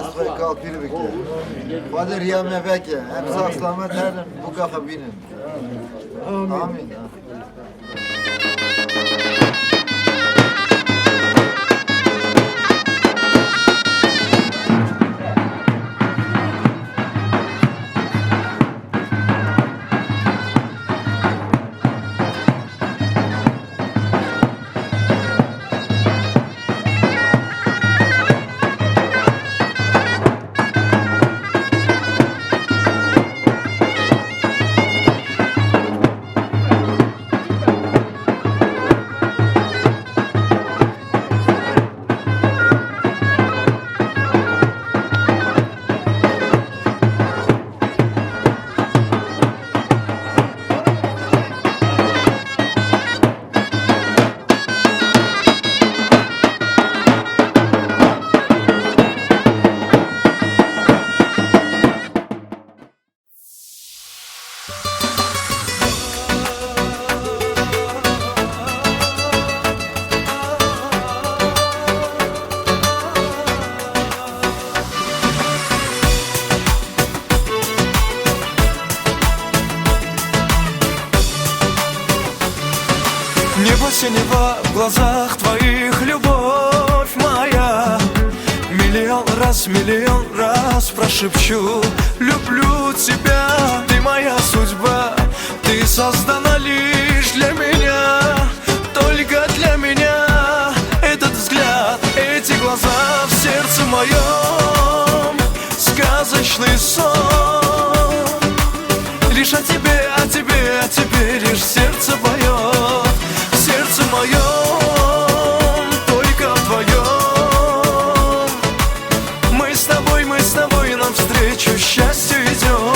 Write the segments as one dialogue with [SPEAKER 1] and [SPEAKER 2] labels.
[SPEAKER 1] Asla kalpiri bekle. Fader yame beke. Hepsi aslamet erin. Bu kafa binin. Amin.
[SPEAKER 2] Небо синего в глазах твоих, любовь моя. Миллион раз прошепчу: люблю тебя, ты моя судьба. Ты создана лишь для меня, только для меня. Этот взгляд, эти глаза в сердце моем, сказочный сон. Лишь о тебе, о тебе, о тебе лишь сердце поет. В сердце моем, только вдвоем. Мы с тобой навстречу счастью идем.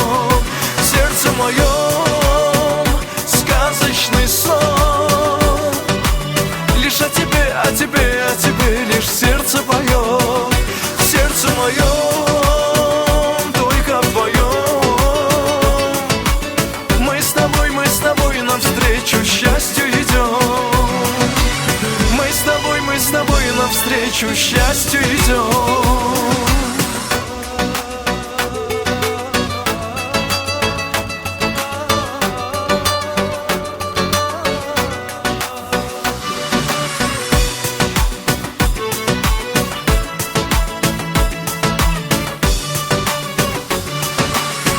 [SPEAKER 2] В сердце моем, сказочный сон. Лишь о тебе, о тебе, о тебе лишь сердце поет. В сердце моем, только вдвоем. Мы с тобой навстречу счастью идем. Мы с тобой навстречу счастью идем.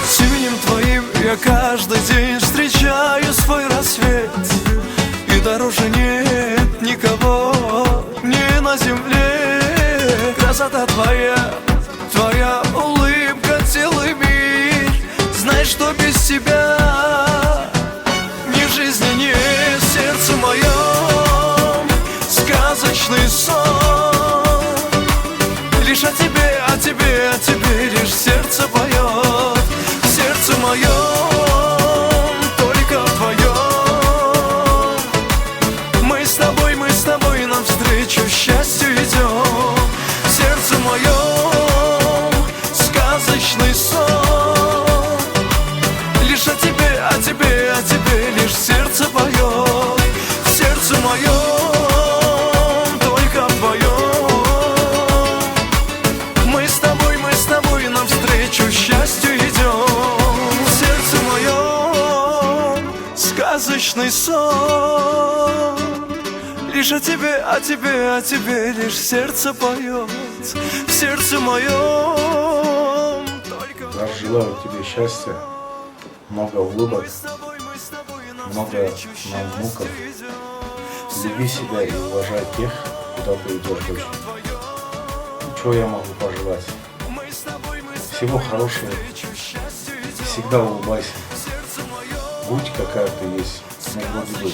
[SPEAKER 2] С именем твоим я каждый день встречаю свой рассвет. И дороже нет никого ни на земле. Красота твоя, твоя улыбка, целый мир. Знай, что без тебя ни жизни нет. В сердце моем сказочный сон. Лишь о тебе, о тебе, о тебе лишь сердце поет. В сердце моем, только вдвоем. Мы с тобой навстречу счастью идем. В сердце моем, сказочный сон. Лишь о тебе, о тебе, о тебе лишь сердце поет. В сердце моем, только вдвоем. Мы с тобой навстречу счастью идем. В сердце моем, сказочный сон. Лишь о тебе, о тебе, о тебе лишь сердце поет. В сердце моем, только
[SPEAKER 3] Я желаю тебе счастья, много улыбок, много нам внуков. Люби себя и уважай тех, куда ты идешь, дочь. Чего я могу пожелать? Всего хорошего. Всегда улыбайся. Будь какая ты есть. Мы вроде бы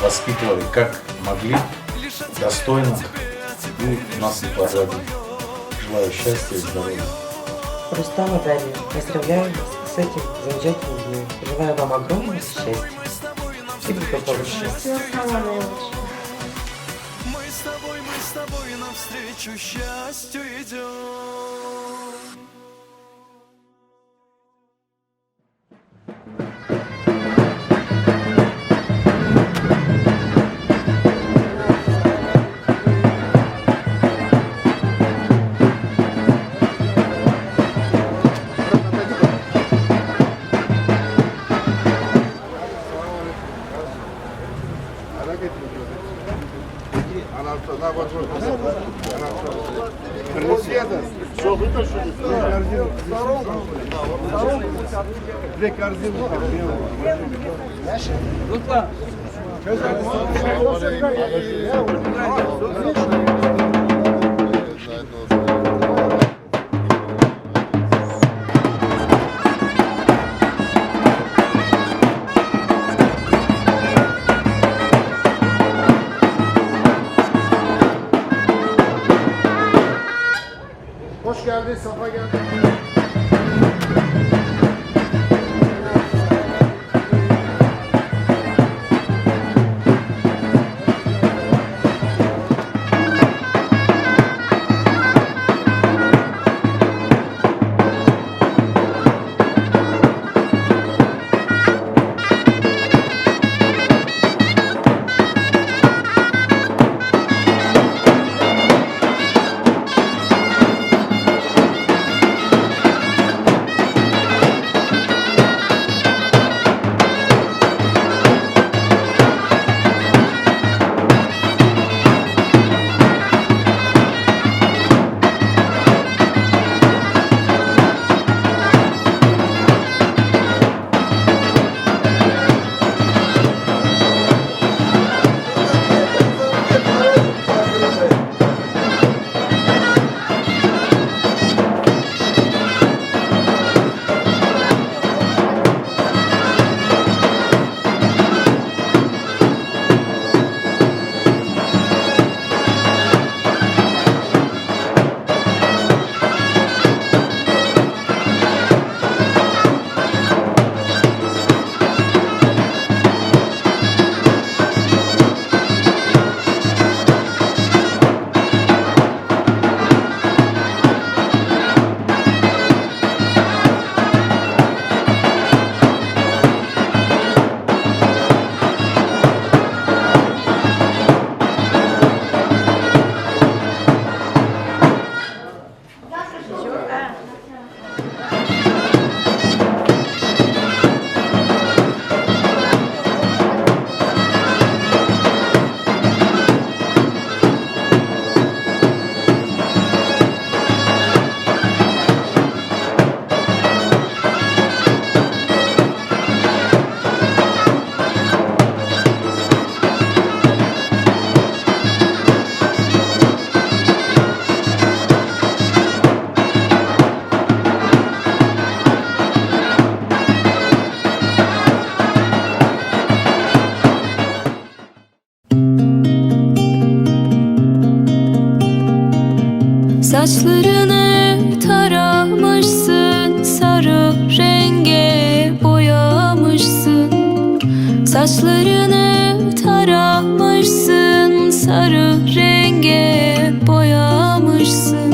[SPEAKER 3] воспитывали как могли, достойно, и нас не подводили. Желаю счастья и здоровья.
[SPEAKER 4] Рустам и Дарья, поздравляю вас с этим замечательным днем. Желаю вам огромного счастья и благополучия.
[SPEAKER 5] Всего самого наилучшего.
[SPEAKER 2] Мы с тобой навстречу счастью идем.
[SPEAKER 5] Hoş geldin, safa geldin.
[SPEAKER 6] Saçlarını taramışsın, sarı renge boyamışsın. Saçlarını taramışsın, sarı renge boyamışsın.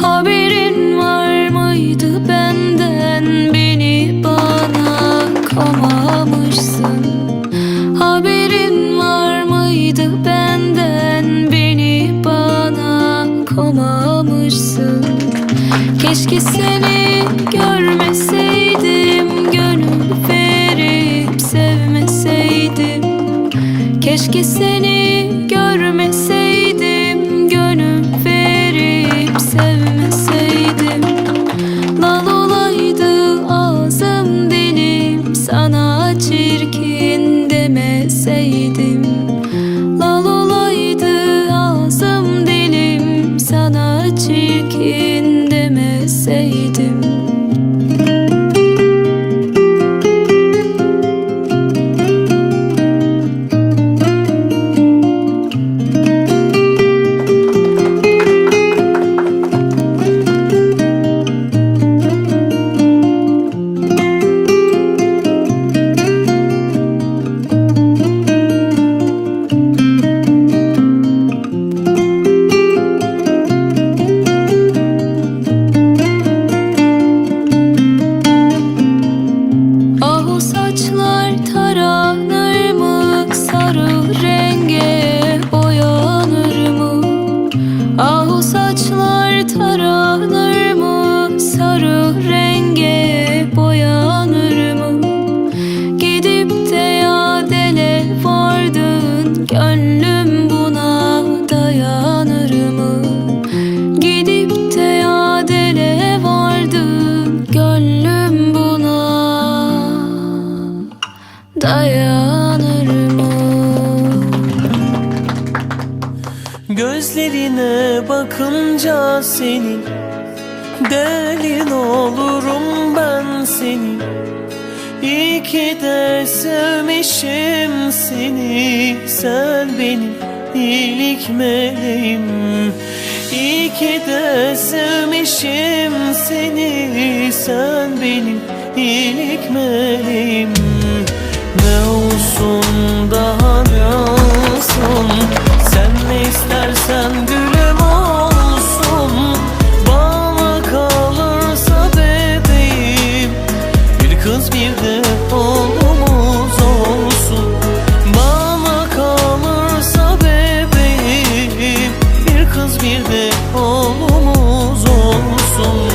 [SPEAKER 6] Haberin var mıydı benden, beni bana komamışsın. Haberin var mıydı benden, beni bana komamışsın. Keşke seni görmeseydim, gönül verip sevmeseydim. Keşke seni görmeseydim, gönül verip sevmeseydim. Lal olaydı ağzım dilim, sana çirkin demeseydim. Lal olaydı ağzım dilim, sana çirkin demeseydim. dayanır mı?
[SPEAKER 5] Gözlerine bakınca senin, delin olurum ben seni. İyi ki de sevmişim seni, sen benim iyilik meleğim. İyi ki de sevmişim seni, sen benim iyilik meleğim. Ne olsun daha ne olsun, sen ne istersen gülüm olsun. Bana kalırsa bebeğim, bir kız bir de oğlumuz olsun. Bana kalırsa bebeğim, bir kız bir de oğlumuz olsun.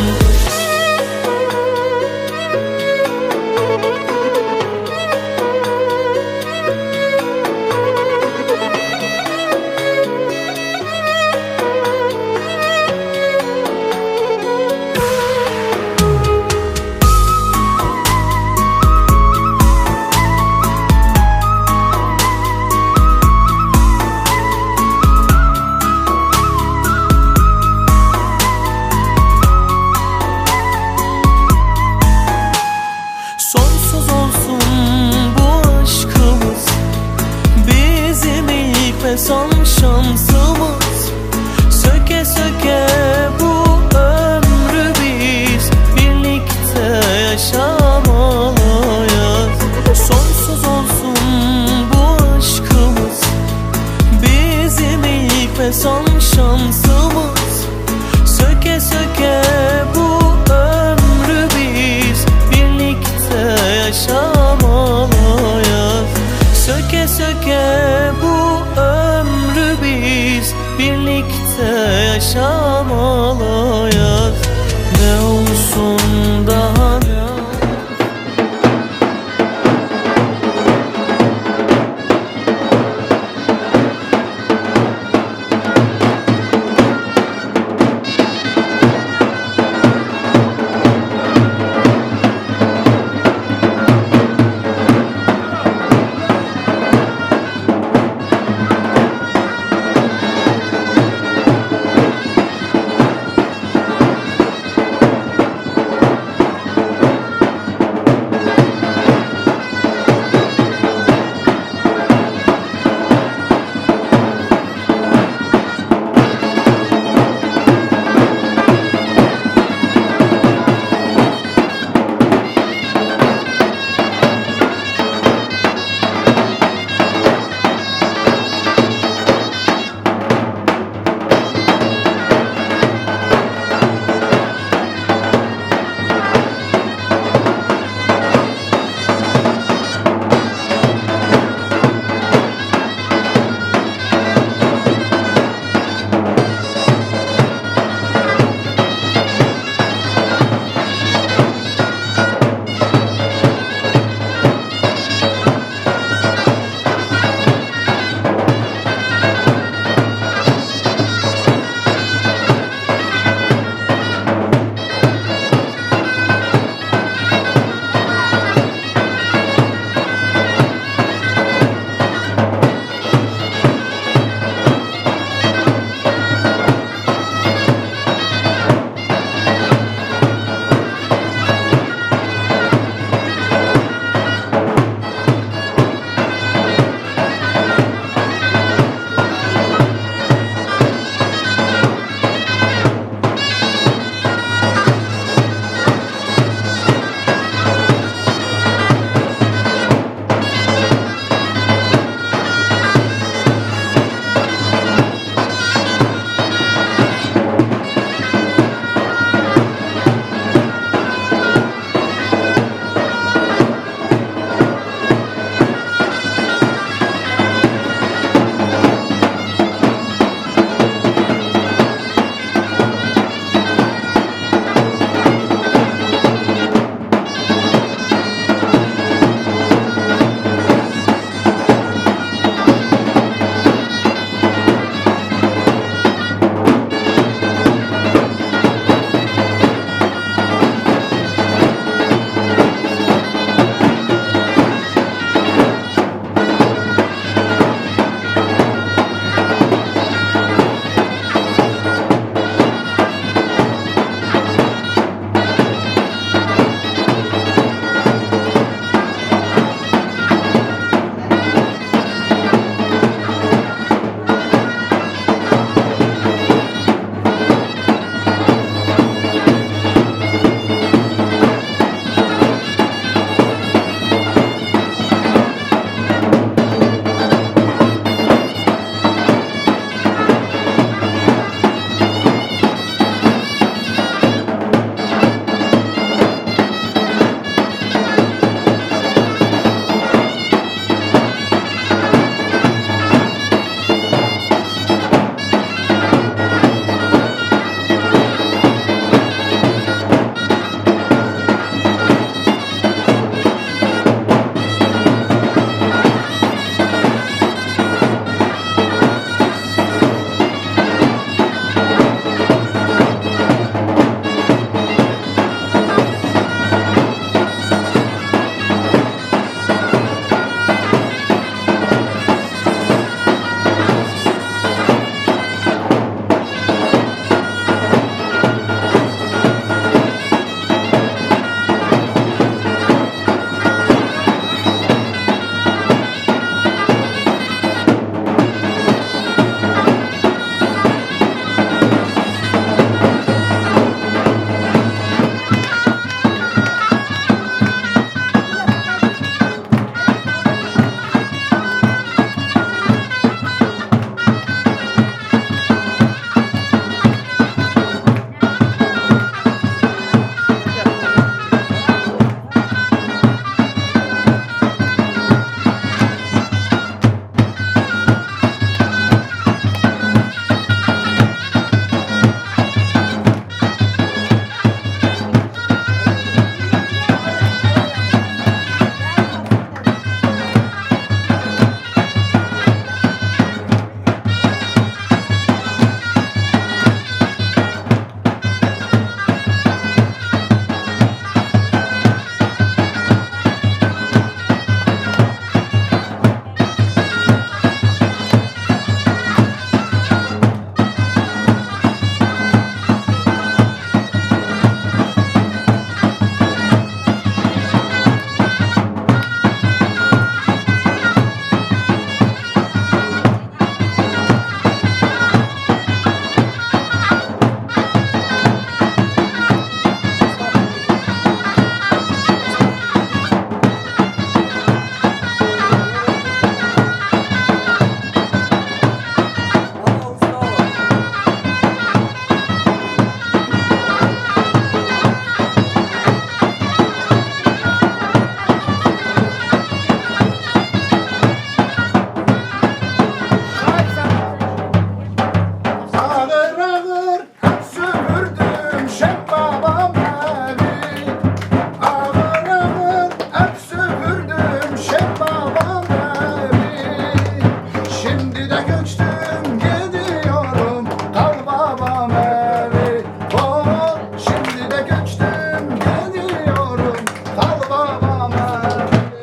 [SPEAKER 7] göçtüm gidiyorum kal babama.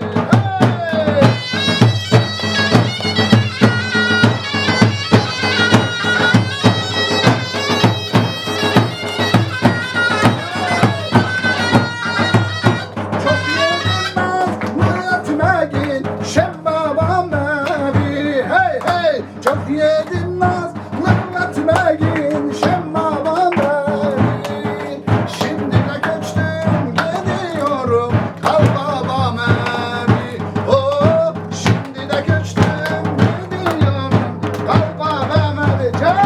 [SPEAKER 7] Hey! Çok yedim naz niyetime gin şem babam evi. Hey hey çok yedim naz niyetime gin şem babam evi. Şimdi de göçtüm gidiyorum kal babam evi. Oh şimdi de göçtüm gidiyorum kal babam evi. Can!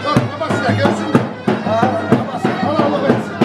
[SPEAKER 7] Dur, babası da görsün. Babası, Allah versin.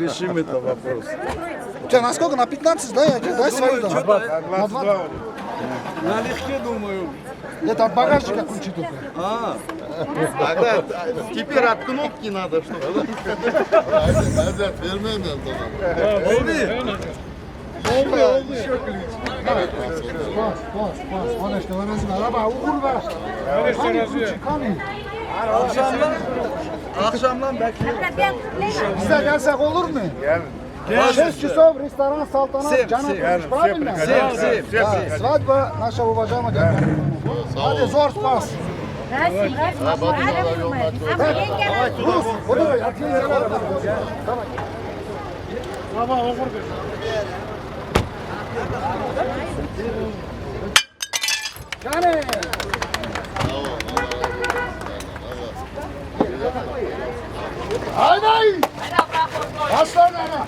[SPEAKER 3] Решим это вопрос.
[SPEAKER 7] Че, на сколько? На 15, да? Дай свою, да. На 20.
[SPEAKER 3] Налегке, думаю.
[SPEAKER 7] Это от багажника ключи только.
[SPEAKER 1] Тогда теперь от кнопки надо, чтобы... Назад верни нам туда.
[SPEAKER 7] Bas. Ona işte öğrensin. Araba uğur var. Hani ключи, hani?
[SPEAKER 3] Akşamdan bekliyorum.
[SPEAKER 7] Bize gelsek olur mu?
[SPEAKER 3] Gel.
[SPEAKER 7] 6 часов ресторан «Салтанат», Джанат, правильно?
[SPEAKER 3] Всем.
[SPEAKER 7] Да, свадьба наша уважаемая. Hadi zor pas. Haydi! Aslan ana!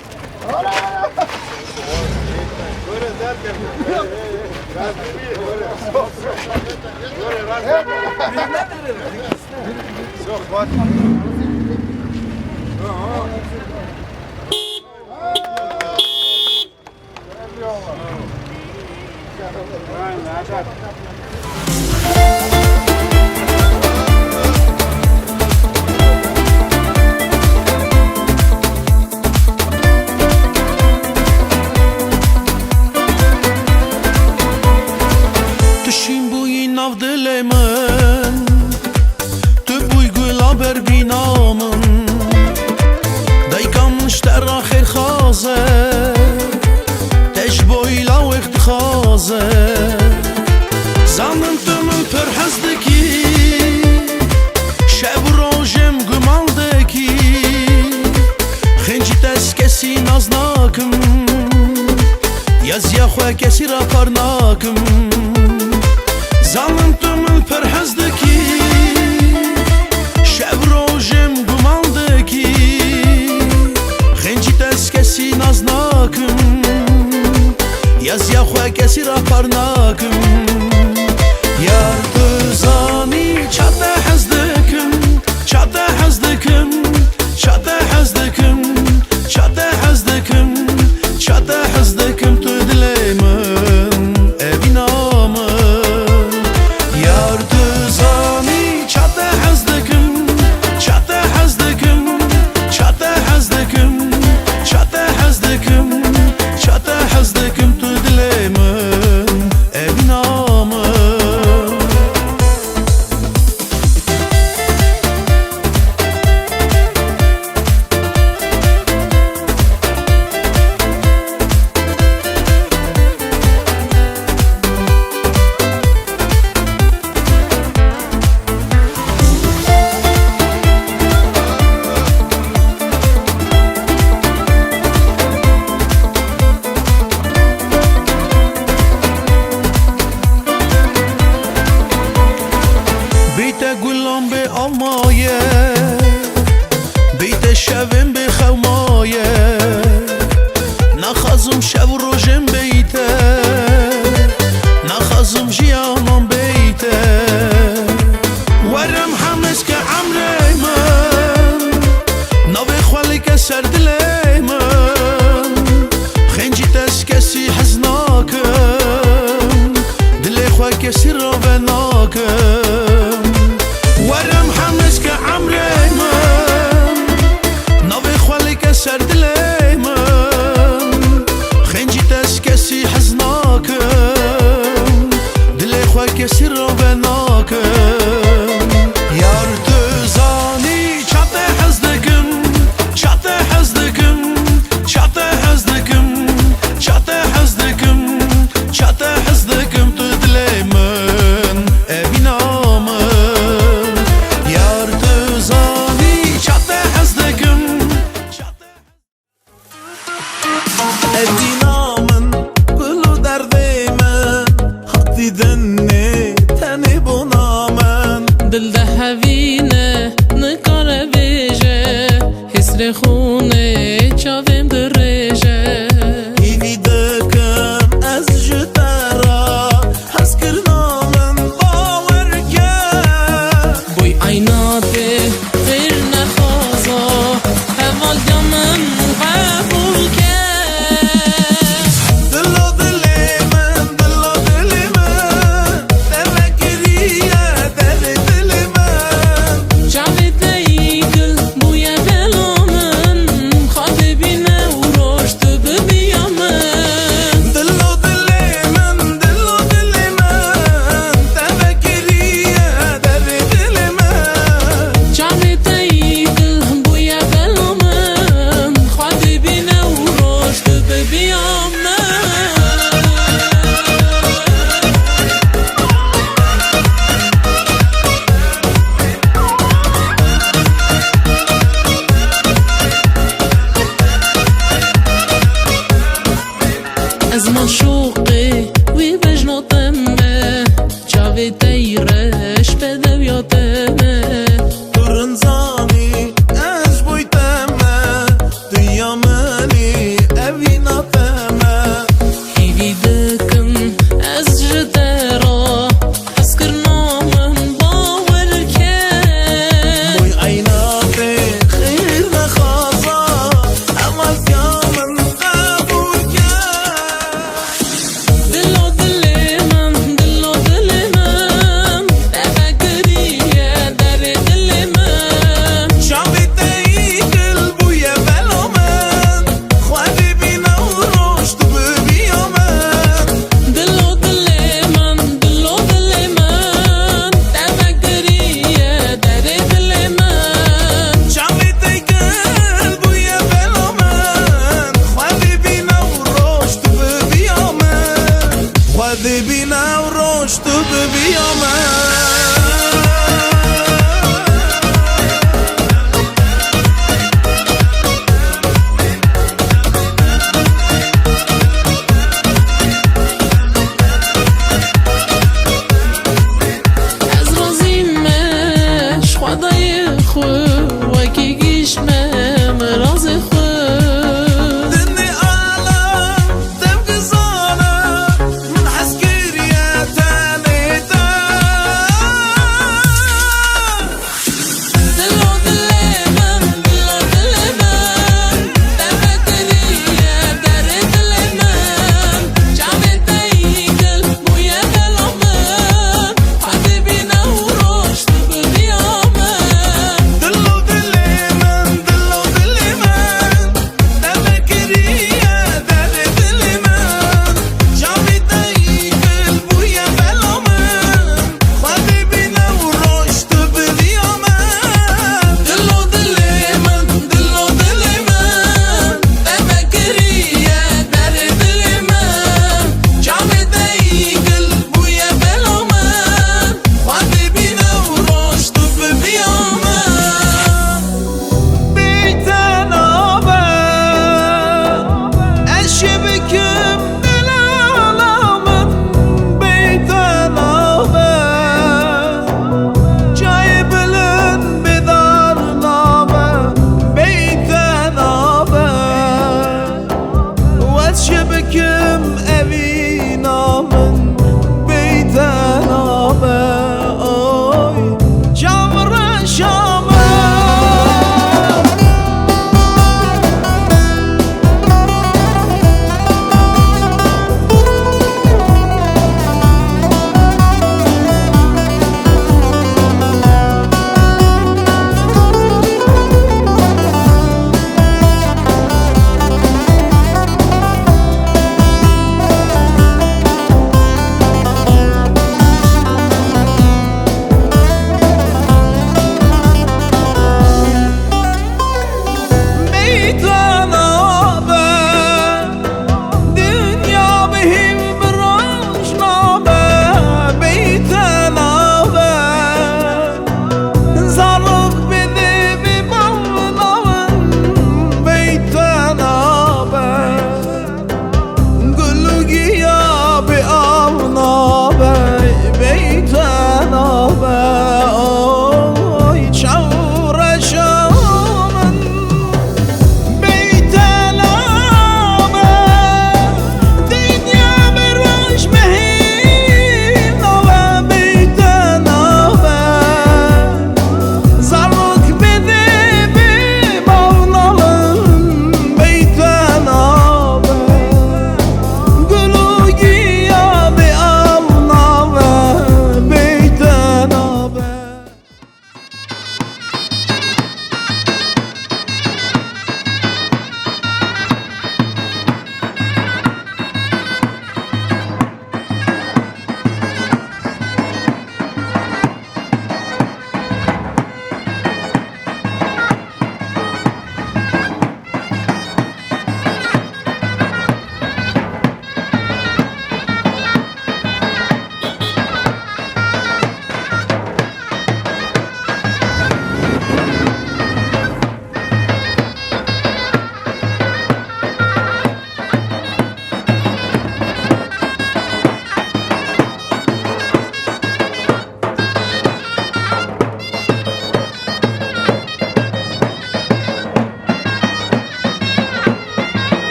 [SPEAKER 2] Tuşin bui nav dile min Tu bui gula ber binamın Daykan iştera xeyr xaze Teş boyla wekt xaze Zanın tümün per hezdeki Şev rojem gümaldeki Xenci tes kesi naznakım Yaz ya xwe kesi ra parnakım Zanım tümün per hezdeki Şev rojem gümaldeki Xenci tes kesi naznakım Yaz ya xwe kesi ra parnakım Yar tu zani çate hezdikim Çate hezdikim Çate hezdikim Çate hezdikim Çate hezdikim tu dilemin Evinamın Yar tu zani çate hezdikim Çate hezdikim Çate hezdikim Çate hezdikim Çate hezdikim tu dilemin Evinamın Beyte gullan be almaye Beyte şevim be xevmaye Naxazım şev rojem beyte Naxazım jiyanan beyte Werem hameske amreymen Navê xwelike ser dileymen Xencî teskesî hez nakim Dilê xwe kesî rave nakim Werem hameske amreymen Navê xwelike ser dileymen Xencî teskesî hez nakim Dilê xwe kesî rave nakim Yar tu zanî çate hez dikim Çate hez dikim Çate hez dikim Çate hez dikim Çate hez dikim tu dilê min evinamın Yar tu zanî çate hez dikim Evinamın gulu derdê min Hatî dinê tenê bona min
[SPEAKER 5] Dil de hevîne nikare bêje Hîsrê xûnê çavêm dirêje
[SPEAKER 2] Hîvî dikim ez ji te ra Hezkirina min bawer ke
[SPEAKER 5] Boy aynatê xêr nexwaza Hevalya min qebûl ke
[SPEAKER 2] Dilla dilê min, dilla dilê min Deve kiriye derê dilê min
[SPEAKER 5] Çavê te yî kil bûye bela min Xwedê bîne زمان شوقي وبجنو تمه جاوي تيرش بدويا تمه
[SPEAKER 2] Turunzani ez buyteme Dünyameni evina teme
[SPEAKER 5] هيفي دكم از جدارا اسكرنا من باور الكام
[SPEAKER 2] Moy aynate khir ve khaza Emal kyamen kabul ke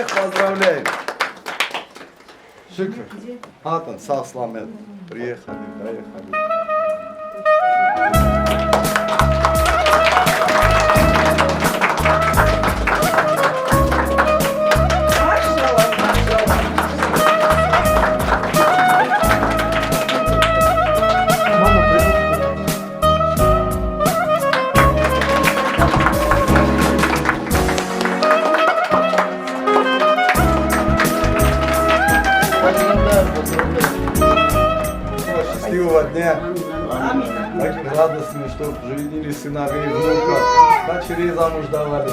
[SPEAKER 8] Всех поздравляю. Шükür. Hatun sağ selamet. Приехали, доехали. Счастливого дня. Таких радостных, чтобы женили сыновей, внуков, дочерей замуж давали.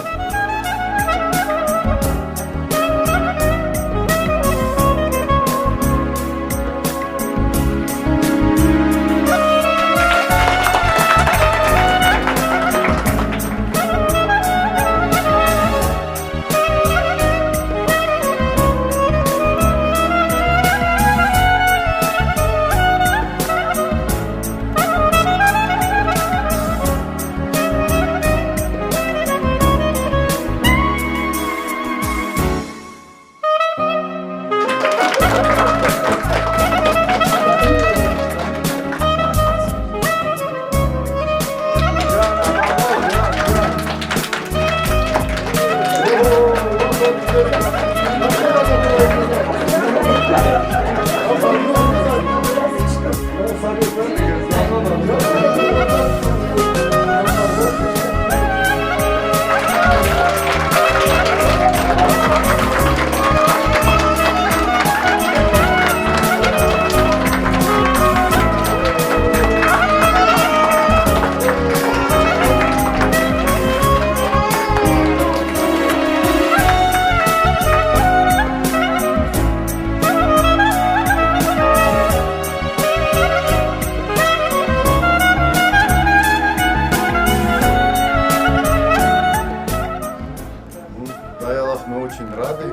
[SPEAKER 8] Мы очень рады,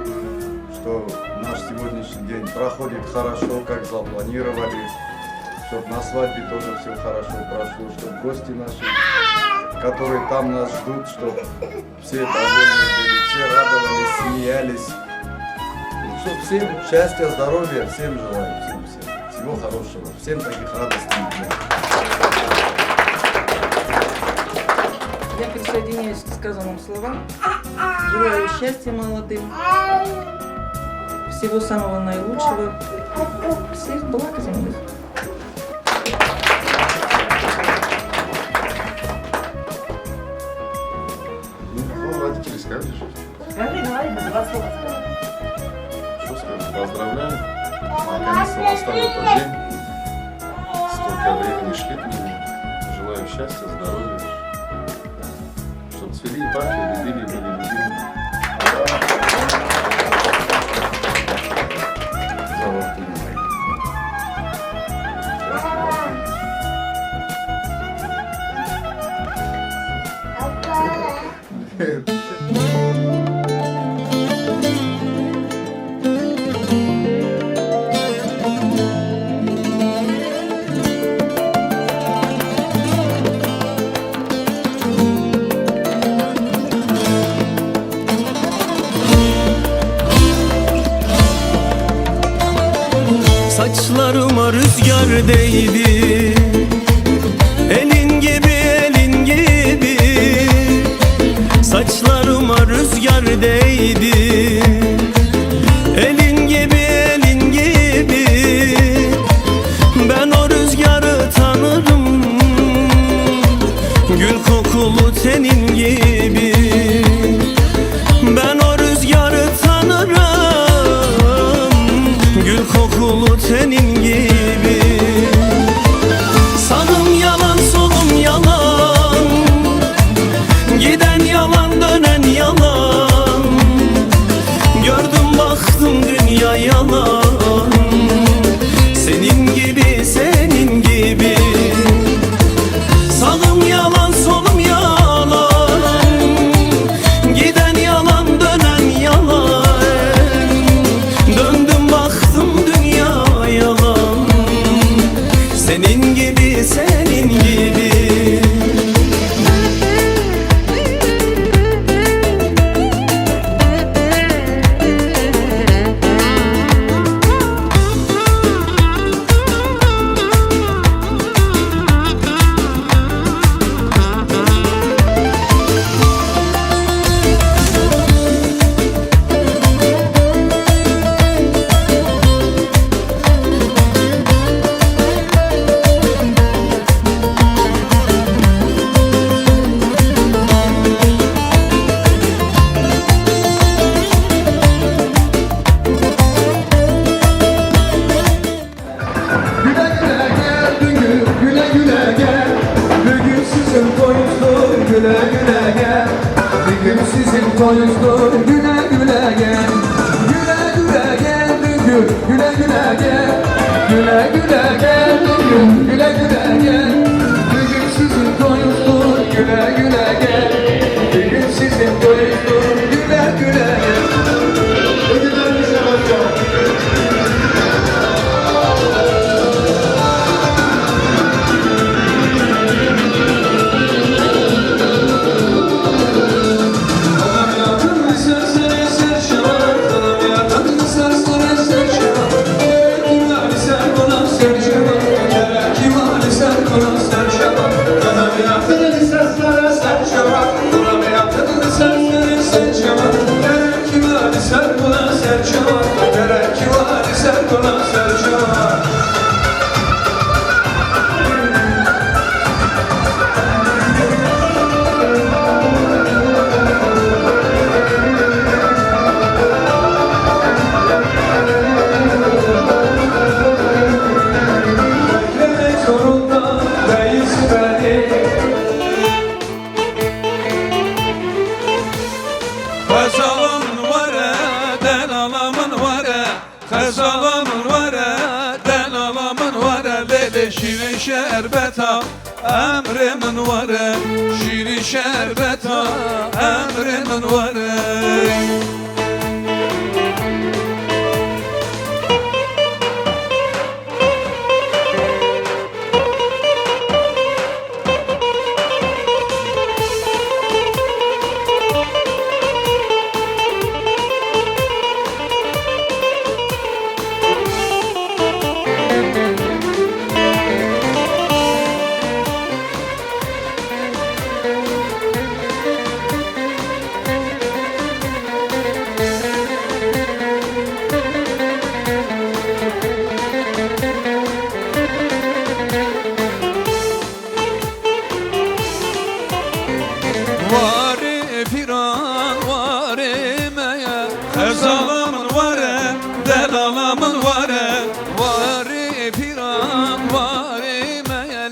[SPEAKER 8] что наш сегодняшний день проходит хорошо, как запланировали, чтобы на свадьбе тоже все хорошо прошло, чтобы гости наши, которые там нас ждут, чтобы все довольны были, все радовались, смеялись. Чтобы всем счастья, здоровья, всем желаю, всем. Всего хорошего, всем таких радостных дней.
[SPEAKER 9] Я присоединяюсь к сказанным словам. Желаю счастья молодым, всего самого наилучшего, всех благ земных.
[SPEAKER 7] Ну, родители, скажи что-то.
[SPEAKER 4] Скажи, давай, два слова.
[SPEAKER 7] Что скажешь? Поздравляю. Наконец-то настал этот день. Столько времени шли к нему. Желаю счастья, здоровья. Чтобы цвели и пахли, любили, были любимы. Золотые мои.
[SPEAKER 2] Saçlarıma rüzgar değdi, elin gibi elin gibi. Saçlarıma rüzgar değdi, elin gibi elin gibi. Ben o rüzgarı tanırım, gül kokulu tenin gibi. Ben o rüzgarı tanırım, gül kokulu tenin gibi. Sağım yalan solum yalan, giden yalan dönen yalan. sizin toyunuzdur. Güle güle gel. Güle güle gel Bingöl. Güle güle gel. Güle güle gel Bingöl. Güle güle gel. Bugün sizin toyunuzdur. Güle güle gel. Bugün sizin toyunuzdur. Güle güle gel. Kazalımın vare, delalamın vare. Kazalımın vare, delalamın vare. Lele şirin şerbeta, emrimin vare. Şirin şerbeta, emrimin vare. Vari firan vari meye. Kazalımın vare, delalamın vare. Vari firan vari meye.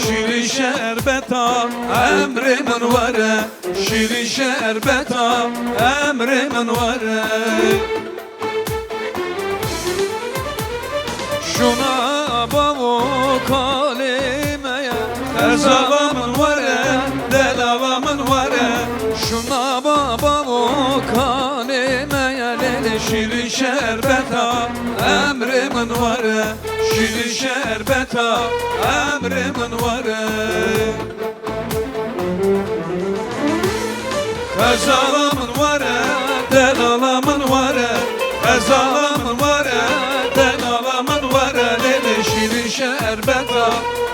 [SPEAKER 2] Şirin şerbeta, emrimin vare. Şirin şerbeta, emrimin vare. Şuna bavu kalimeye. Kazalımın vare, delalamın vare. Şuna bavu kalimeye. Şirin şerbeta, emrimin vare. Şirin şerbeta, emrimin vare. Kazalımın vare, delalamın vare. Kazalımın vare, delalamın vare. Lele şirin şerbeta,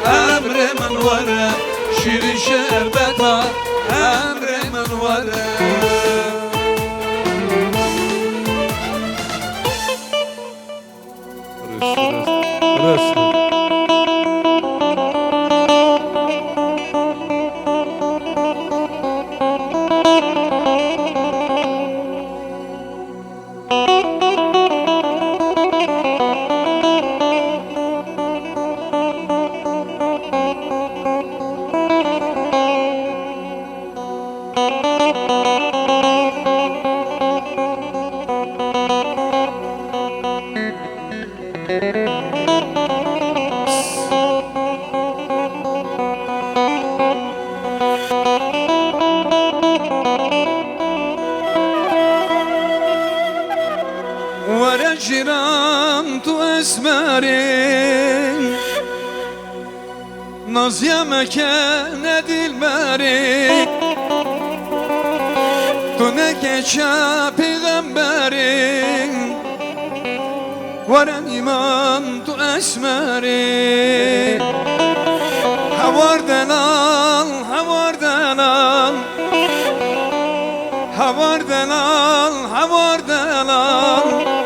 [SPEAKER 2] emrimin vare. Şirin şerbeta, emrimin vare. Rısı. جرمت اسمرين ناز يمكن دلبرين تو نکشا پیغمبرین ورن ایمان تو اسمرین هواردن al هواردن al هواردن al هواردن al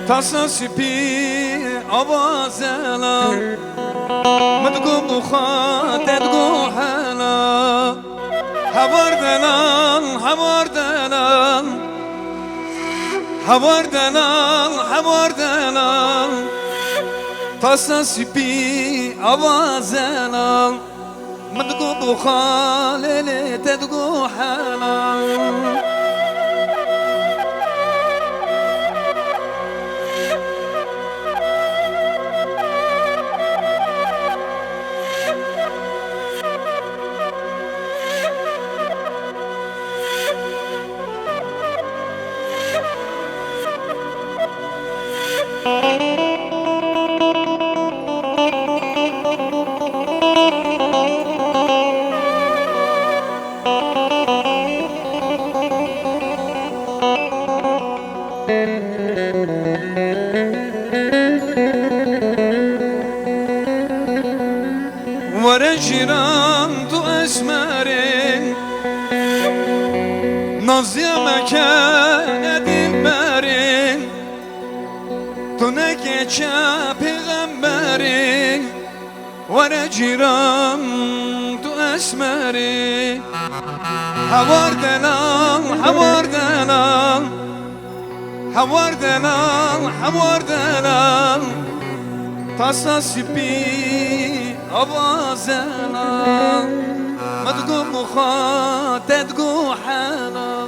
[SPEAKER 2] تصاصبي أوازلا مدقو بخات تدقو حالا هواردنال هواردنال هواردنال هواردنال تصاصبي أوازلا مدقو خالي تدقو حالا ورجران تو اسمرين نازيا مكان دلبرين تو نكيشا پیغمبرين ورجران تو اسمرين حوار دلال حوار دلال حوار دلال حوار دلال تصاصبي أبازنا ما تقوم مخاط تدقو حالا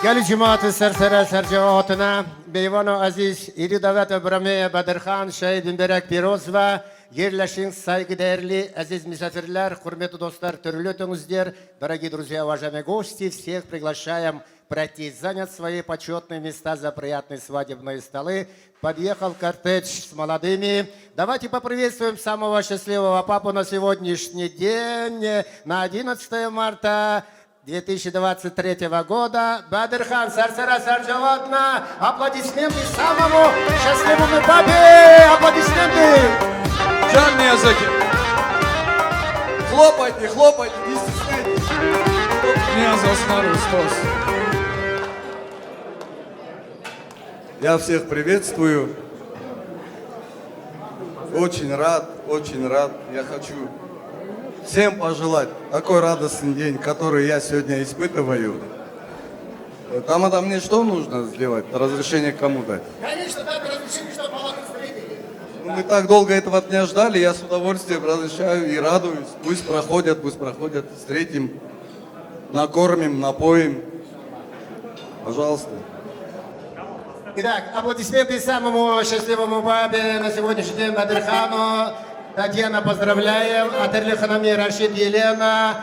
[SPEAKER 10] گل جماعت سرسره سرجواتنا بیوان و عزیز ایری davet öbrame Badirhan Şehit Mübarek Piroz ve yerleşin saygıdeğerli aziz misafirler, hürmetli dostlar, türлетіңіздер, дорогие друзья, уважаемые гости, всех приглашаем пройти, занять свои почетные места за приятные свадебные столы. Подъехал кортеж с молодыми. Давайте поприветствуем самого счастливого папу на сегодняшний день, на 11 марта 2023 года. Бадырхан Сарсара Сарджаватна. Аплодисменты самому счастливому папе. Аплодисменты.
[SPEAKER 2] Can Miyazaki
[SPEAKER 8] Хлопайте, хлопайте, не стесняйтесь.
[SPEAKER 2] Niyaz Osman Ustos
[SPEAKER 8] Я всех приветствую. Очень рад, очень рад. Я хочу всем пожелать такой радостный день, который я сегодня испытываю. Там мне что нужно сделать? Разрешение кому дать?
[SPEAKER 10] Конечно, дать разрешение, чтобы молодых встретили.
[SPEAKER 8] Мы так долго этого дня ждали, я с удовольствием разрешаю и радуюсь. Пусть проходят, встретим, накормим, напоим. Пожалуйста.
[SPEAKER 10] Итак, аплодисменты самому счастливому папе на сегодняшний день Бадырхану. Татьяна, поздравляем. Атерлі Ханами, Рашид, Елена.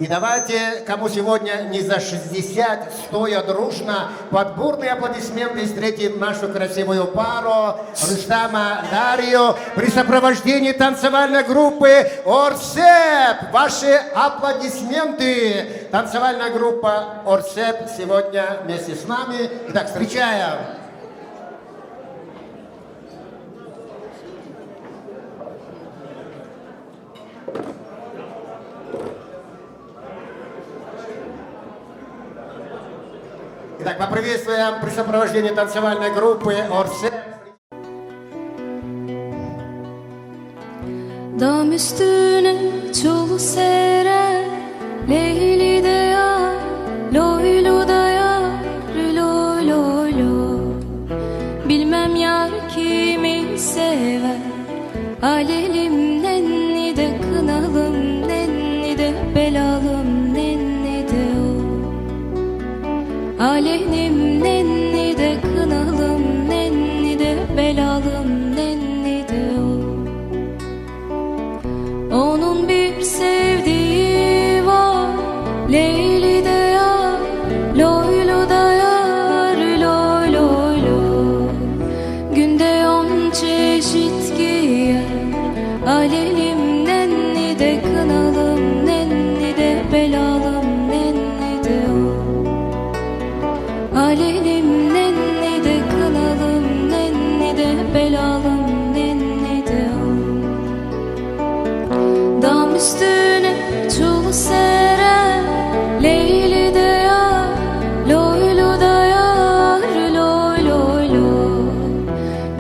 [SPEAKER 10] И давайте, кому сегодня не за 60, стоя дружно, под бурные аплодисменты встретим нашу красивую пару Рустама, Дарью при сопровождении танцевальной группы Орсеп. Ваши аплодисменты. Танцевальная группа Орсеп сегодня вместе с нами. Итак, встречаем. Итак, поприветствуем при сопровождении танцевальной группы Орсеп.
[SPEAKER 6] Dam üstüne çul sere Leyli de ya Loylu da yar Loy loy loy Bilmem yar kimi sever Alelim nenni de kınalım Nenni de belalım Nenni de o Alenim nenni de kınalım Nenni de belalım Nenni de o Onun bir sevdiği var Leyli de yar Loylu da yar Loy loy loy Günde 10 çeşit giyer Alelim nenni de kınalım Nenni de belalım Nenni de o Alelim nenni de kınalım Nenni de belalım Nenni de o Dam üstüne çul sere Leyli de yar Loylu da yar Loy loy loy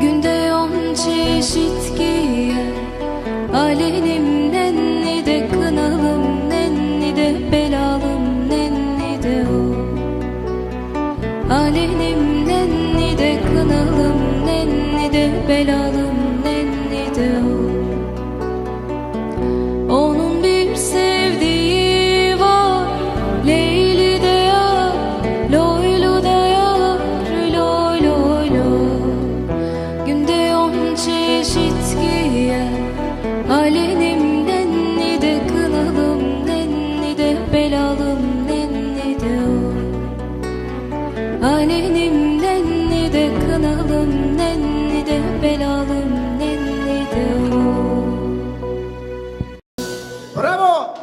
[SPEAKER 6] Günde 10 çeşit giyer Alenim nenni de kınalım Nenni de belalım Nenni de o Alenim nenni de kınalım Nenni de belalım Nenni de o belalım nenni de o. Alenim nenni de kınalım nenni de belalım nenni de o.
[SPEAKER 10] Браво!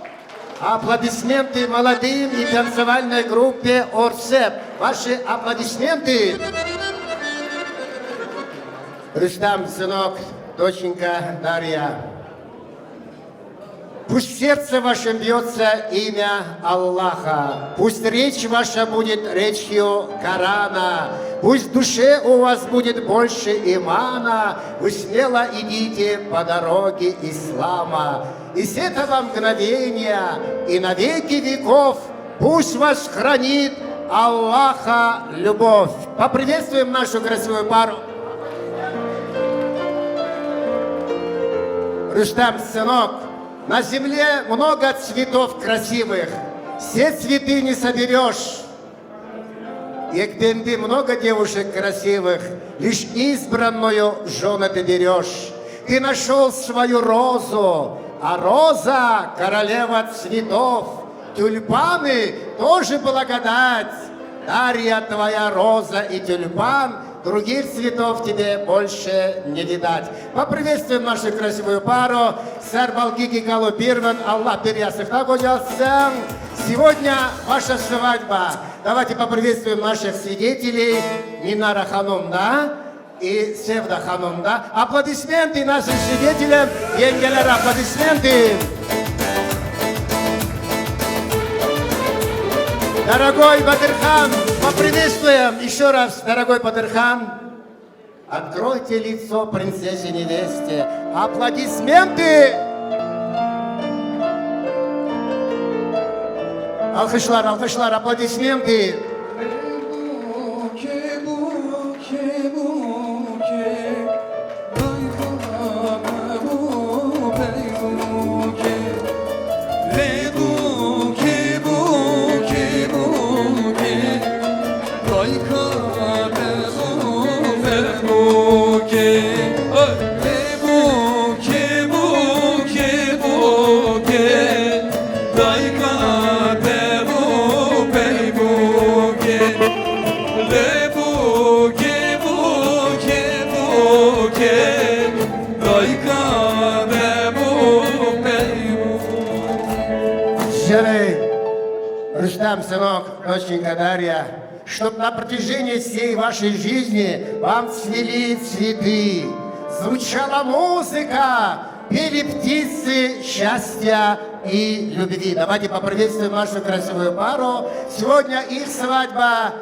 [SPEAKER 10] Аплодисменты молодым и танцевальной группе «Орсеп». Ваши аплодисменты. Рустам, сынок, доченька Дарья. Пусть в сердце вашем бьется имя Аллаха. Пусть речь ваша будет речью Корана. Пусть в душе у вас будет больше имана. Вы смело идите по дороге ислама. И с этого мгновения и на веки веков пусть вас хранит Аллаха любовь. Поприветствуем нашу красивую пару. Рустам, сынок, на земле много цветов красивых, все цветы не соберешь. И где много девушек красивых, лишь избранную жену ты берешь. Ты нашел свою розу, а роза — королева цветов. Тюльпаны тоже благодать. Дарья, твоя роза и тюльпан, других цветов тебе больше не видать. Поприветствуем нашу красивую пару. Сэр Балгики Галупирван, Аллах переясных нагодился. Сегодня ваша свадьба. Давайте поприветствуем наших свидетелей. Минара Ханум, да? И Севда Ханум, да? Аплодисменты нашим свидетелям. Енгелер, аплодисменты. Дорогой Бадырхан, поприветствуем еще раз, дорогой Бадырхан. Откройте лицо принцессе невесте. Аплодисменты! Алкышлар, алкышлар, аплодисменты! Рустам, сынок, доченька Дарья, чтоб на протяжении всей вашей жизни вам цвели цветы, звучала музыка, пели птицы счастья и любви. Давайте поприветствуем нашу красивую пару. Сегодня их свадьба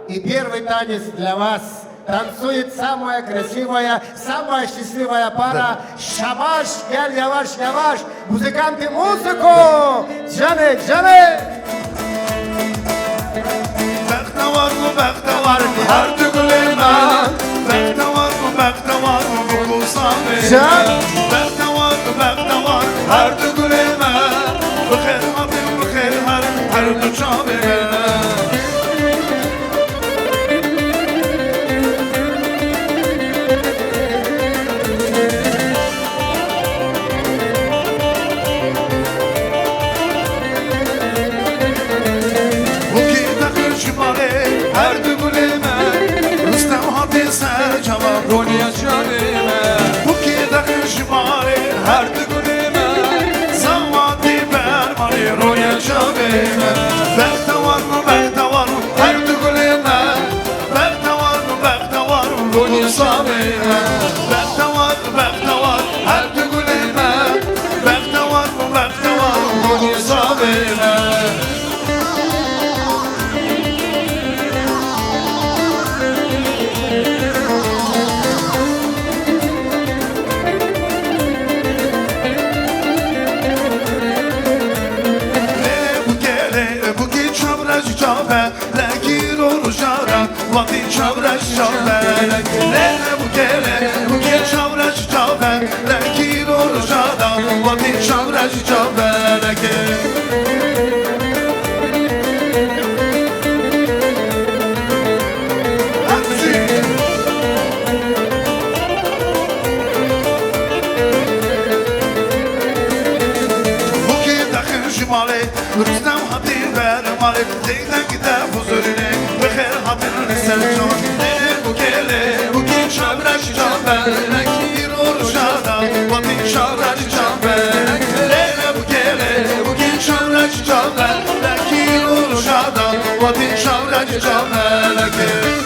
[SPEAKER 10] и первый танец для вас. Танцует самая красивая, самая счастливая пара. Шабаш, гель, яваш, яваш. Музыканты, музыку! Джаны, джаны!
[SPEAKER 2] Bektavar mı bektavar mı her tügülüme Bektavar mı bektavar mı bu kusami Bektavar mı bektavar mı her tügülüme Bıkır abim bıkır her tüçamine her dübüleme Rüstem hadise cevap Ronya canime Bu ki dakın şimali her dübüleme Zavadi bermani Ronya canime Bektavar mı bektavar mı her dübüleme Bektavar mı bektavar mı Ronya canime Bektavar mı bektavar her dübüleme Bektavar mı bektavar mı Ronya canime Vati çavraş çavrak Ne bu gele Bu gel çavraş çavrak Lekir oluşada Vati çavraş çavrak Bu ki dakın şimali Rüstem hadi مالك زيدن gider huzurine Ve her hatırını sercan bu kele bu ki şabraş çamberek Bir oluşada Vatin şabraş çamberek Lele bu kele bu ki şabraş çamberek Bir oluşada Vatin şabraş çamberek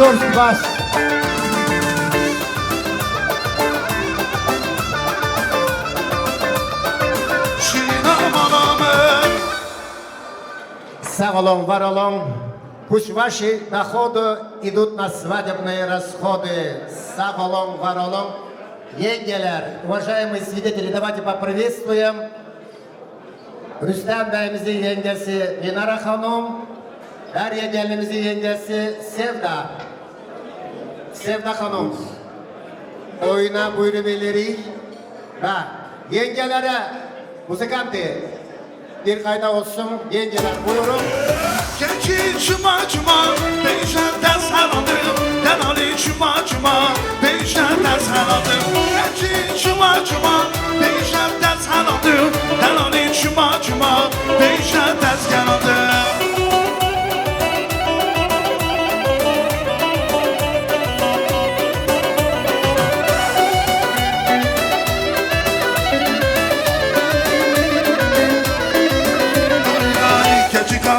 [SPEAKER 10] Zor baş. Sağ olun, var olun. Пусть ваши доходы идут на свадебные расходы. Sağ olun, var olun. Yengeler, уважаемые свидетели, давайте поприветствуем Rüstem Bey'imizin yengesi Minara Hanım, Derya gelinimizin yengesi Sevda. Sevda Hanım. Oyuna buyurabiliriz. Ha, yengelere, müzikantı bir kayda olsun. Yengeler buyurun.
[SPEAKER 2] Gençin cuma cuma, değişen ders haladım. Denali cuma cuma, değişen ders haladım. Gençin cuma cuma, değişen ders haladım. Denali cuma cuma, değişen ders haladım.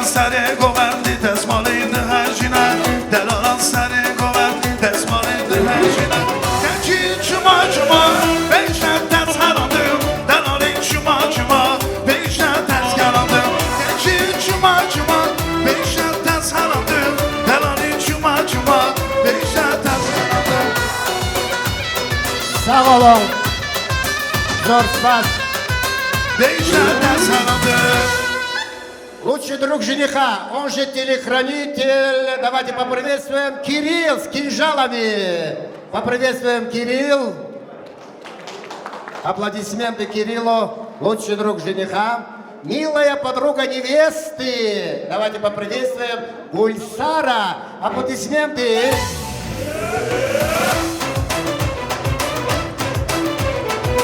[SPEAKER 2] Sare goverdi tesmalıydı her cine Delalan sare goverdi tesmalıydı her cine Gençin cuma cuma Beşer ters haladım Delalin cuma cuma Beşer ters galadım Gençin cuma cuma Beşer ters haladım Delalin cuma cuma Beşer ters galadım
[SPEAKER 10] Sağ olun. Zor baş.
[SPEAKER 2] Beşer ters haladım
[SPEAKER 10] Лучший друг жениха, он же телохранитель. Давайте поприветствуем Кирилл с кинжалами. Поприветствуем Кирилл. Аплодисменты Кириллу, лучший друг жениха. Милая подруга невесты. Давайте поприветствуем Гульсара. Аплодисменты.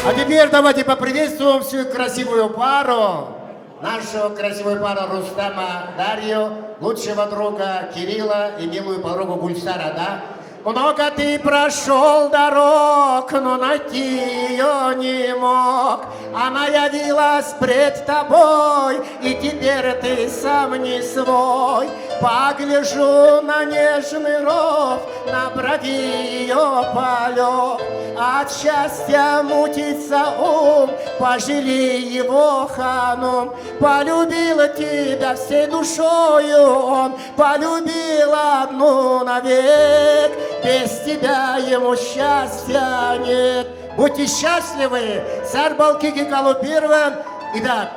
[SPEAKER 10] А теперь давайте поприветствуем всю красивую пару. Нашу красивую пару Рустема Дарью, лучшего друга Кирилла и милую подругу Гульсара, да? Много ты прошел дорог, но найти ее не мог. Она явилась пред тобой, и теперь ты сам не свой. Погляжу на нежный ров, на брови ее полет. От счастья мутится ум, пожалей его, ханум. Полюбил тебя всей душою он, полюбил одну навек. Без тебя ему счастья нет. Будьте счастливы, царь Балкики Калупирован. Итак,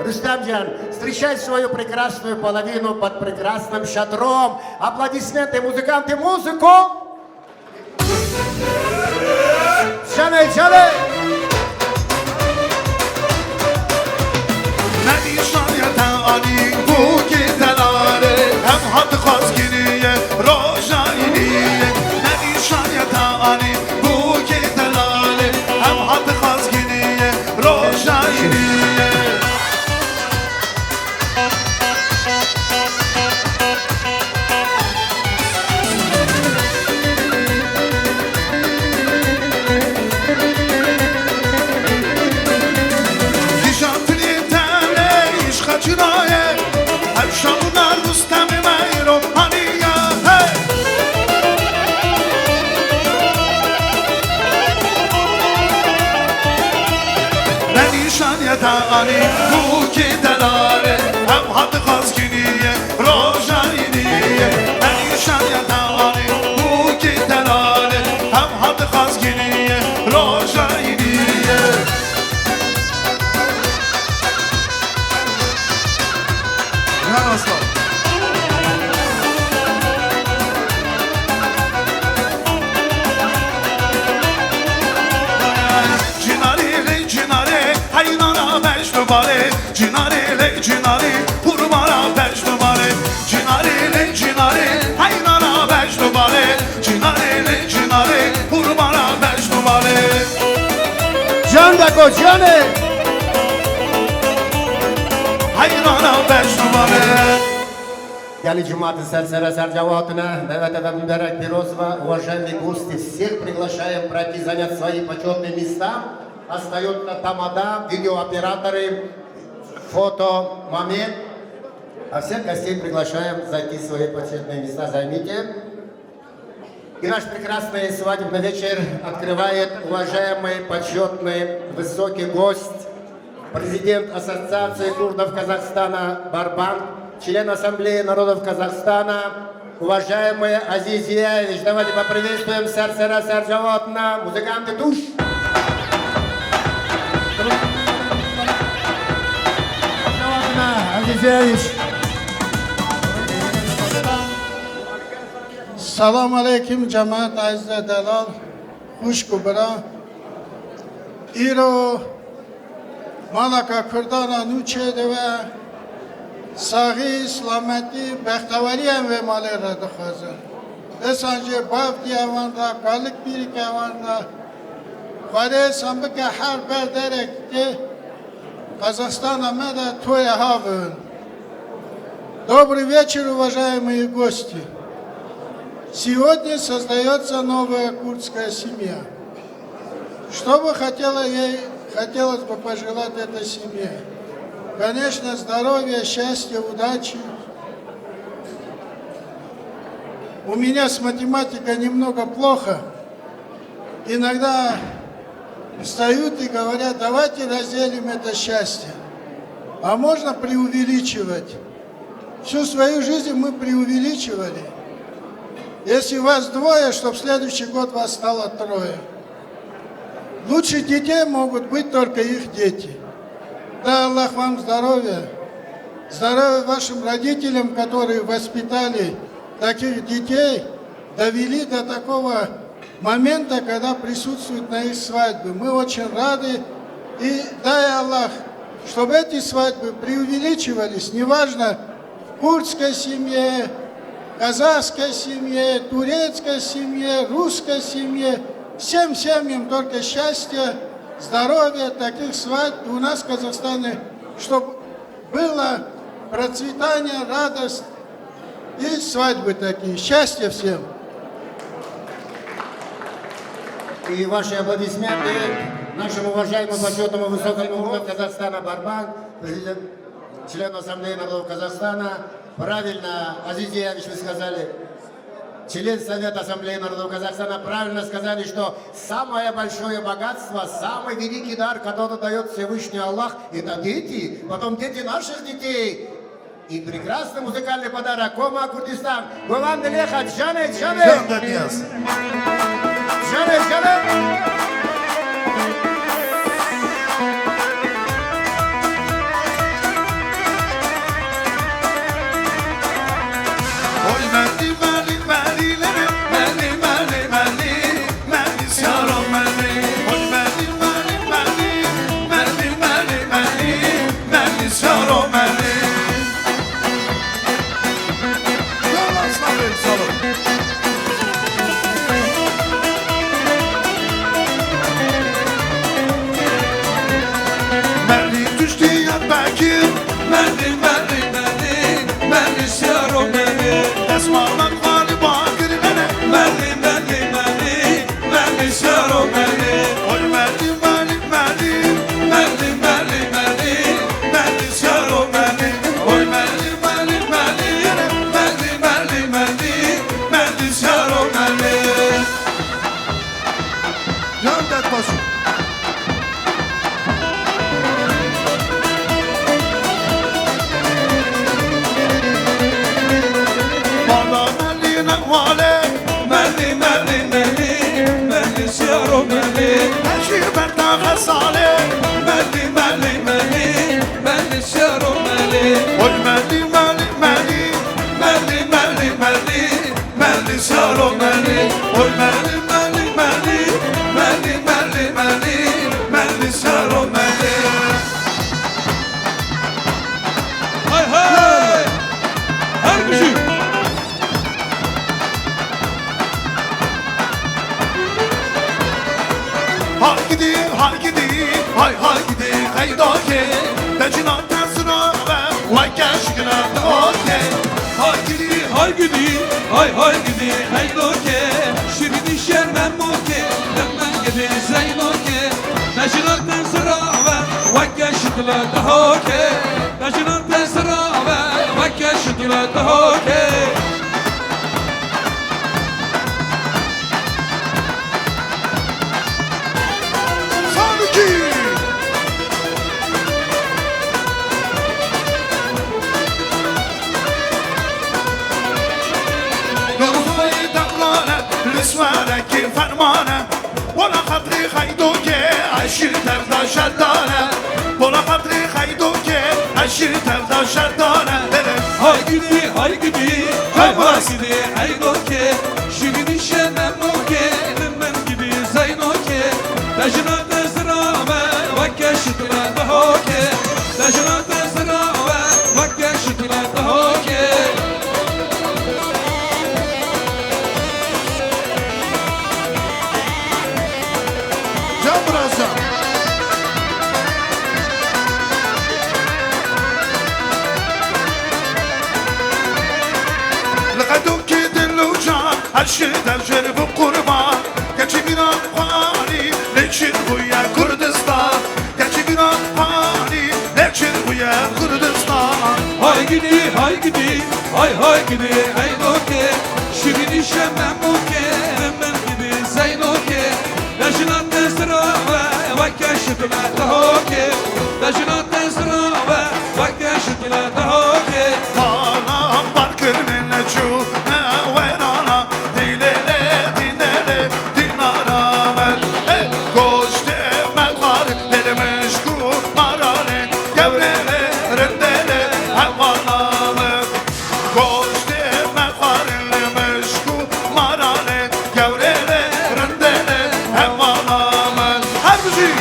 [SPEAKER 10] Рустамджан, встречай свою прекрасную половину под прекрасным шатром. Аплодисменты, музыканты, музыку! Şanay, şanay!
[SPEAKER 2] Nedişan yata ani bu gidelare Hem hadı khazgiriye rojayniye Nedişan yata ani bu gidelare Hem hadı khazgiriye rojayniye numare Cinare le cinare Kurmana 5 numare Cinare le cinare Haynana 5 numare Cinare le cinare Kurmana 5 numare
[SPEAKER 10] Can da kocanı.
[SPEAKER 2] Haynana 5 numare
[SPEAKER 10] Яли Джуматы Сарсера Сарджаватына, Давата Мударак Пирозова, уважаемые гости, всех приглашаем пройти занять свои почетные места. Остается тамада, видеооператоры, фотомомент. А всех гостей приглашаем зайти в свои почетные места, займите. И наш прекрасный свадебный вечер открывает уважаемый, почетный, высокий гость, президент Ассоциации курдов Казахстана Барбан, член Ассамблеи народов Казахстана, уважаемый Азиз Зияевич. Давайте поприветствуем Сарсера Сарджаватна, музыканты душ. Азиз Зияевич.
[SPEAKER 11] Salam aleyküm cemaat azizə dəlal, xuş qubra. İro, Malaka Kırdana Nüçedə və Sağı İslaməti Bəxtəvəliyən və Malerədə xazır. Esancı Bav diyavanda, Qalık bir kavanda, Xare Sambıqə hər bərdərəkdə Казахстана mədə toya havın. Добрый вечер, уважаемые гости. Сегодня создается новая курдская семья. Что бы хотелось бы пожелать этой семье? Конечно, здоровья, счастья, удачи. У меня с математикой немного плохо. Иногда встают и говорят, давайте разделим это счастье. А можно преувеличивать. Всю свою жизнь мы преувеличивали. Если вас двое, чтобы в следующий год вас стало трое. Лучше детей могут быть только их дети. Да, Аллах вам здоровья. Здоровья вашим родителям, которые воспитали таких детей, довели до такого момента, когда присутствуют на их свадьбе. Мы очень рады. И дай Аллах, чтобы эти свадьбы преувеличивались, неважно, в курдской семье, казахской семье, турецкой семье, русской семье, всем семьям только счастья, здоровья, таких свадьб у нас в Казахстане, чтобы было процветание, радость и свадьбы такие. Счастья всем!
[SPEAKER 10] И ваши аплодисменты нашему уважаемому почетному высокому уровню Казахстана Барбан, президент, член Ассамблеи народов Казахстана. Правильно, Азиз Зияевич, вы сказали, член Совета Ассамблеи народов Казахстана, правильно сказали, что самое большое богатство, самый великий дар, который дает Всевышний Аллах, это дети, потом дети наших детей. И прекрасный музыкальный подарок Кома Курдистан. Гулан Делеха, Джане, Джане! Джане, Джане!
[SPEAKER 2] hay gidi, hay gidi, hay doke. Şirin şermen moke, demmen gidi zeynoke. Necilatan sırava, vakka şıkla dahoke. Necilatan sırava, vakka şıkla dahoke.
[SPEAKER 12] لسوانك فرمانه ولا خطري خيدوك عشر تفضى شردانه ولا خطري خيدوك عشر تفضى شردانه
[SPEAKER 2] Hay gidi, hay gidi, hay doke. Şirin şermen moke, demmen gidi zeynoke. Necilatan sırava, vakka şıkla dahoke. Necilatan sırava, vakka şıkla dahoke.
[SPEAKER 12] Can burası. لقدوك دلوجان هالشد الجرب قربان كاتشي بنا قاني لكشر ويا كردستان كاتشي بنا قاني لكشر ويا كردستان
[SPEAKER 2] Hay gidi, hay gidi, hay gidi, hay doke. Şirin şermen moke, demmen gidi zeynoke. Necilatan sırava, vakka şıkla dahoke. Necilatan sırava, vakka şıkla dahoke.
[SPEAKER 12] Anam barkın neçu ne verana dilele dinele dinaramel koş demek var demiş ku marale gevrele rendele hevalame koş demek var demiş ku marale gevrele rendele hevalame her müzik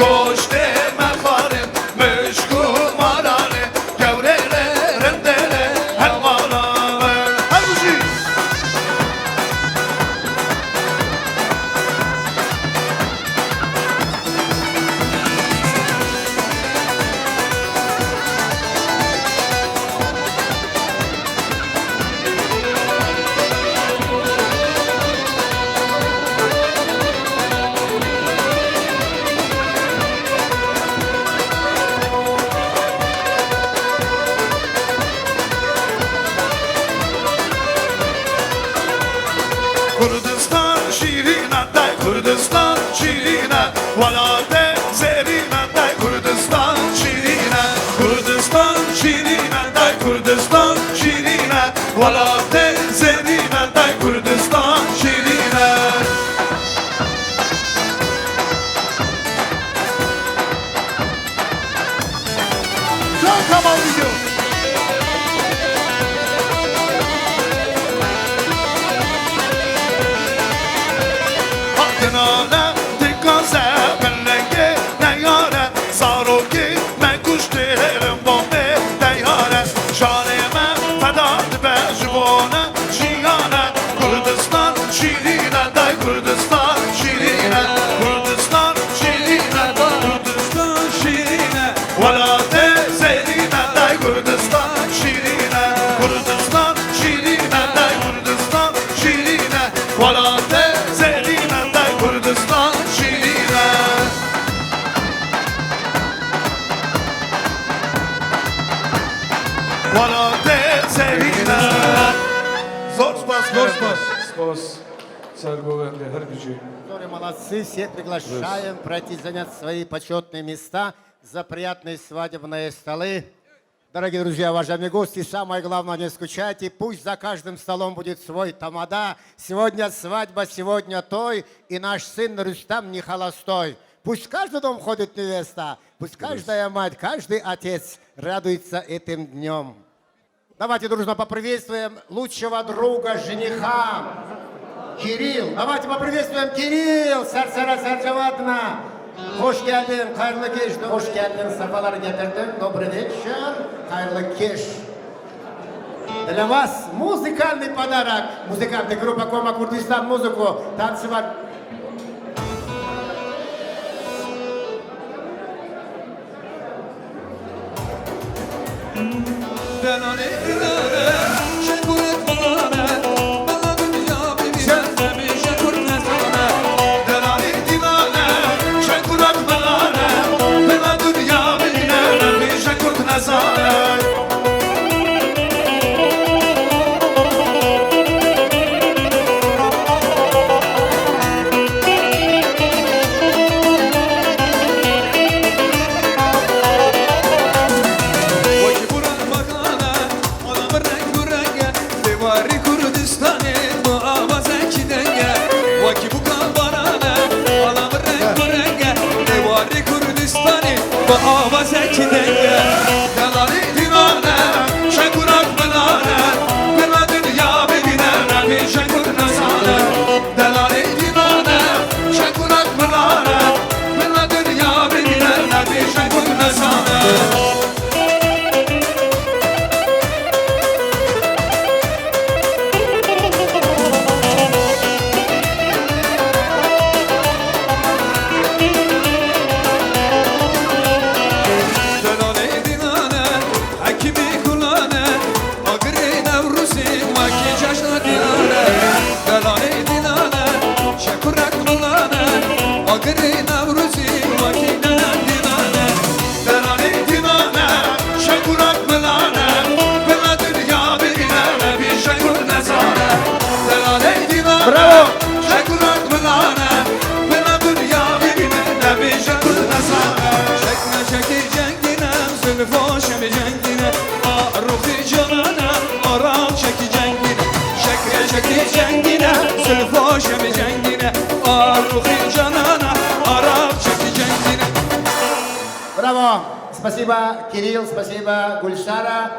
[SPEAKER 12] Koş deme farim, meşgul marale, gevrele, rendele, hevalame. Her müzik. Kurdistan şiirine day Kurdistan şiirine Vala de zerine day Kurdistan şiirine Kurdistan şiirine day Kurdistan şiirine Vala de zerine day Kurdistan şiirine Can Kamal video. Hakkına dikkaze bellenge ne yare Saroki men kuşterim bombe de yare Şaneme fedat be jivone jiyane Kurdistan şiirine day Kurdistan şiirine Kurdistan şiirine day
[SPEAKER 2] Kurdistan şiirine,
[SPEAKER 12] Vala de zerine day Kurdistan şiirine Kurdistan şiirine day Kurdistan şiirine Vala de zerine day Kurdistan şiirine Vala de zerine Zor spas, zor spas.
[SPEAKER 2] Спас, царь Говенде, Харбиджи.
[SPEAKER 10] Которые молодцы, всех приглашаем пройти занять свои почетные места за приятные свадебные столы. Дорогие друзья, уважаемые гости, самое главное, не скучайте. Пусть за каждым столом будет свой тамада. Сегодня свадьба, сегодня той, и наш сын Рустам не холостой. Пусть в каждый дом ходит невеста, пусть каждая мать, каждый отец радуется этим днем. Давайте дружно поприветствуем лучшего друга жениха, Кирилл. Давайте поприветствуем Кирилл, Сарсара Сарджаватна. Hoş geldin, hayırlı kış. Hoş geldin, sefalar getirdin. Добрый вечер, hayırlı kış. Для вас музыкальный подарок. Музыкальная группа Кома Курдистан музыку танцевать. Браво! Спасибо, Кирилл, спасибо, Гульсара.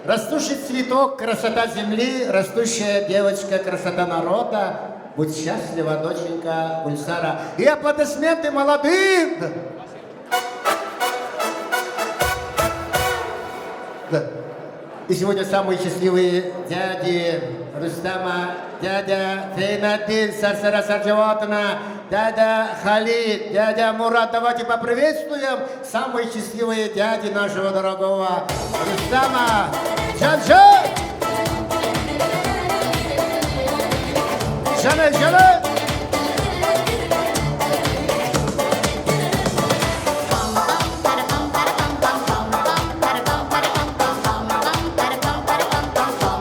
[SPEAKER 10] Растущий цветок, красота земли, растущая девочка, красота народа. Будь счастлива, доченька Гульсара. И аплодисменты молодым! Да. И сегодня самые счастливые дяди Рустама, дядя Фейнаддин, Сарсара Сарджаватна, дядя Халид, дядя Мурат. Давайте поприветствуем самые счастливые дяди нашего дорогого Рустама. Джан-Джан! Джан-Джан!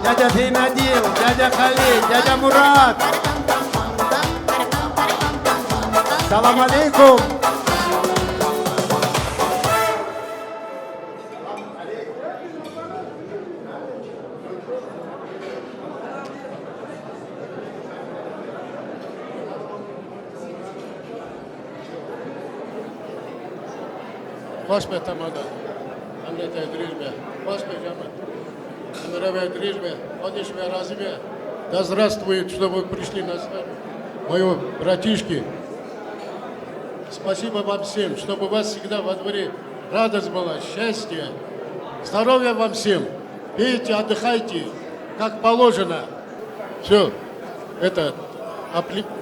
[SPEAKER 10] Дядя Фейнаддин, дядя Халид, дядя Мурат. Салам алейкум.
[SPEAKER 13] Hoş be tamada. Hamlete drижбе. Hoş be Джамат. Мировая дружба, отдельная разве. Да здравствует, что вы пришли на свадьбу. Мои братишки, спасибо вам всем, чтобы у вас всегда во дворе радость была, счастье, здоровья вам всем. Пейте, отдыхайте, как положено. Все, это,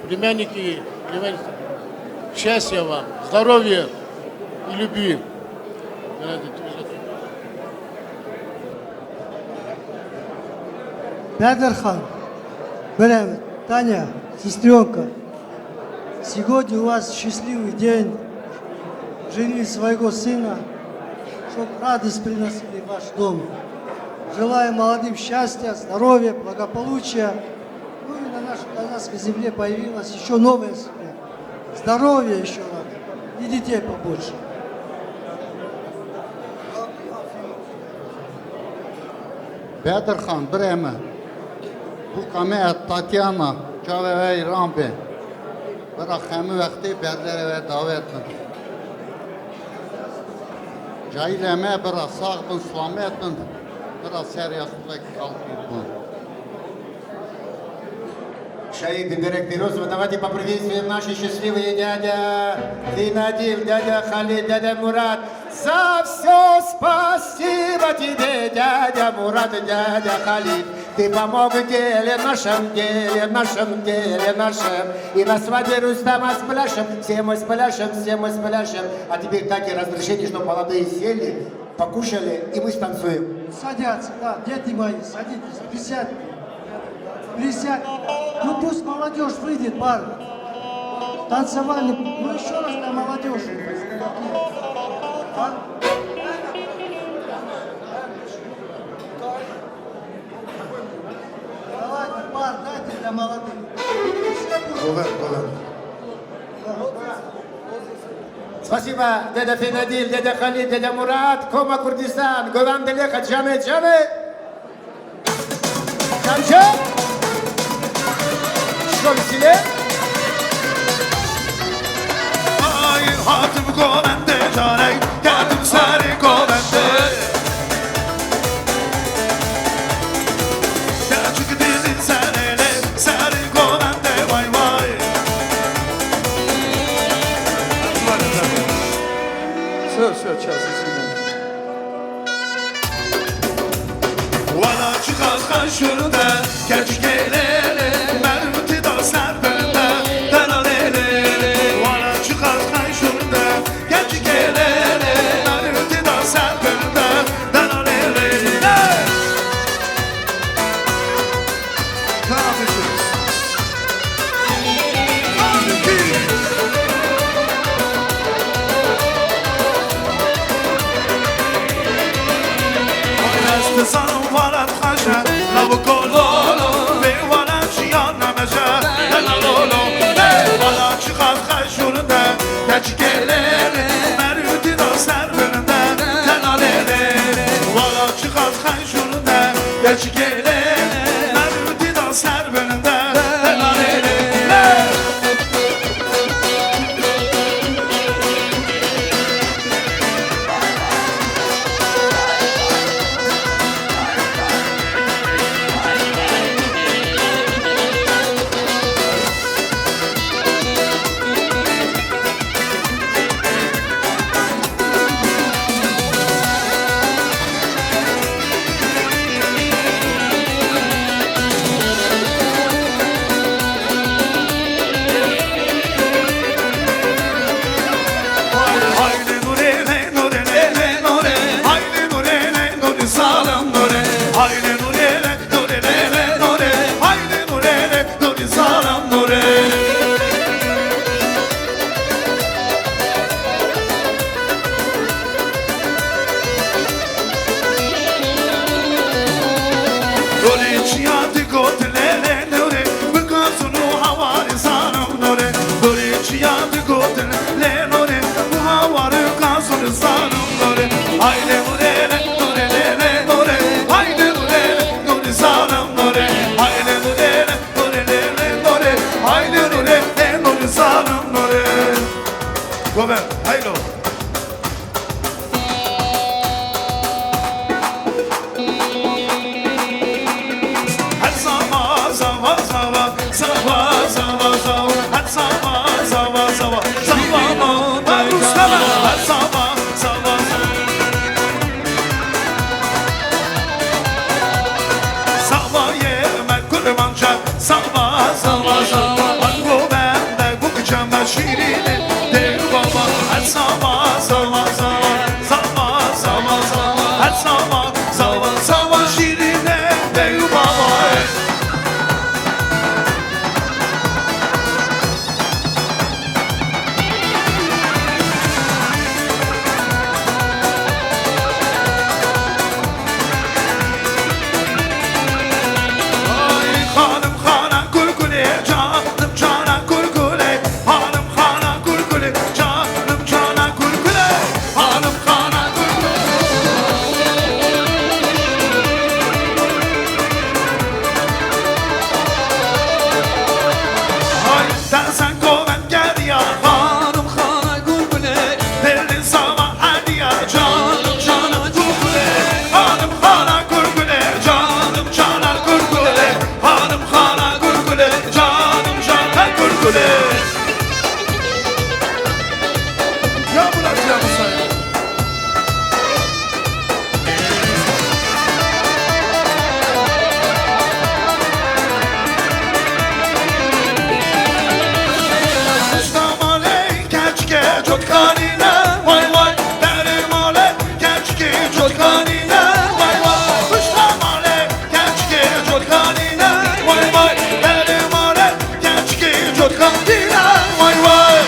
[SPEAKER 13] племянники, счастья вам, здоровья и любви.
[SPEAKER 14] Бядырхан, Брем, Таня, сестренка, сегодня у вас счастливый день. Женили своего сына, чтобы радость приносили в ваш дом. Желаю молодым счастья, здоровья, благополучия. Ну и на нашей казахской земле появилась еще новая семья. Здоровья еще надо и детей побольше.
[SPEAKER 11] Bedirxan Breme, bu kamera Tatyana, Cave ve Rambe. Bırak hemi vakti bedlere ve davet edin. Cahileme bırak sağ bin selamet bin. Bırak seriyasındaki kalkıyordun.
[SPEAKER 10] Шаид Биберек Пирозова, давайте поприветствуем наши счастливые дядя Финадил, дядя Халид, дядя Мурат. За все спасибо тебе, дядя Мурат, дядя Халид. Ты помог в деле нашем, деле нашем, деле нашем. И на свадьбе Рустама спляшем, все мы спляшем, все мы спляшем. А теперь так и разрешение, что молодые сели, покушали, и мы станцуем.
[SPEAKER 14] Садятся, да, дети мои, садитесь, присядьте. Присядьте. Ну пусть молодежь выйдет, парни. Танцевали, ну еще раз для молодежи. Давайте, пар, дайте для молодых.
[SPEAKER 10] Спасибо, дядя Финадил, дядя Халид, дядя Мурат, Кома Курдистан, Гован Делеха, Джаме, Джаме. Джамча. Что веселее?
[SPEAKER 12] Ay hatım govende caney, geldim seni govende. Gerçek dedin sen hele, seni govende vay vay. Все, сейчас, извините. Valla çıkarsan şurada, geç gelene, mermiti da serbende, denalele. Valla çıkarsan şurada, geç gelene, mermiti da serbende, denalele. Ne yapıyorsunuz? Sanım varat haşa, lavu kololo, ve varat şiyana meşa, denalolo. Valla çıkar kaşurda, geç gelene, merüti da serbende, denalele. Valla çıkar kaşurda, geç gelene, merüti da serbende, denalele. Haydi nure ne nure ne ne nure, haydi nure ne nure salam nure, haydi nure ne nure ne ne nure, haydi nure ne nure salam nure. Nure çiyati kotlere nure, bıkasunu havari sanam nure, nure çiyati kotlere nure, bu havari kasunu sanam nure, haydi nure ne nure ne ne nure, haydi nure ne nure sanam nure, haydi nure ne nure ne ne nure, haydi nure ne nure sanam nure. Gober, haylo. Her sabah sabah sabah sabah sabah sabah her sabah sabah sabah sabah her sabah sabah sabah yemek kurbanca sabah sabah sabah bu bende bu kıçama şirini dev baba her sabah sabah sabah sabah sabah sabah her sabah sabah sabah şirine dev baba. Ay hanım hana kulkule, canım cana kulkule, hanım hana kulkule, canım cana kulkule. çotkanine vay vay Derim ale gençki çotkanine vay vay Kuşlam ale gençki çotkanine vay vay Derim ale gençki çotkanine vay vay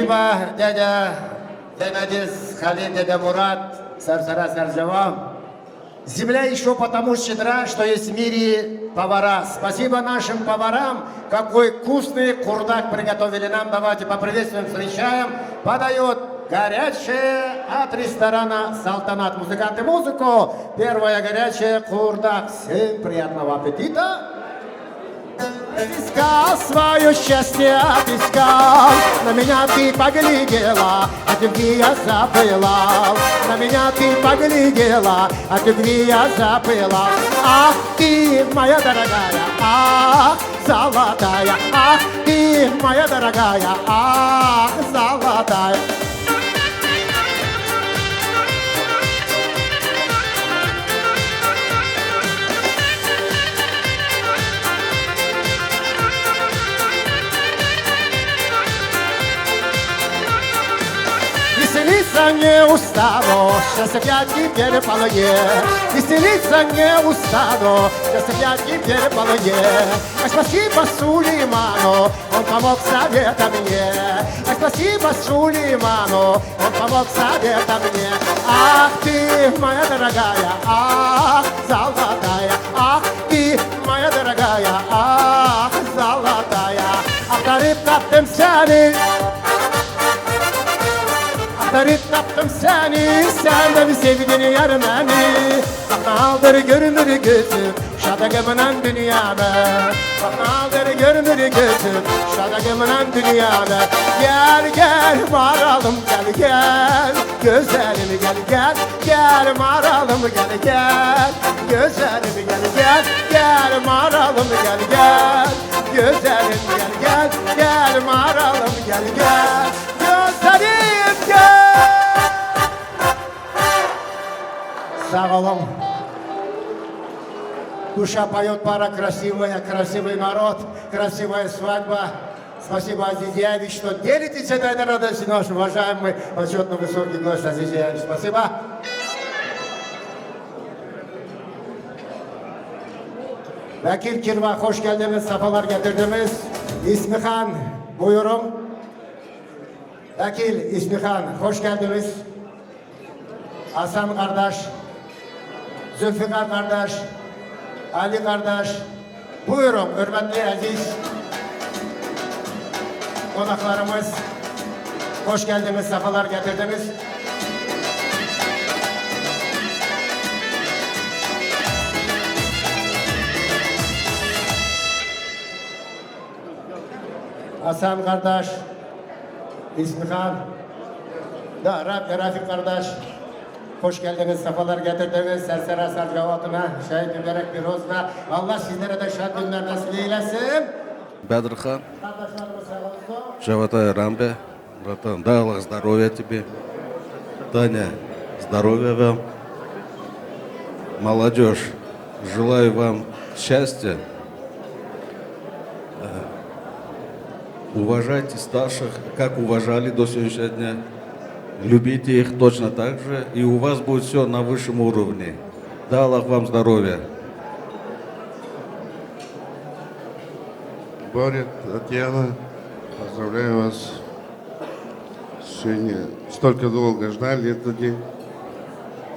[SPEAKER 10] Спасибо, дядя Геннадис, Халид, дядя Мурат, Сарсара, Сарджавам. Земля еще потому щедра, что есть в мире повара. Спасибо нашим поварам, какой вкусный курдак приготовили нам. Давайте поприветствуем, встречаем. Подает горячее от ресторана «Салтанат». Музыканты, музыку. Первая горячая курдак. Всем приятного аппетита. Искал свое счастье, отыскал. На меня ты поглядела, от любви я запылал. На меня ты поглядела, от любви я запылал. Ах ты, моя дорогая, ах, золотая. Ах ты, моя дорогая, ах, золотая. Веселиться не устану, сейчас я теперь полоне. Веселиться не устану, сейчас я теперь полоне. А спасибо Сулейману, он помог советом мне. А спасибо Сулейману, он помог советом мне. Ах ты, моя дорогая, ах, золотая. Ах ты, моя dорогая, ах, золотая. Aktarıp kaptım seni, aktarıp kaptım seni. Sen de bir sevdiğini yarım beni. Bak aldır görünür gözüm, şadagımınan dünyada. Bak aldır görünür gözüm, şadagımınan dünyada. Gel gel varalım gel gel, güzelim gel gel. Gel varalım gel gel, güzelim gel gel. Gel varalım gel gel, güzelim gel gel. Gel varalım gel gel, güzelim gel. Sağ olun. Душа поет, пара красивая, красивый народ, красивая свадьба. Спасибо, Азизьевич, что делитесь этой радостью, наш уважаемый, почетно высокий гость Азизьевич. Спасибо. Vekil Kirva, hoş geldiniz, sefalar getirdiniz. İsmihan, buyurun. Vekil İsmihan, hoş geldiniz. Hasan kardeş, Zülfikar kardeş, Ali kardeş, buyurun hürmetli aziz konaklarımız, hoş geldiniz, sefalar getirdiniz. Hasan kardeş, İsmihan, da Rafik kardeş, hoş geldiniz, sefalar getirdiniz. Sersera Sarcavat'ına, şehit mübarek bir rozla. Allah sizlere de şad günler nasip eylesin.
[SPEAKER 15] Бадрхан, Шаватай Рамбе, братан, дай Аллах здоровья тебе. Таня, здоровья вам. Молодежь, желаю вам счастья. Уважайте старших, как уважали до сегодняшнего дня. Любите их точно так же, и у вас будет все на высшем уровне. Дай Аллах вам здоровья.
[SPEAKER 16] Боря, Татьяна, поздравляю вас. Сегодня столько долго ждали этот день.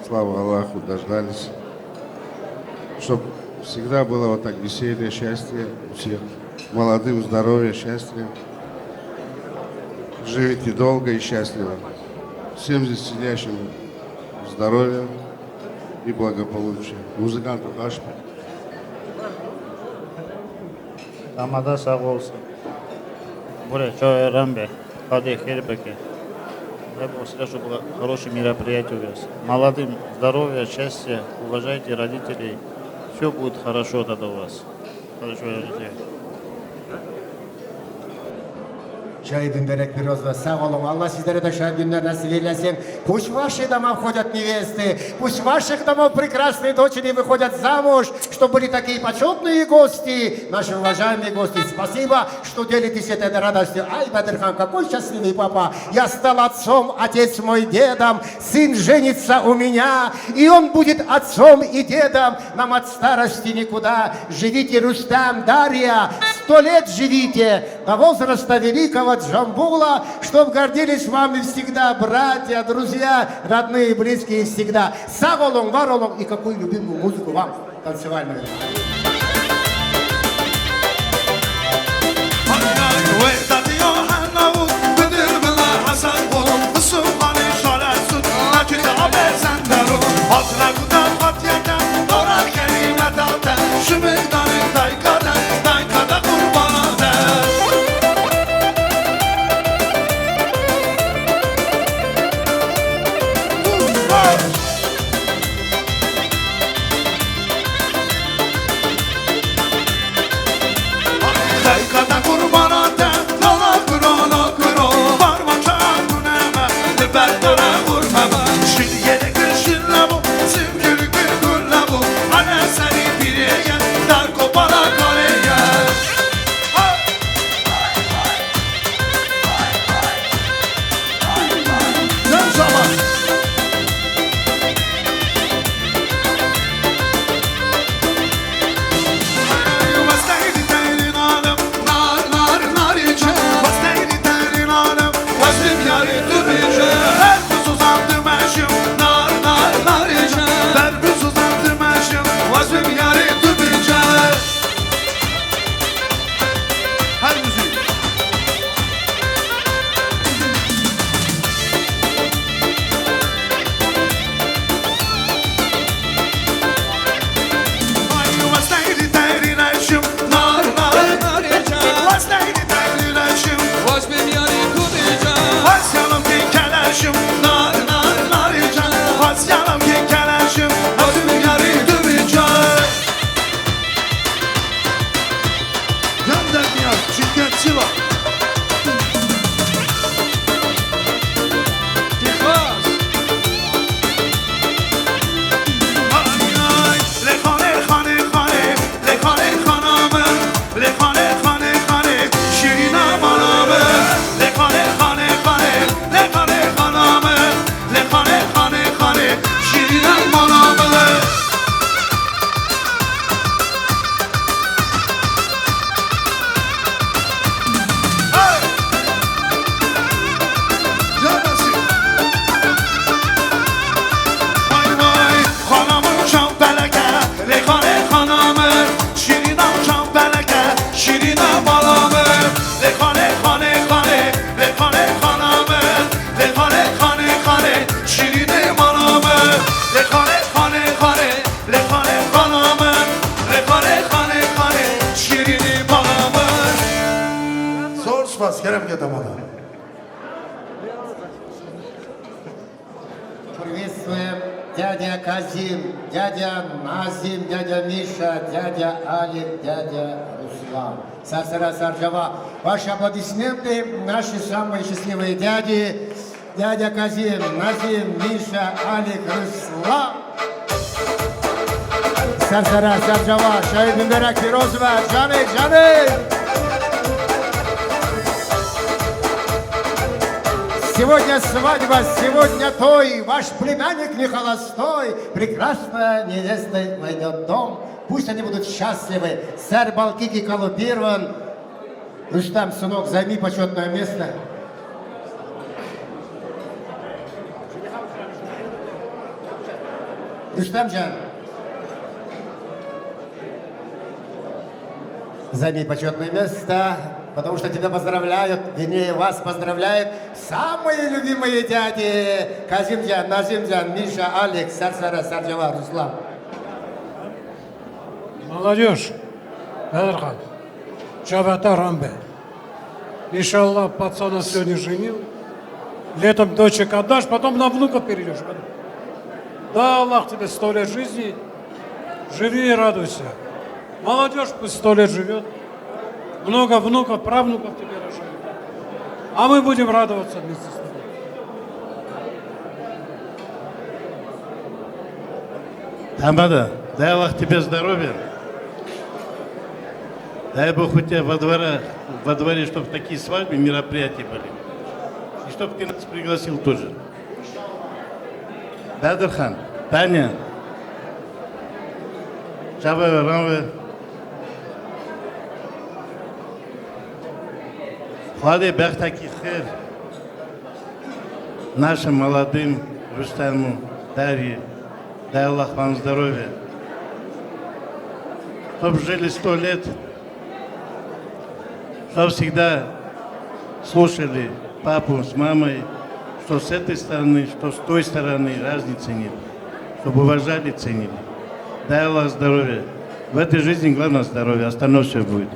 [SPEAKER 16] Слава Аллаху, дождались. Чтобы всегда было вот так веселье, счастье у всех. Молодым здоровья, счастья. Живите долго и счастливо. Всем здесь сидящим здоровья и благополучия. Музыканту Ашпи.
[SPEAKER 17] Тамада сау болсын. Боря, что Рамбе, ходи хербеки. Дай Бог всегда, чтобы было хорошее мероприятие у вас. Молодым здоровья, счастья, уважайте родителей. Все будет хорошо тогда у вас. Хорошо, родители.
[SPEAKER 10] Şahit mübarek bir roz ve sağ olun. Allah sizlere de şahit günler nasip eylesin. Пусть в ваши дома входят невесты, пусть в ваших домов прекрасные дочери выходят замуж, чтобы были такие почетные гости, наши уважаемые гости. Спасибо, что делитесь этой радостью. Ай, Бадрхан, какой счастливый папа. Я стал отцом, отец мой дедом, сын женится у меня, и он будет отцом и дедом. Нам от старости никуда. Живите, Рустам, Дарья, 100 лет живите, до возраста великого Джамбула, чтоб гордились вами всегда братья, друзья, родные, близкие всегда. Саголом, варолом и какую любимую музыку вам танцевальную.
[SPEAKER 12] Şu meydanı daykada, daykada kurban. вас, Керемке Тамада.
[SPEAKER 10] Приветствуем дядя Казим, дядя Назим, дядя Миша, дядя Алик, дядя Руслан. Сарсара Сарджава. Ваши аплодисменты, наши самые счастливые дяди. Дядя Казим, Назим, Миша, Алик, Руслан. Сарсара Сарджава, Шаид Бимберак Фирозова, Джаны, Джаны. Сегодня свадьба, сегодня той, ваш племянник не холостой, прекрасная невеста войдет в дом, пусть они будут счастливы. Сэр Балкики Колупирован, Рустам, сынок, займи почетное место. Рустамджан, займи почетное место. Потому что тебя поздравляют, вернее, вас поздравляют самые любимые дяди Казимджан, Назимджан, Миша, Алекс, Сарсара, Сарджава, Руслан.
[SPEAKER 13] Молодежь, Бадархан, Чавата Рамбе. Иншаллах, пацана сегодня женил. Летом дочек отдашь, потом на внуков перейдешь. Да, Аллах тебе 100 лет жизни. Живи и радуйся. Молодежь пусть 100 лет живет. Много внуков, правнуков тебе рожают. А мы будем радоваться вместе с тобой.
[SPEAKER 18] Тамада, дай Аллах тебе здоровья. Дай Бог у тебя во дворе, чтобы такие свадьбы, мероприятия были. И чтобы ты нас пригласил тоже. Бадархан, Таня, Шаба Рамве. Хвали бахтаки хэр нашим молодым Рустаму, Дарье, дай Аллах вам здоровья. Чтоб жили 100 лет, чтоб всегда слушали папу с мамой, что с этой стороны, что с той стороны, разницы нет. Чтобы уважали, ценили. Дай Аллах здоровья. В этой жизни главное здоровье, остальное все будет.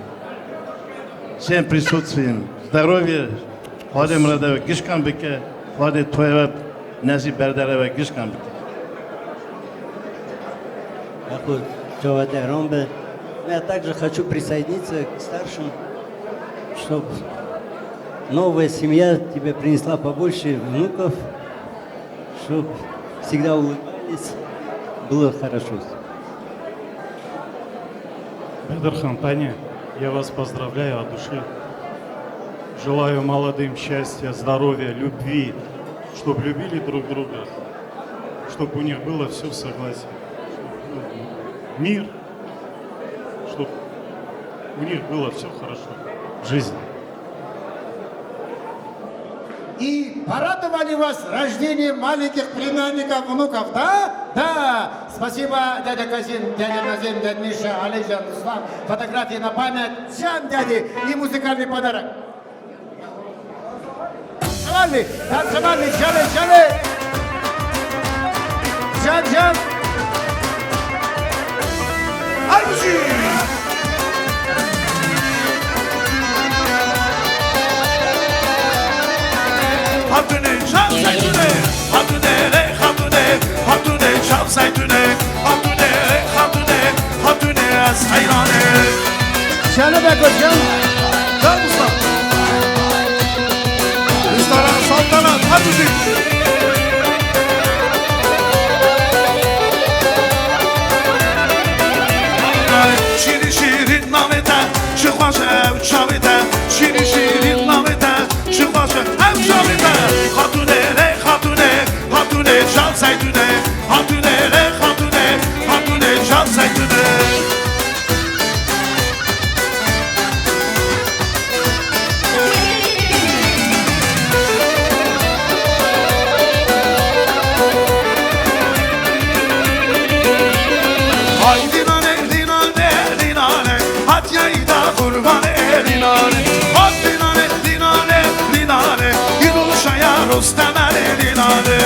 [SPEAKER 18] Всем присутствием. Здоровья, ходе мрадава гишкамбеке, ходе твоеват нази бердарава гишкамбеке.
[SPEAKER 19] Ахуд Чаватай Ромбе. Я также хочу присоединиться к старшим, чтобы новая семья тебе принесла побольше внуков, чтобы всегда улыбались, было хорошо.
[SPEAKER 20] Бадархан, Таня, я вас поздравляю от души. Желаю молодым счастья, здоровья, любви, чтобы любили друг друга, чтобы у них было все в согласии. Мир, чтобы у них было все хорошо в жизни.
[SPEAKER 10] И порадовали вас рождением маленьких племянников, внуков, да? Да! Спасибо, дядя Казим, дядя Назим, дядя Миша, Алиджан, Руслан. Фотографии на память. Джан, дяди, и музыкальный подарок. Танцевали, Джан. Джан.
[SPEAKER 12] Арчи! Hatune, çal saytune, hatune, çal saytune, hatune, az hayrane.
[SPEAKER 10] Canı be koçum.
[SPEAKER 12] Can Mustafa. Restoran Saltanat, hatune. Şirin şirin navete, çıkmaşa uçavete, şirin şirin navete, çıkmaşa uçavete. Hatune, çal saytune, hatune, çal saytune. Haydi dinane, hat yayda kurban dinane. Hat dinane, yudul şaya Rustem dinane.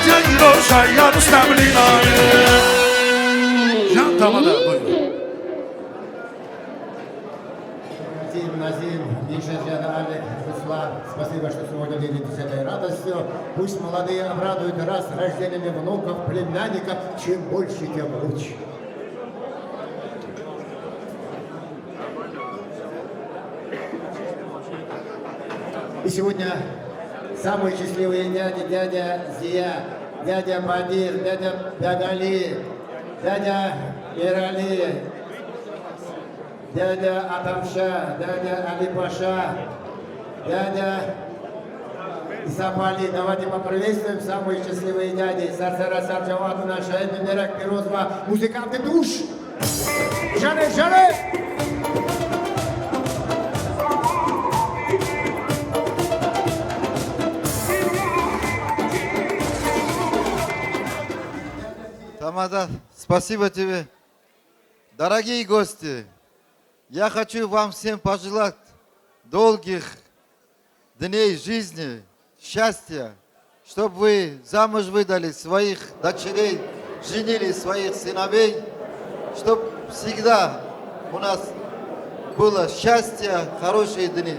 [SPEAKER 12] Fatya İroşa Yarustam Linare Can Tamada buyurun.
[SPEAKER 10] Назим, Миша, Алек, Руслан, спасибо, что сегодня делитесь этой радостью. Пусть молодые обрадуют раз рождениями внуков, племянников, чем больше, тем лучше. И сегодня самые счастливые дяди, дядя Зия, дядя Бадир, дядя Бягали, дядя Ирали, дядя Атамша, дядя Алипаша, дядя Исапали. Давайте поприветствуем самые счастливые дяди. Сарсара Сарджаватуна, Шаид Бендерак, Пирозва, музыканты душ. Жары, жары!
[SPEAKER 1] Тамада, спасибо тебе. Дорогие гости, я хочу вам всем пожелать долгих дней жизни, счастья, чтобы вы замуж выдали своих дочерей, женили своих сыновей, чтобы всегда у нас было счастье, хорошие дни.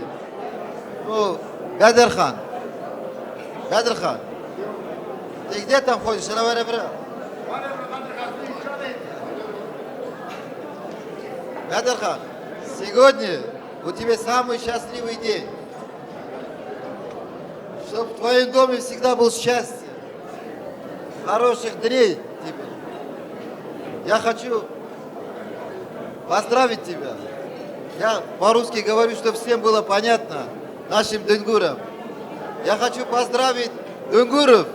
[SPEAKER 1] Ну, Гадерхан, ты где там ходишь? Гадерхан, сегодня у тебя самый счастливый день. Чтобы в твоем доме всегда был счастье. Хороших дней тебе. Я хочу поздравить тебя. Я по-русски говорю, чтобы всем было понятно, нашим дунгурам. Я хочу поздравить дунгуров.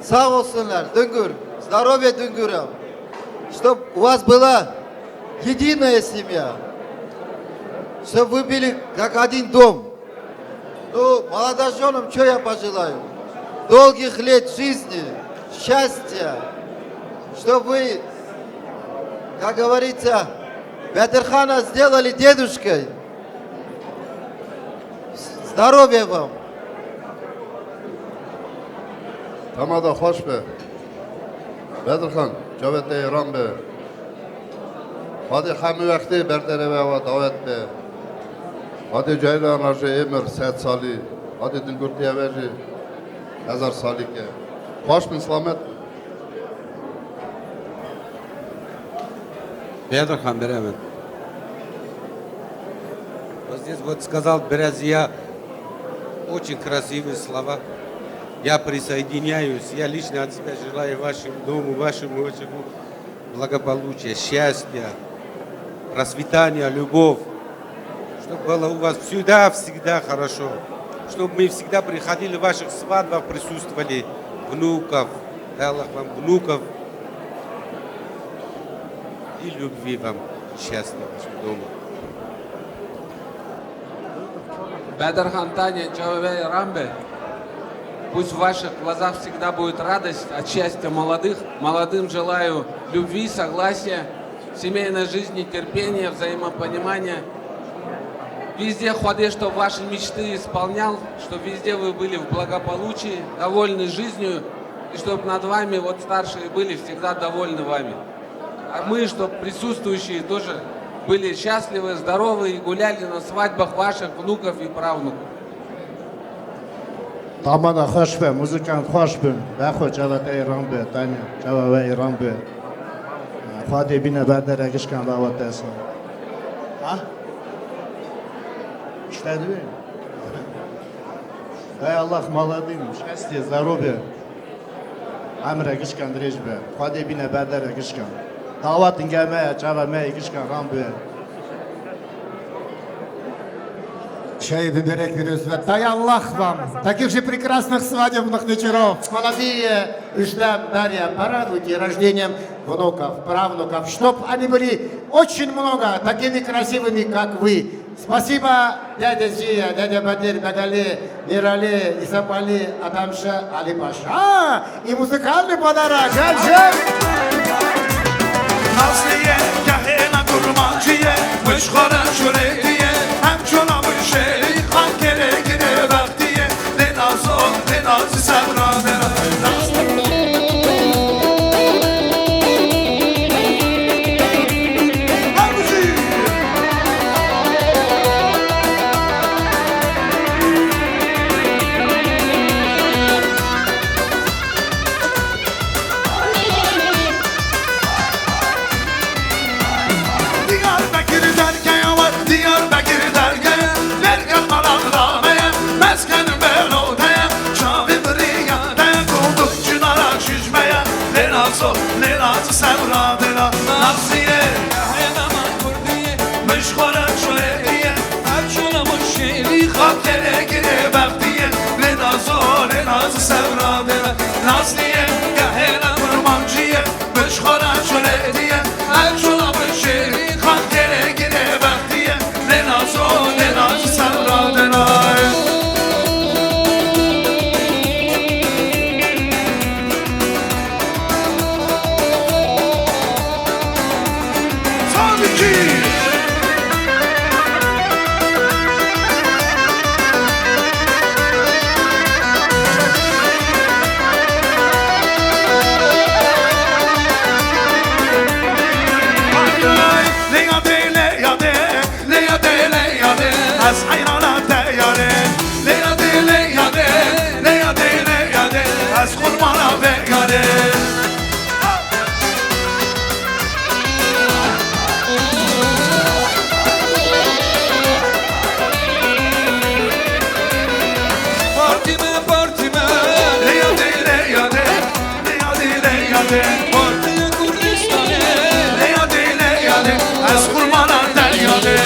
[SPEAKER 1] Sağ olsunlar Dungur. Здоровья дунгурам. Чтобы у вас была единая семья. Чтобы вы были как один дом. Ну, молодоженам что я пожелаю? Долгих лет жизни, счастья. Чтобы вы, как говорится, Бядырхана сделали дедушкой. Здоровья вам.
[SPEAKER 8] Tamada hoş be. Bedirhan, Cavette İran be. Hadi hemi vakti berdere ve davet be. Hadi Ceylan Hacı Emir Seyit Salih. Hadi Dingurtiye Veci Hazar Salih ke. Hoş bin selamet.
[SPEAKER 21] Бедрхан Беремен. Вот здесь вот сказал Березия очень красивые слова. Я присоединяюсь. Я лично от себя желаю вашему дому, вашему очагу благополучия, счастья, процветания, любовь. Чтобы было у вас всегда хорошо. Чтобы мы всегда приходили в ваших свадьбах, присутствовали внуков. Дай Аллах вам внуков. И любви вам, счастья вашему дому.
[SPEAKER 22] Бедрхан Таня, Джававей Рамбе. Пусть в ваших глазах всегда будет радость от счастья молодых. Молодым желаю любви, согласия, семейной жизни, терпения, взаимопонимания. Везде ходи, чтобы ваши мечты исполнял, чтобы везде вы были в благополучии, довольны жизнью, и чтобы над вами вот старшие были всегда довольны вами. А мы, чтобы присутствующие тоже были счастливы, здоровы и гуляли на свадьбах ваших внуков и правнуков.
[SPEAKER 18] Tamada hoş be, muzikant hoş be. Bexo Cavette İran be, Tanya, Cavave İran be. Hadi bine berdere gişkan davet etsin. Ha? İşte değil. Дай Allah молодым, счастья, здоровья. Амре гишкан дрежбе. Hadi bine berdere gişkan. Davetin gelmeye, Cavame gişkan rambe.
[SPEAKER 10] Шаид Бендерак, Пирозва. Дай Аллах вам таких же прекрасных свадебных вечеров. Молодые, Ишлян, Дарья, порадуйте рождением внуков, правнуков, чтоб они были очень много такими красивыми, как вы. Спасибо, дядя Зия, дядя Бадир, Бягали, Мирали, Исапали, Адамша, Алипаша. И музыкальный подарок.
[SPEAKER 12] Nazlıye, kahena kurmancıye, müşkara şüretiye, hem çorabı şeyli, hankere gire vaktiye, le nazı sabra vera. سورادنا نفسیه مشخوره شویه همچون مشیری خاطره گیره وقتیه لناز سورادنا نفسیه گهلا مرمانجیه مشخوره شویه همچون مشیری خاطره گیره وقتیه لناز سورادنا از حیرانت یاره لیاده لیاده از خورمانا بگاره پارتیمه لیاده پارتی کردستانه لیاده از خورمانا دریاده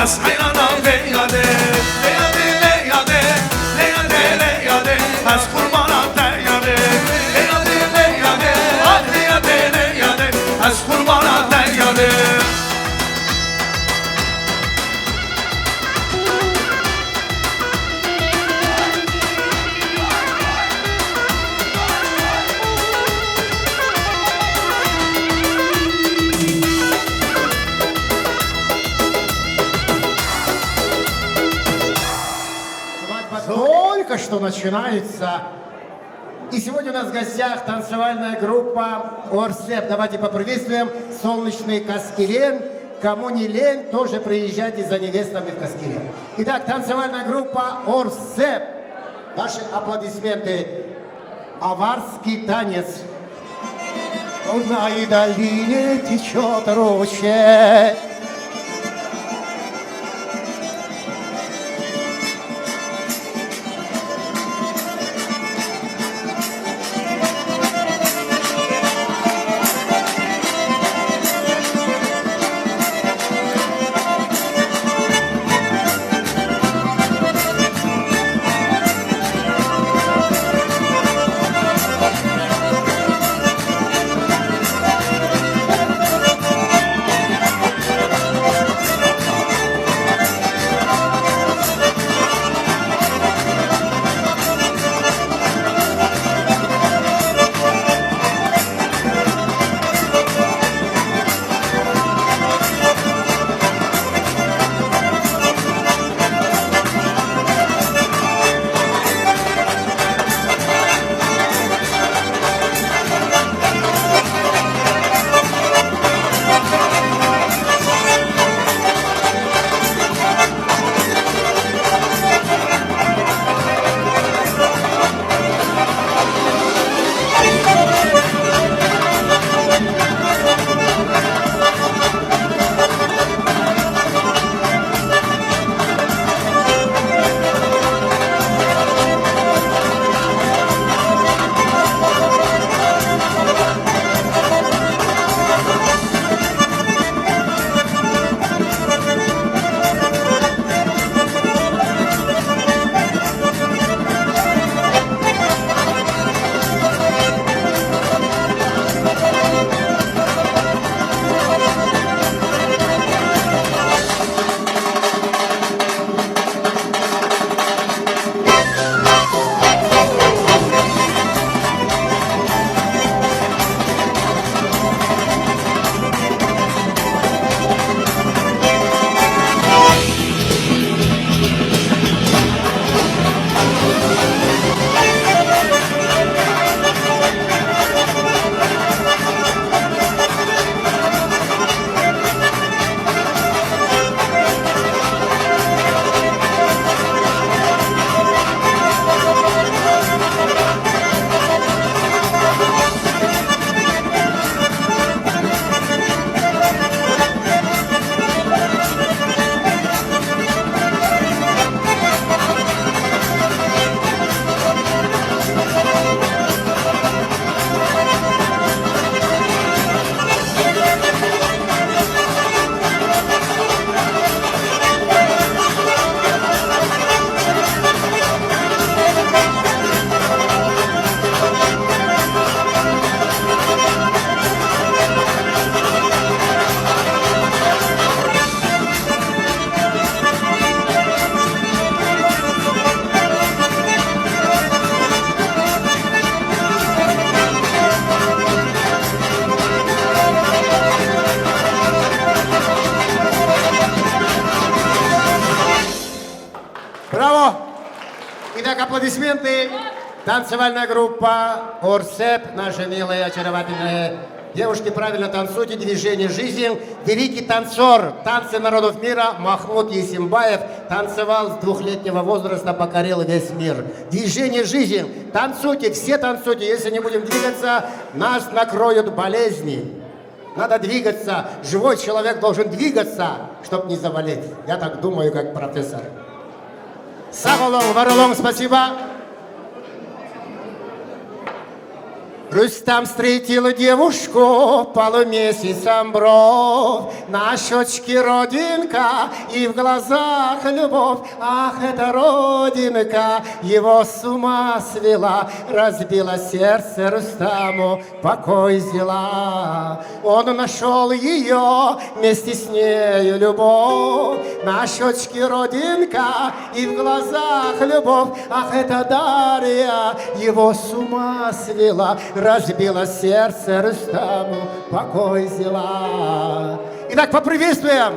[SPEAKER 12] از حیرانا بیاده لیاده از قربانا دیاده لیاده از قربانا دیاده
[SPEAKER 10] Только что начинается. И сегодня у нас в гостях танцевальная группа Орсеп. Давайте поприветствуем солнечный Каскелен. Кому не лень, тоже приезжайте за невестами в Каскелен. Итак, танцевальная группа Орсеп. Ваши аплодисменты. Аварский танец. В горной долине течет ручей. Аплодисменты. Танцевальная группа Орсеп, наши милые, очаровательные девушки, правильно танцуйте, движение жизни. Великий танцор, танцы народов мира Махмуд Есимбаев танцевал с 2-летнего возраста, покорил весь мир. Движение жизни, танцуйте, все танцуйте. Если не будем двигаться, нас накроют болезни. Надо двигаться. Живой человек должен двигаться, чтобы не заболеть. Я так думаю, как профессор. Саволом, Варолом, спасибо. Рустам встретил девушку полумесяцем бров, на щечке родинка и в глазах любовь. Ах, эта родинка его с ума свела, разбила сердце Рустаму, покой взяла. Он нашел ее, вместе с нею любовь, на щечке родинка и в глазах любовь. Ах, эта Дарья его с ума свела, разбила сердце Рустаму, покой взяла. Итак, поприветствуем.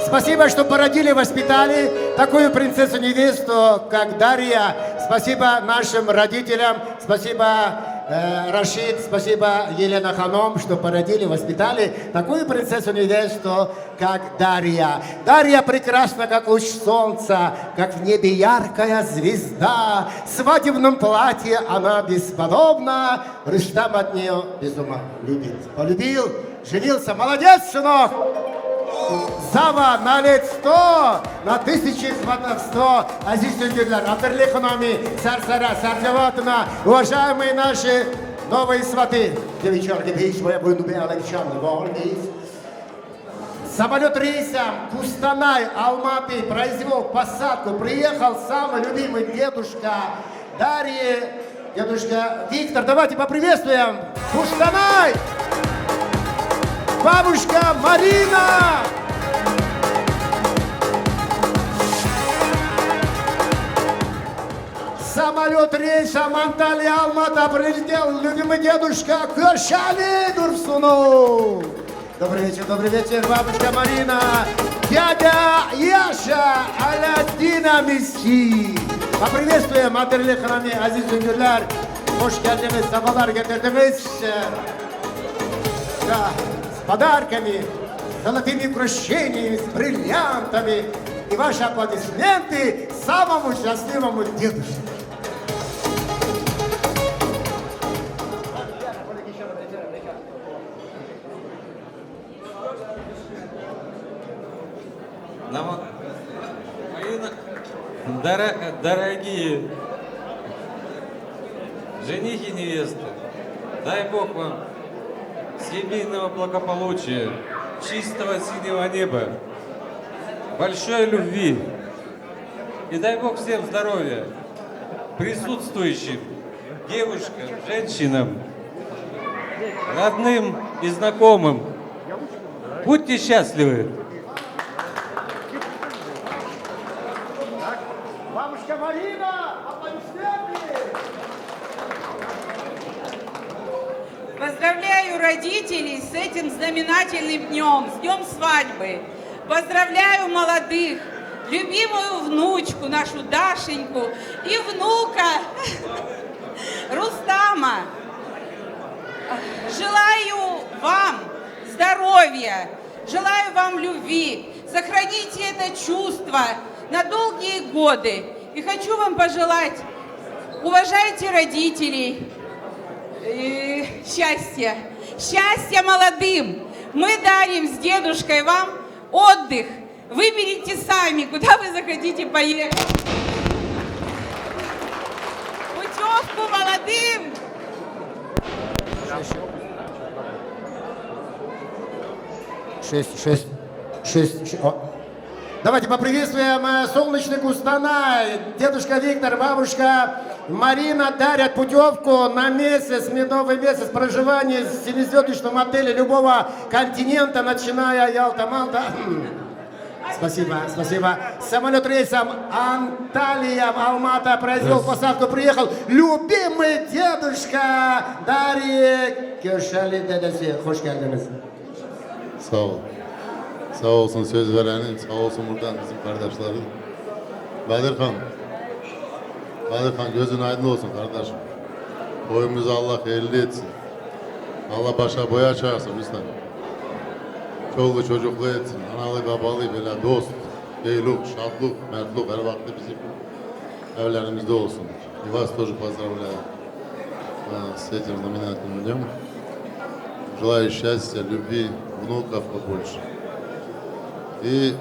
[SPEAKER 10] Спасибо, что породили, воспитали такую принцессу-невесту, как Дарья. Спасибо нашим родителям. Спасибо, Рашид. Спасибо, Елена Ханом, что породили, воспитали такую принцессу-невесту, как Дарья. Дарья прекрасна, как луч солнца, как в небе яркая звезда. В свадебном платье она бесподобна. Рустам от нее без ума любит. Полюбил, женился. Молодец, сынок! Зава на лет 100, на 1000 хватов 100. Азиз Тюнгюрлер, Абдерле Ханами, Сарсара, Сарджаватна, уважаемые наши новые сваты. Девичонки, самолет рейсом Кустанай, Алматы произвел посадку. Приехал самый любимый дедушка Дарьи, дедушка Виктор. Давайте поприветствуем. Кустанай! Бабушка Марина! Самолет рейсом Анталия-Алмата прилетел любимый дедушка Кошали Дурсуну. Добрый вечер, бабушка Марина. Дядя Яша Алядина Миски. Поприветствуем Адерле Ханами, Азиз Üngürler. Hoş geldiniz, sabahlar getirdiniz. Да, с подарками, золотыми украшениями, с бриллиантами. И ваши аплодисменты самому счастливому дедушке.
[SPEAKER 3] Дорогие женихи и невесты, дай Бог вам семейного благополучия, чистого синего неба, большой любви. И дай Бог всем здоровья, присутствующим, девушкам, женщинам, родным и знакомым. Будьте счастливы.
[SPEAKER 10] Бабушка Марина, аплодисменты!
[SPEAKER 5] Поздравляю родителей с этим знаменательным днем, с днем свадьбы. Поздравляю молодых, любимую внучку, нашу Дашеньку, и внука Рустама. Желаю вам здоровья, желаю вам любви. Сохраните это чувство на долгие годы. И хочу вам пожелать, уважайте родителей, счастья. Счастья молодым. Мы дарим с дедушкой вам отдых. Выберите сами, куда вы захотите поехать. Путевку молодым.
[SPEAKER 10] Шесть. Давайте поприветствуем солнечный Кустанай. Дедушка Виктор, бабушка Марина дарят путевку на месяц, медовый месяц проживания в 7-звездочном отеле любого континента, начиная Ялта-Малта. Спасибо. Самолет рейсом Анталия-Алмата произвел посадку, приехал любимый дедушка Дарьи Кешали дедesi. Hoş geldiniz.
[SPEAKER 7] Sağ ol. Sağ olsun söz verenin, sağ olsun buradan bizim kardeşlerim. Bedirhan,
[SPEAKER 4] Badirhan gözün aydın olsun kardeşim. Toyumuzu Allah hayırlı etsin. Allah başa boya çağırsın bizden. Çoluğu çocuklu etsin. Analı babalı böyle dost, beylik, şadlık, mertlik her vakti bizim evlerimizde olsun. И вас тоже поздравляю с этим знаменательным днем. Желаю счастья, любви, внуков побольше. И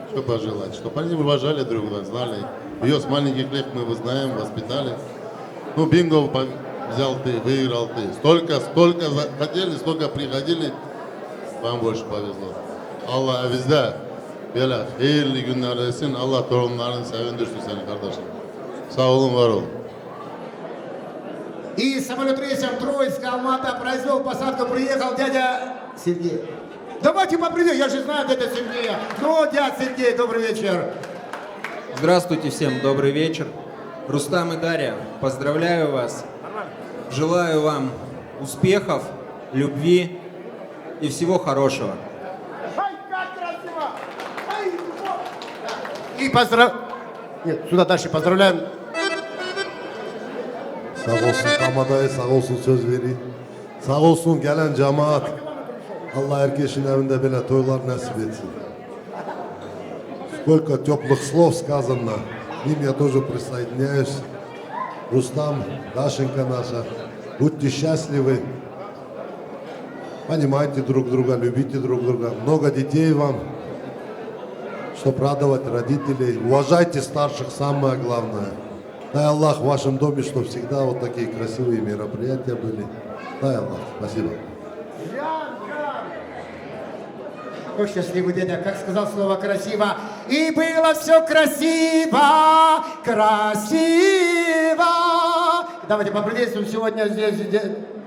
[SPEAKER 4] что пожелать? Чтобы они уважали друг друга, знали. Ее с маленьких лет мы знаем, воспитали. Ну, бинго взял ты, выиграл ты. Столько хотели, столько приходили. Вам больше повезло. Allah bizde böyle hayırlı günler etsin. Allah torunlarını sevindirsin seni kardeşim. Sağ olun, var olun.
[SPEAKER 10] И самолет рейсом Троицк, Алмата произвел посадку, приехал дядя Сергей. Давайте поприветствуем, я же знаю дядя Сергея. Ну, дядя Сергей, добрый вечер.
[SPEAKER 9] Здравствуйте всем, добрый вечер. Рустам и Дарья, поздравляю вас. Желаю вам успехов, любви и всего хорошего.
[SPEAKER 10] И Нет, сюда дальше поздравляем.
[SPEAKER 4] Sağ olsun Tamada'ya, sağ olsun söz vereyim. Sağ olsun gelen cemaat. Allah herkesin evinde böyle toylar nasip etsin. Сколько теплых слов сказано. К ним я тоже присоединяюсь. Рустам, Дашенька наша, будьте счастливы. Понимайте друг друга, любите друг друга. Много детей вам, чтобы радовать родителей. Уважайте старших, самое главное. Дай Аллах в вашем доме, чтобы всегда вот такие красивые мероприятия были. Дай Аллах. Спасибо.
[SPEAKER 10] Какой счастливый дядя, как сказал слово красиво. И было все красиво, красиво. Давайте поприветствуем сегодня здесь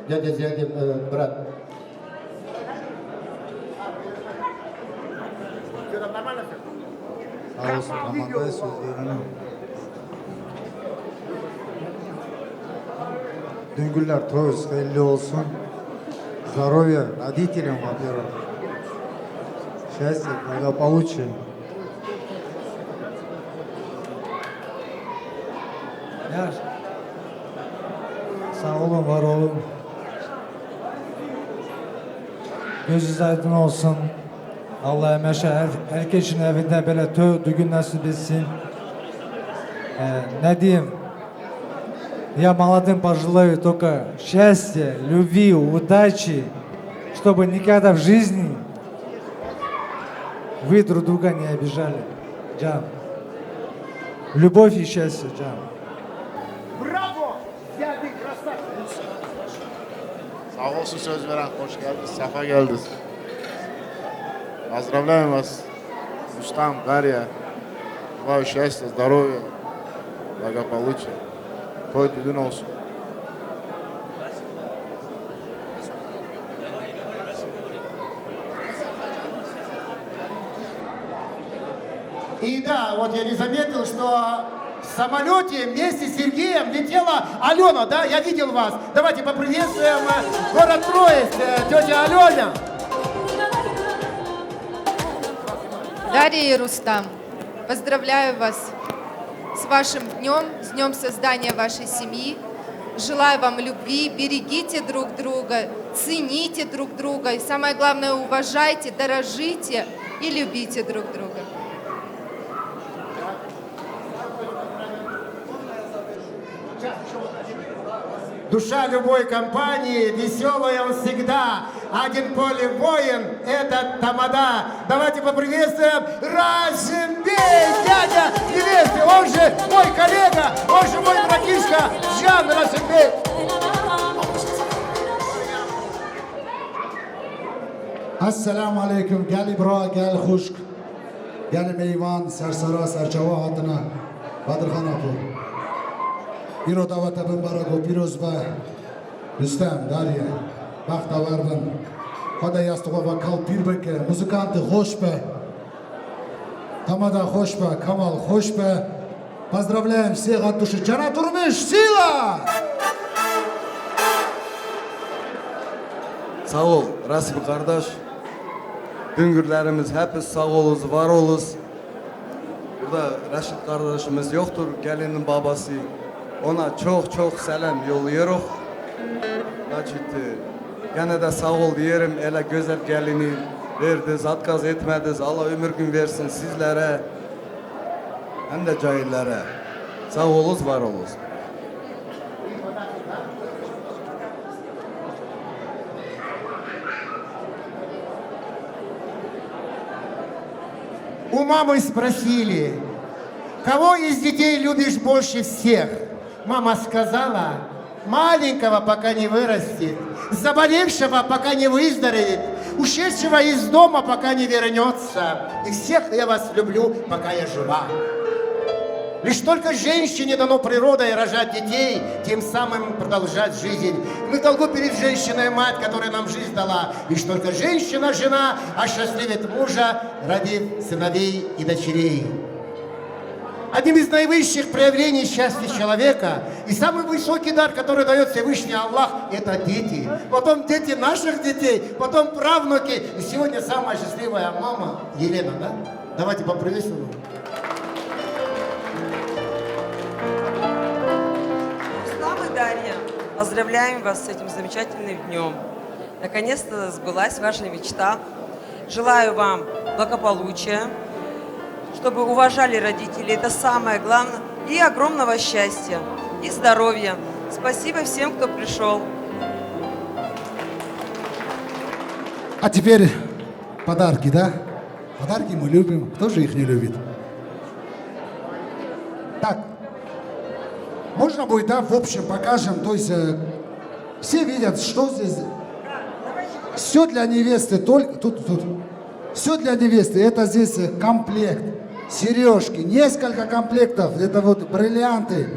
[SPEAKER 10] дядя брат.
[SPEAKER 23] Düngüller Troyes hayırlı olsun. Здоровья родителям, во-первых. Счастья, благополучия. Sağ olun, var olun. Gözünüz aydın olsun. Allah emeşe herkesin evinde böyle düğün nasip etsin. Ne diyeyim? Я молодым пожелаю только счастья, любви, удачи, чтобы никогда в жизни вы друг друга не обижали. Джан. Любовь и счастье, Джан.
[SPEAKER 10] Bravo! Geldin krasavчик.
[SPEAKER 24] Sağ olsun söz veren, hoş geldiniz, safa geldiniz. Поздравляем вас, Рустам, Дарья. Желаю счастья, здоровья, благополучия. Той düğün olsun.
[SPEAKER 10] И да, вот я не заметил, что в самолете вместе с Сергеем летела Алена, да? Я видел вас. Давайте поприветствуем город Троицк, тетя Алена.
[SPEAKER 25] Дарья и Рустам, поздравляю вас с вашим днем, с днем создания вашей семьи. Желаю вам любви, берегите друг друга, цените друг друга. И самое главное, уважайте, дорожите и любите друг друга.
[SPEAKER 10] Душа любой компании, веселая он всегда. Один поле воин, это Тамада. Давайте поприветствуем Разимбей, дядя невесты, он же мой коллега, он же мой братишка Жан Разимбей.
[SPEAKER 23] Assalamu alaikum, gel İbra, gel Huşk, gel Meyvan, Sersara, Serçava adına, Badırhan Apu. İro davata bin barago, piroz ve Rüstem, Darya, Baktavardan, Hada Yastıkova, Kal Pirbeke, muzikantı hoş be, Tamada hoş be, Kamal hoş be. Поздравляем всех от души. Jana Turmuş, sila!
[SPEAKER 8] Sağ ol Rasip kardeş. Düngürlerimiz hepsi sağ oluz, var oluz. Burada Raşit kardeşimiz yoktur, gelinin babası. Ona çok selam yolluyoruz. Значит, gene de sağ ol diyelim. Ele güzel gelini verdiniz, atkaz etmediniz. Allah ömür gün versin sizlere. Hem de cahillere. Sağ olunuz, var olunuz.
[SPEAKER 10] У мамы спросили, кого из детей любишь больше всех? Мама сказала, маленького, пока не вырастет, заболевшего, пока не выздоровеет, ушедшего из дома, пока не вернется. И всех я вас люблю, пока я жива. Лишь только женщине дано природой рожать детей, тем самым продолжать жизнь. Мы в долгу перед женщиной мать, которая нам жизнь дала. Лишь только женщина, жена, осчастливит мужа, родив сыновей и дочерей. Одним из наивысших проявлений счастья человека и самый высокий дар, который дает Всевышний Аллах, это дети. Потом дети наших детей, потом правнуки. И сегодня самая счастливая мама Елена, да? Давайте поприветствуем.
[SPEAKER 2] Рустам и Дарья, поздравляем вас с этим замечательным днем. Наконец-то сбылась ваша мечта. Желаю вам благополучия, чтобы уважали родителей, это самое главное, и огромного счастья, и здоровья. Спасибо всем, кто пришел.
[SPEAKER 23] А теперь подарки, да? Подарки мы любим. Кто же их не любит? Так, можно будет, да, в общем покажем, то есть все видят, что здесь. Все для невесты, только тут. Все для невесты, это здесь комплект, сережки, несколько комплектов, это вот бриллианты,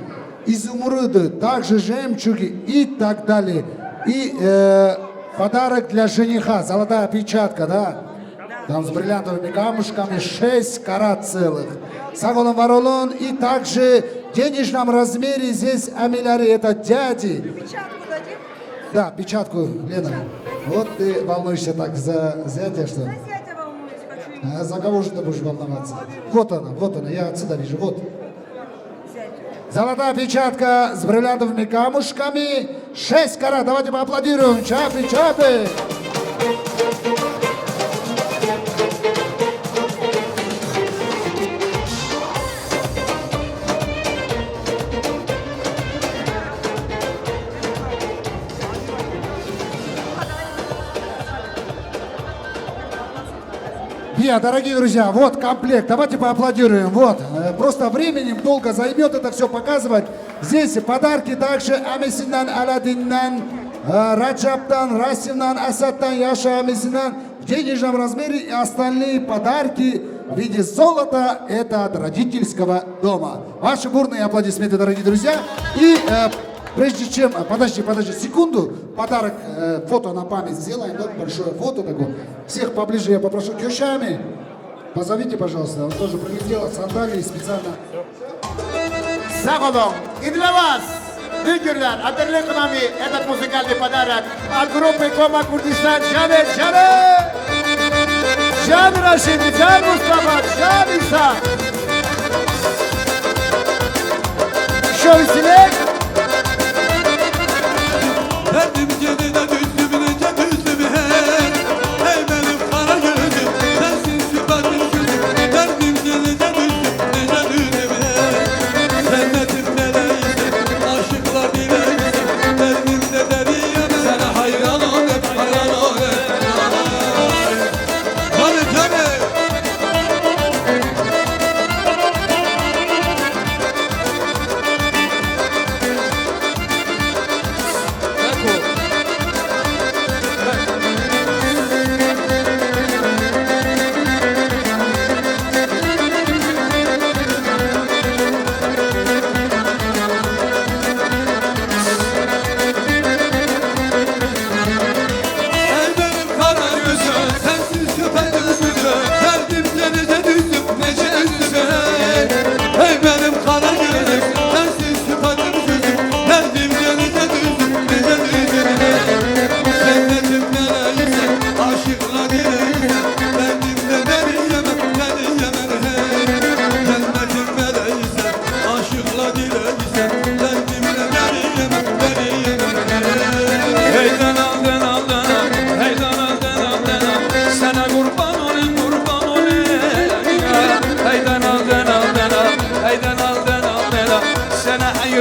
[SPEAKER 23] изумруды, также жемчуги и так далее. И подарок для жениха, золотая печатка, да? Там с бриллиантовыми камушками 6 карат целых. Саголом Варолон и также в денежном размере здесь амиляри, это дяди.
[SPEAKER 2] Печатку дадим?
[SPEAKER 23] Да, печатку, Лена. Вот ты волнуешься так за зятя, что?
[SPEAKER 2] За зятя волнуюсь, хочу.
[SPEAKER 23] А за кого же ты будешь волноваться? Вот она, я отсюда вижу, вот. Золотая печатка с бриллиантовыми камушками, 6 карат. Давайте поаплодируем. Чапи, чапи. Дорогие друзья, вот комплект, давайте поаплодируем, вот, просто временем долго займет это все показывать. Здесь подарки также Амисинан, Аладдиннан, Раджабтан, Расимнан, Асадтан, Яша Амисинан в денежном размере и остальные подарки в виде золота, это от родительского дома. Ваши бурные аплодисменты, дорогие друзья. И прежде чем, подожди, секунду, подарок, фото на память сделаем, да, большое фото такое. Всех поближе я попрошу кюшами. Позовите, пожалуйста, он тоже прилетел от сандалии специально.
[SPEAKER 10] Саголом. И для вас, Дюгерлер, Адерлекунами, этот музыкальный подарок от группы Кома Курдистан. Джавед, Джавед! Джан Рашид, Джан Мустафа, Джан Иса. Еще веселее.
[SPEAKER 12] Derdim gedide düzdüm nece düzdüm hey. Hey benim kara gözüm, sensin süper gözüm. Derdim gedide düzdüm nece düzdüm hey. Cennetim meleğisin, aşıklar dileğisin. Derdimde deriyem, sana hayran ol hep, hayran ol hep. Hadi canım.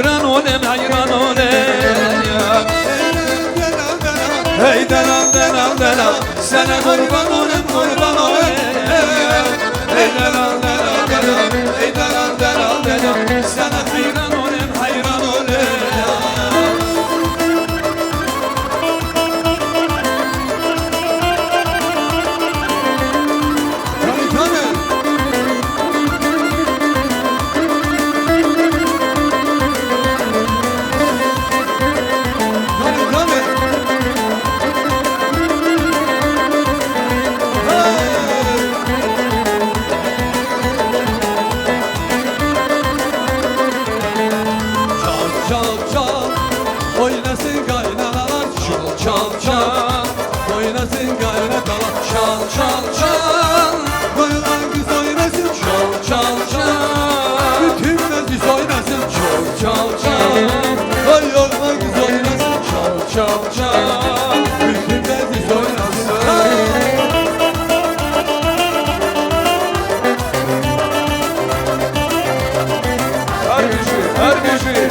[SPEAKER 6] hayran olem hayran olem Hey denam denam denam sana kurban olem kurban olem Hey denam denam denam hey denam denam denam sana hayran olem hayran olem Oynasın kaynanalar çal çal çal Oynasın kaynanalar çal çal çal Koyulan kız oynasın çal çal çal Bütün meclis oynasın çal çal çal Koyulan kız oynasın çal çal çal Bütün meclis oynasın Her bir şey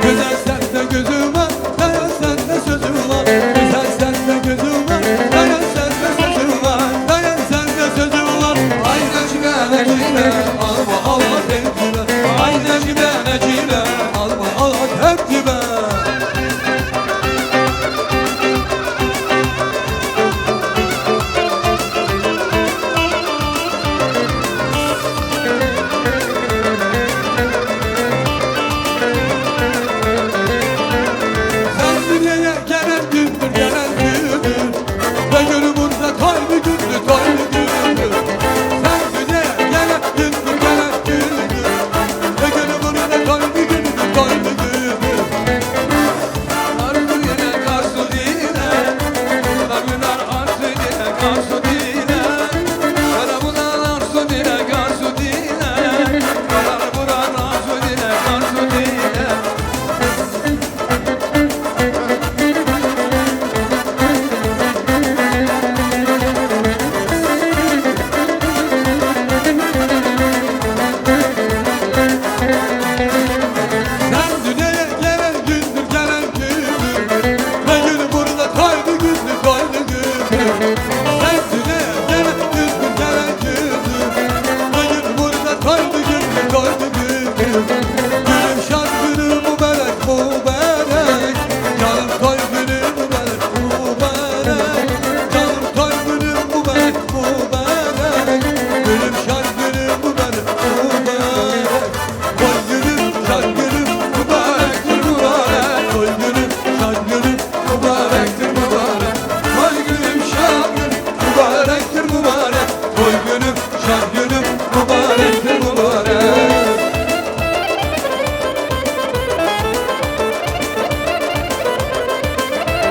[SPEAKER 6] Güzel sende gözüm var, dayan sende sözüm var. Güzel sende gözüm var, dayan sende sözüm var. Dayan sende sözüm var. Ay necime necime, alma alma tepkime. Ay necime necime, alma alma tepkime.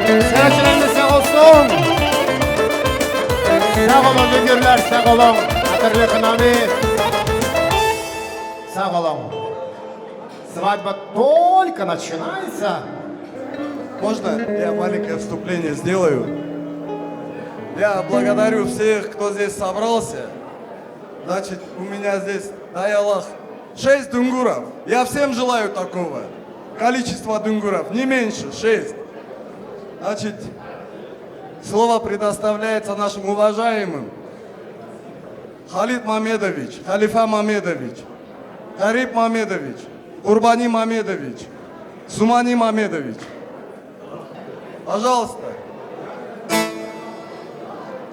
[SPEAKER 10] Seyircilerimiz sağ olsun. Sağ olun müdürler, sağ olun. Hatırlı kınami. Sağ olun. Свадьба только начинается.
[SPEAKER 8] Можно я маленькое вступление сделаю? Я благодарю всех, кто здесь собрался. Значит, у меня здесь, дай Аллах, 6 дунгуров. Я всем желаю такого. Количество дунгуров не меньше, 6. Значит, слово предоставляется нашим уважаемым Халид Мамедович, Халифа Мамедович, Гариб Мамедович, Урбани Мамедович, Сумани Мамедович. Пожалуйста.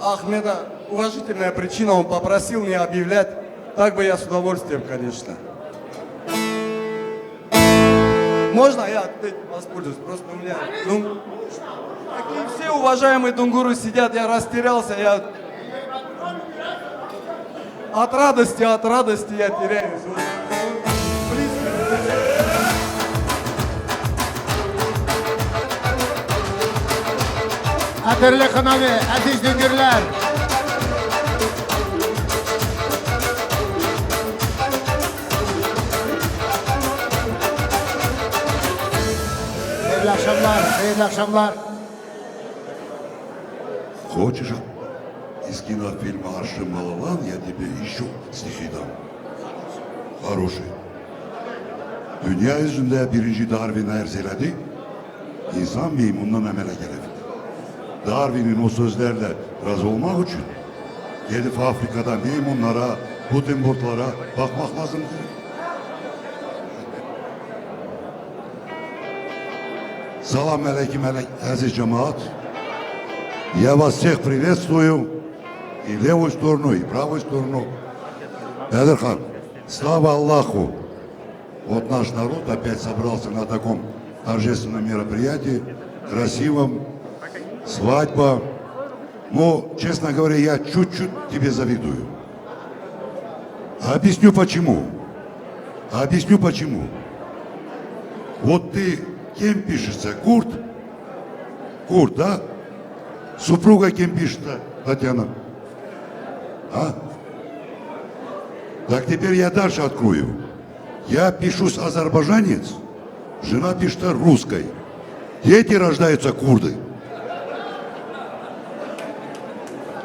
[SPEAKER 8] Ахмеда, уважительная причина, он попросил не объявлять. Так бы я с удовольствием, конечно. Можно я воспользуюсь? Просто у меня... такие все уважаемые дунгуры сидят, я растерялся, я... От радости я теряюсь.
[SPEAKER 10] Adırlı kınavi, aziz düngürler. Hayırlı akşamlar, hayırlı akşamlar.
[SPEAKER 11] Хочешь из кинофильма «Арши Малалан» я тебе еще стихи dam. Хороший. Dünya yüzünde birinci Darwin erzeledi. İnsan meymundan emele gelebilir. Darwin'in o sözlerle razı olmak için gelip Afrika'da meymunlara, Gutenberg'lara bakmak lazım. Salam aleykum aziz cemaat. Я вас всех приветствую, и левую сторону, и правую сторону. Бедрхан, слава Аллаху! Вот наш народ опять собрался на таком торжественном мероприятии, красивом, свадьба. Но, честно говоря, я чуть-чуть тебе завидую. Объясню почему. Объясню почему. Вот ты кем пишешься? Курт? Курт, да? Супруга кем пишется, Татьяна? А? Так теперь я дальше открою. Я пишусь азербайджанец, жена пишет русской. Дети рождаются курды.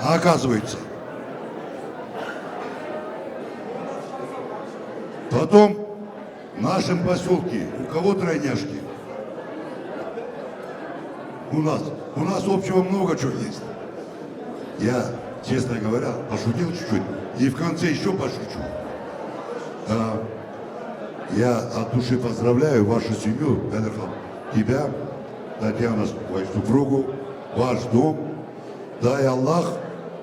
[SPEAKER 11] А оказывается. Потом в нашем поселке, у кого тройняшки? У нас общего много чего есть. Я, честно говоря, пошутил чуть-чуть. И в конце еще пошучу. Я от души поздравляю вашу семью, Бедрхан, тебя, Татьяна, твою супругу, ваш дом. Дай Аллах,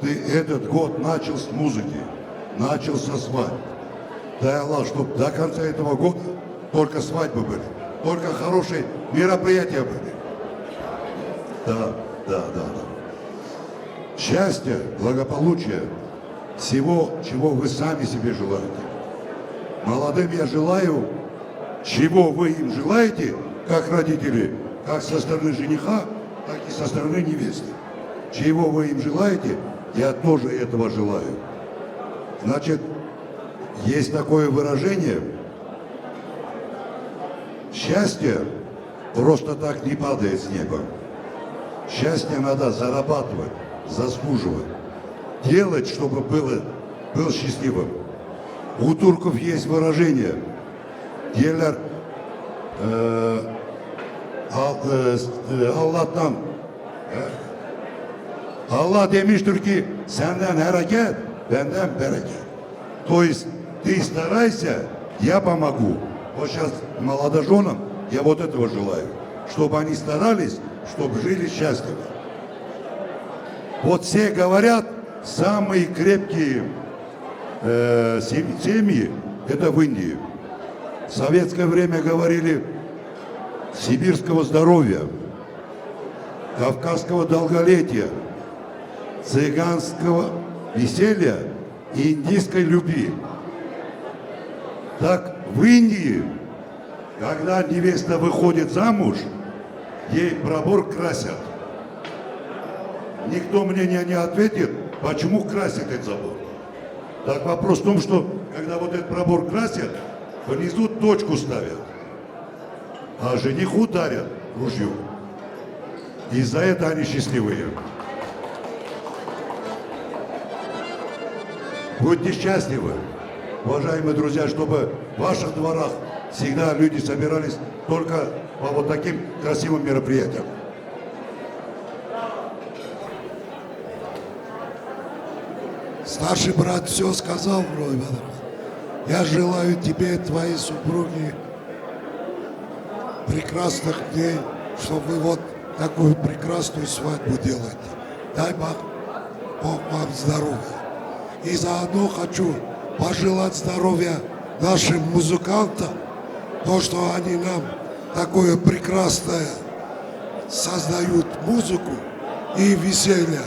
[SPEAKER 11] ты этот год начал с музыки, начал со свадьб. Дай Аллах, чтобы до конца этого года только свадьбы были, только хорошие мероприятия были. Да. Счастья, благополучия, всего, чего вы сами себе желаете. Молодым я желаю, чего вы им желаете, как родители, как со стороны жениха, так и со стороны невесты. Чего вы им желаете, я тоже этого желаю. Значит, есть такое выражение: счастье просто так не падает с неба. Счастье надо зарабатывать, заслуживать, делать, чтобы был счастливым. У турков есть выражение: derler Allah'tan Allah demiştir ki senden hareket, benden bereket. То есть ты старайся, я помогу. Вот сейчас молодоженам я вот этого желаю, чтобы они старались, чтобы жили счастливо. Вот все говорят, самые крепкие семьи это в Индии. В советское время говорили сибирского здоровья, кавказского долголетия, цыганского веселья и индийской любви. Так в Индии, когда невеста выходит замуж, ей пробор красят. Никто мне не ответит, почему красят этот забор. Так вопрос в том, что когда вот этот пробор красят, внизу точку ставят, а жениху дарят ружье. И за это они счастливые. Будьте счастливы, уважаемые друзья, чтобы в ваших дворах всегда люди собирались только по вот таким красивым мероприятиям.
[SPEAKER 24] Старший брат все сказал, вроде бы. Я желаю тебе и твоей супруге прекрасных дней, чтобы вы вот такую прекрасную свадьбу делаете. Дай Бог вам здоровья. И заодно хочу пожелать здоровья нашим музыкантам, то, что они нам такое прекрасное создают музыку и веселье.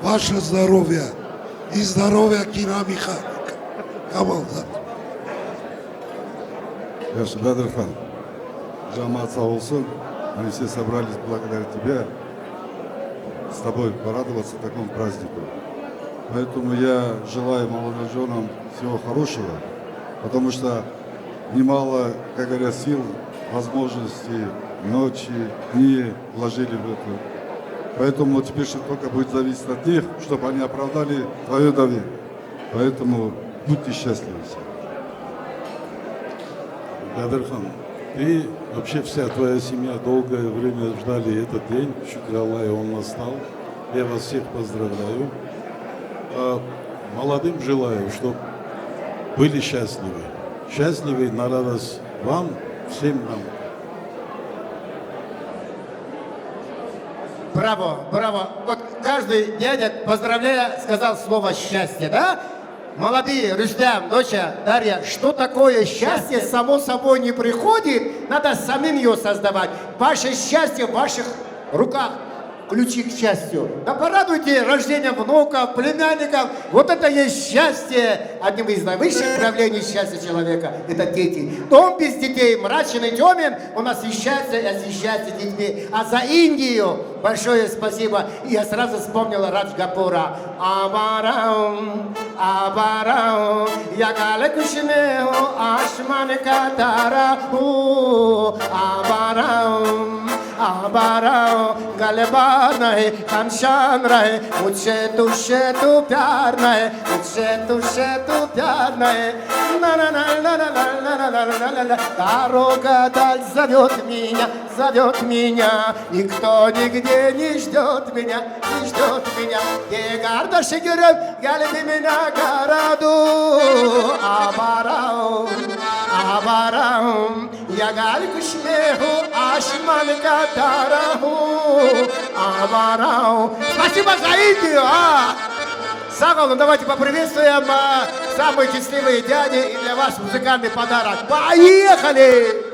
[SPEAKER 24] Ваше здоровье и здоровье киномеханика. Камалда.
[SPEAKER 8] Яша Бадырхан, Джамат сау болсын. Мы все собрались благодаря тебе, с тобой порадоваться такому празднику. Поэтому я желаю молодоженам всего хорошего, потому что немало, как говорят, сил, возможностей, ночи, дни вложили в это. Поэтому теперь что только будет зависеть от них, чтобы они оправдали твое доверие. Поэтому будьте счастливы.
[SPEAKER 13] Бадырхан, ты, вообще вся твоя семья долгое время ждали этот день. Шукр Аллаху, он настал. Я вас всех поздравляю. Молодым желаю, чтобы были счастливы. Счастливы на радость вам, всем нам.
[SPEAKER 10] Браво, браво. Вот каждый дядя, поздравляя, сказал слово «счастье», да? Молодые, Рустам, доча, Дарья, что такое счастье, само собой не приходит, надо самим ее создавать. Ваше счастье в ваших руках. Ключи к счастью. Да порадуйте рождением внуков, племянников. Вот это есть счастье. Одним из наивысших проявлений счастья человека – это дети. Дом без детей мрачен и темен, он освещается и освещается детьми. А за Индию большое спасибо. И я сразу вспомнила Радж Капура. Абарам, абарам, я галекушмео, ашман катара, абарам, абарам, галеба है खानशान रहे मुझसे तू प्यार न है मुझसे तू प्यार न है на на на на на на на на на на дорога даль зовет меня никто нигде не ждет меня где гардаши görüp geldi меня городу абарам я галь кушмеху ашман катараху абарам. Спасибо за Индию, Самое главное, давайте поприветствуем самые счастливые дяди и для вас музыкальный подарок. Поехали!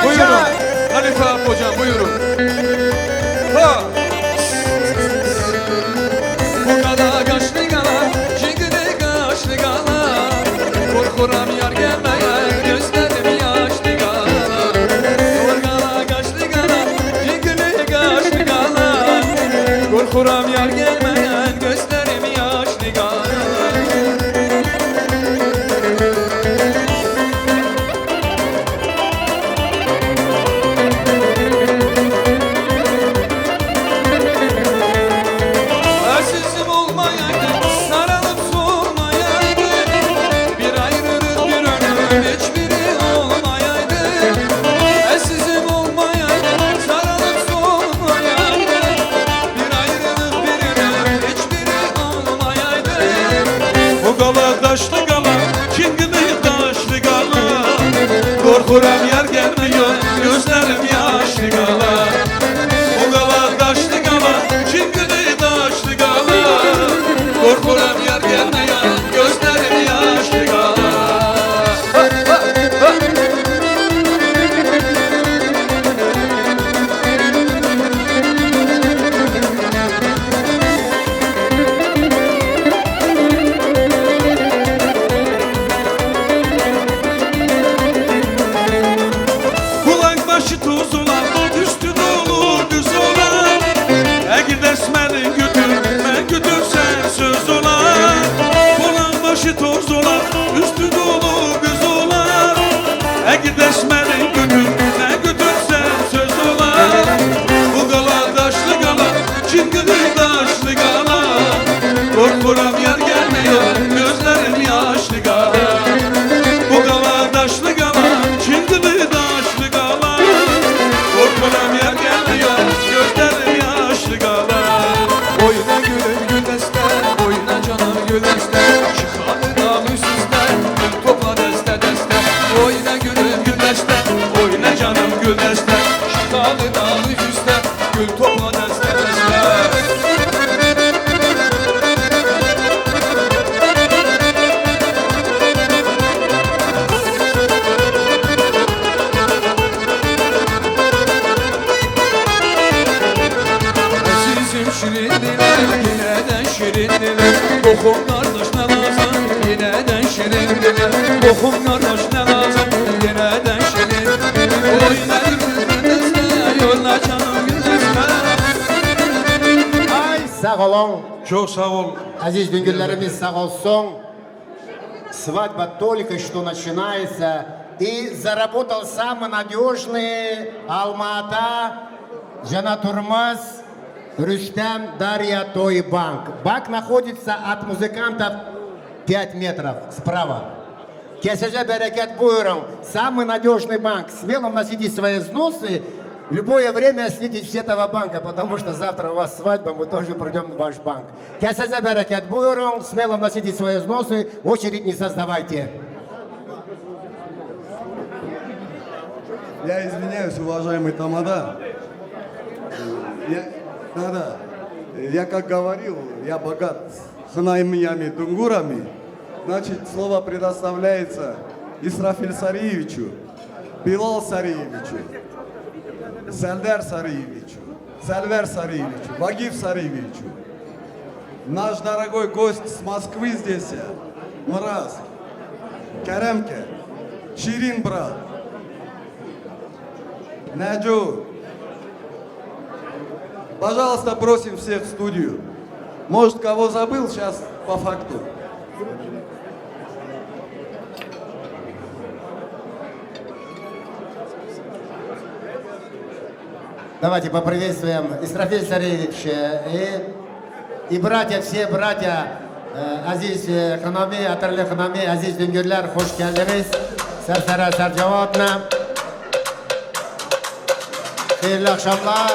[SPEAKER 6] Buyurun. Halife abi hocam buyurun. Ha. Bu kadar kaçlı gala, şimdi kaçlı gala. Korkuram yar gelmeye, gözlerim yaşlı gala. Bu kadar kaçlı gala, şimdi kaçlı gala. Korkuram yar gelmeye, gözlerim yaşlı gala. Taşlı gala, çingili taşlı gala. Korkuram yer gelmiyor, gözlerim yaşlı gala. O gala taşlı gala, çingili taşlı gala. Korkuram yer gelmiyor, gözlerim yaşlı gala. gül deste Şifalı dağlı üste Gül topla deste deste Şirin dilim yineden şirin dilim Bokum kardeş ne lazım yineden şirin dilim Bokum kardeş ne lazım yineden şirin Oy ne gül yolla canım gül
[SPEAKER 10] Ay sağ olun.
[SPEAKER 13] Çok sağ ol.
[SPEAKER 10] Aziz düngüllerimiz sağ olsun. Свадьба только что начинается. И заработал самый надежный Алма-Ата, Жанатурмаз, Рустам, Дарья, Той банк. Банк находится от музыкантов 5 метров справа. Кесеже берекет буйром. Самый надежный банк. Смело вносите свои взносы. В любое время сидите с этого банка, потому что завтра у вас свадьба, мы тоже придем в ваш банк. Кесеже берекет буйром. Смело вносите свои взносы. Очередь не создавайте.
[SPEAKER 8] Я извиняюсь, уважаемый Тамада. Я как говорил, я богат хнаймиями, дунгурами. Значит, слово предоставляется Исрафиль Сариевичу, Билал Сариевичу, Сальдар Сариевичу, Сальвер Сариевичу, Вагиф Сариевичу. Наш дорогой гость с Москвы здесь, Мураз, Керемке, Ширин брат, Наджу. Пожалуйста, просим всех в студию. Может, кого забыл, сейчас по факту.
[SPEAKER 10] Давайте поприветствуем Исрафиль Сариевич и братья, все братья Aziz Hanami, Atarlı Hanami, Aziz Düngürler, hoş geldiniz. Sersera Sercavat'la. Hayırlı akşamlar.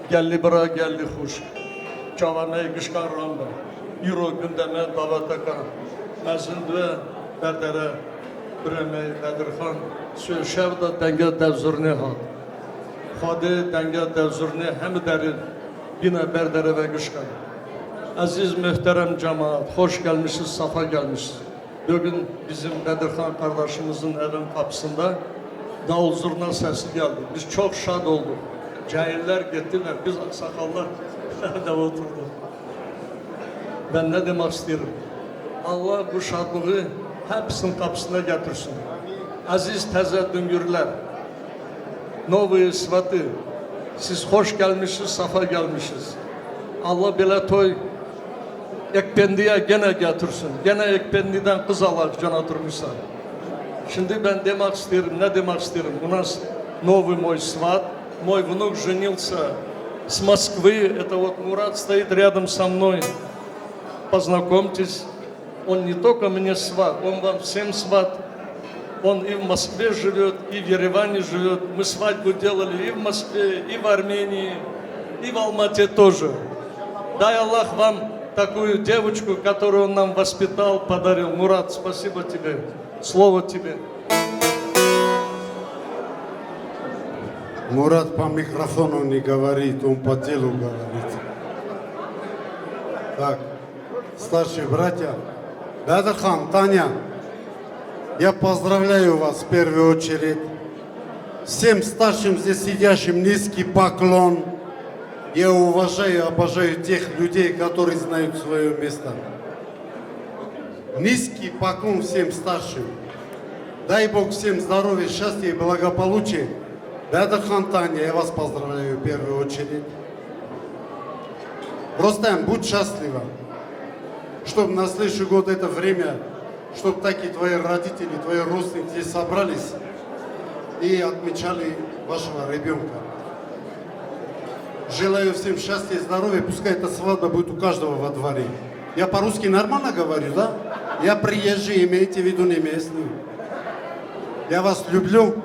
[SPEAKER 18] Gelli bıra gelli hoş. Çavanay kışkan ramba. Euro gündeme davataka. Mezindve berdere. Bremey Bedirhan. Şevda denge devzurne hat. Hadi denge devzurne hem derin. Yine berdere ve kışkan. Aziz muhterem cemaat. Hoş gelmişiz, safa gelmişiz. Bugün bizim Bedirhan kardeşimizin evin kapısında davul zurna sesi geldi. Biz çok şad olduk. Cahiller gittiler, biz aksakallar da oturduk. Ben ne demek istiyorum? Allah bu şadlığı hepsinin kapısına getirsin. Aziz teze düngürler, Novi Svatı, siz hoş gelmişsiniz, safa gelmişsiniz. Allah bile toy Ekpendi'ye gene getirsin. Gene Ekpendi'den kız alak cana durmuşsa. Şimdi ben demek istiyorum, ne demek istiyorum? У нас новый мой сват. Мой внук женился с Москвы. Это вот Мурат стоит рядом со мной. Познакомьтесь. Он не только мне сват, он вам всем сват. Он и в Москве живет, и в Ереване живет. Мы свадьбу делали и в Москве, и в Армении, и в Алмате тоже. Дай Аллах вам такую девочку, которую он нам воспитал, подарил. Мурат, спасибо тебе. Слово тебе.
[SPEAKER 11] Мурат по микрофону не говорит, он по делу говорит. Так, старшие братья, Бедрхан, Таня, я поздравляю вас в первую очередь. Всем старшим здесь сидящим низкий поклон. Я уважаю и обожаю тех людей, которые знают свое место. Низкий поклон всем старшим. Дай Бог всем здоровья, счастья и благополучия. Бедрхан, Таня, я вас поздравляю в первую очередь. Рустам, будь счастлива, чтобы на следующий год это время, чтобы так и твои родители, твои родственники здесь собрались и отмечали вашего ребенка.
[SPEAKER 18] Желаю всем счастья и здоровья. Пускай эта свадьба будет у каждого во дворе. Я по-русски нормально говорю, да? Я приезжий, имейте в виду не местный. Я вас люблю,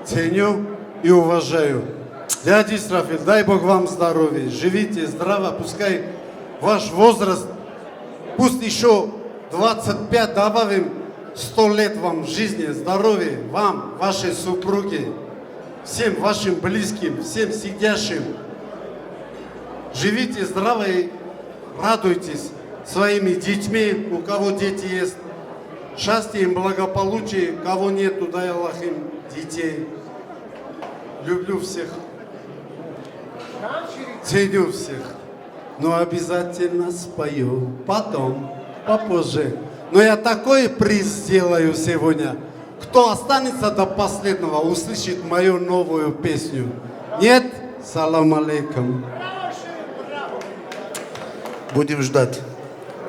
[SPEAKER 18] ценю и уважаю. Дядя Исрафиль, дай Бог вам здоровья. Живите здраво, пускай ваш возраст, пусть еще 25 добавим, 100 лет вам жизни, здоровья, вам, вашей супруге, всем вашим близким, всем сидящим. Живите здраво и радуйтесь своими детьми, у кого дети есть. Счастья им, благополучия, кого нету, дай Аллах им детей. Люблю всех, ценю всех, но обязательно спою потом, попозже. Но я такой приз сделаю сегодня. Кто останется до последнего, услышит мою новую песню. Нет? Салам алейкум.
[SPEAKER 14] Будем ждать.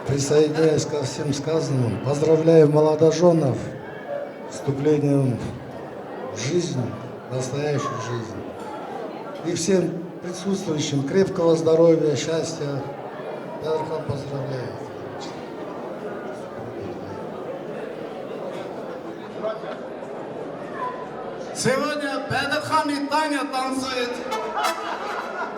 [SPEAKER 23] Присоединяюсь ко всем сказанным. Поздравляю молодоженов с вступлением в жизнь, настоящую жизнь. И всем присутствующим крепкого здоровья, счастья. Бедархан, поздравляю.
[SPEAKER 18] Сегодня Бедархан и Таня танцуют.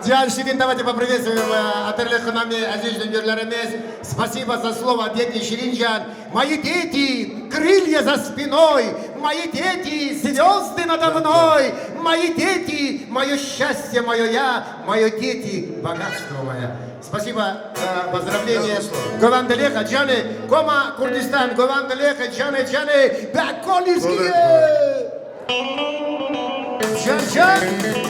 [SPEAKER 10] Диан Ширин, давайте поприветствуем Атерлеханами, Азизным Юрларемес. Спасибо за слово, дети Ширинджан. Мои дети, крылья за спиной. Мои дети, звезды надо мной. Мои дети, мое счастье, мое я. Мои дети, богатство мое. Спасибо за поздравление. Говандалеха, Джаны, Кома, Курдистан, Говандалеха, Джаны, Джаны, Баколевские. Джан-Джан.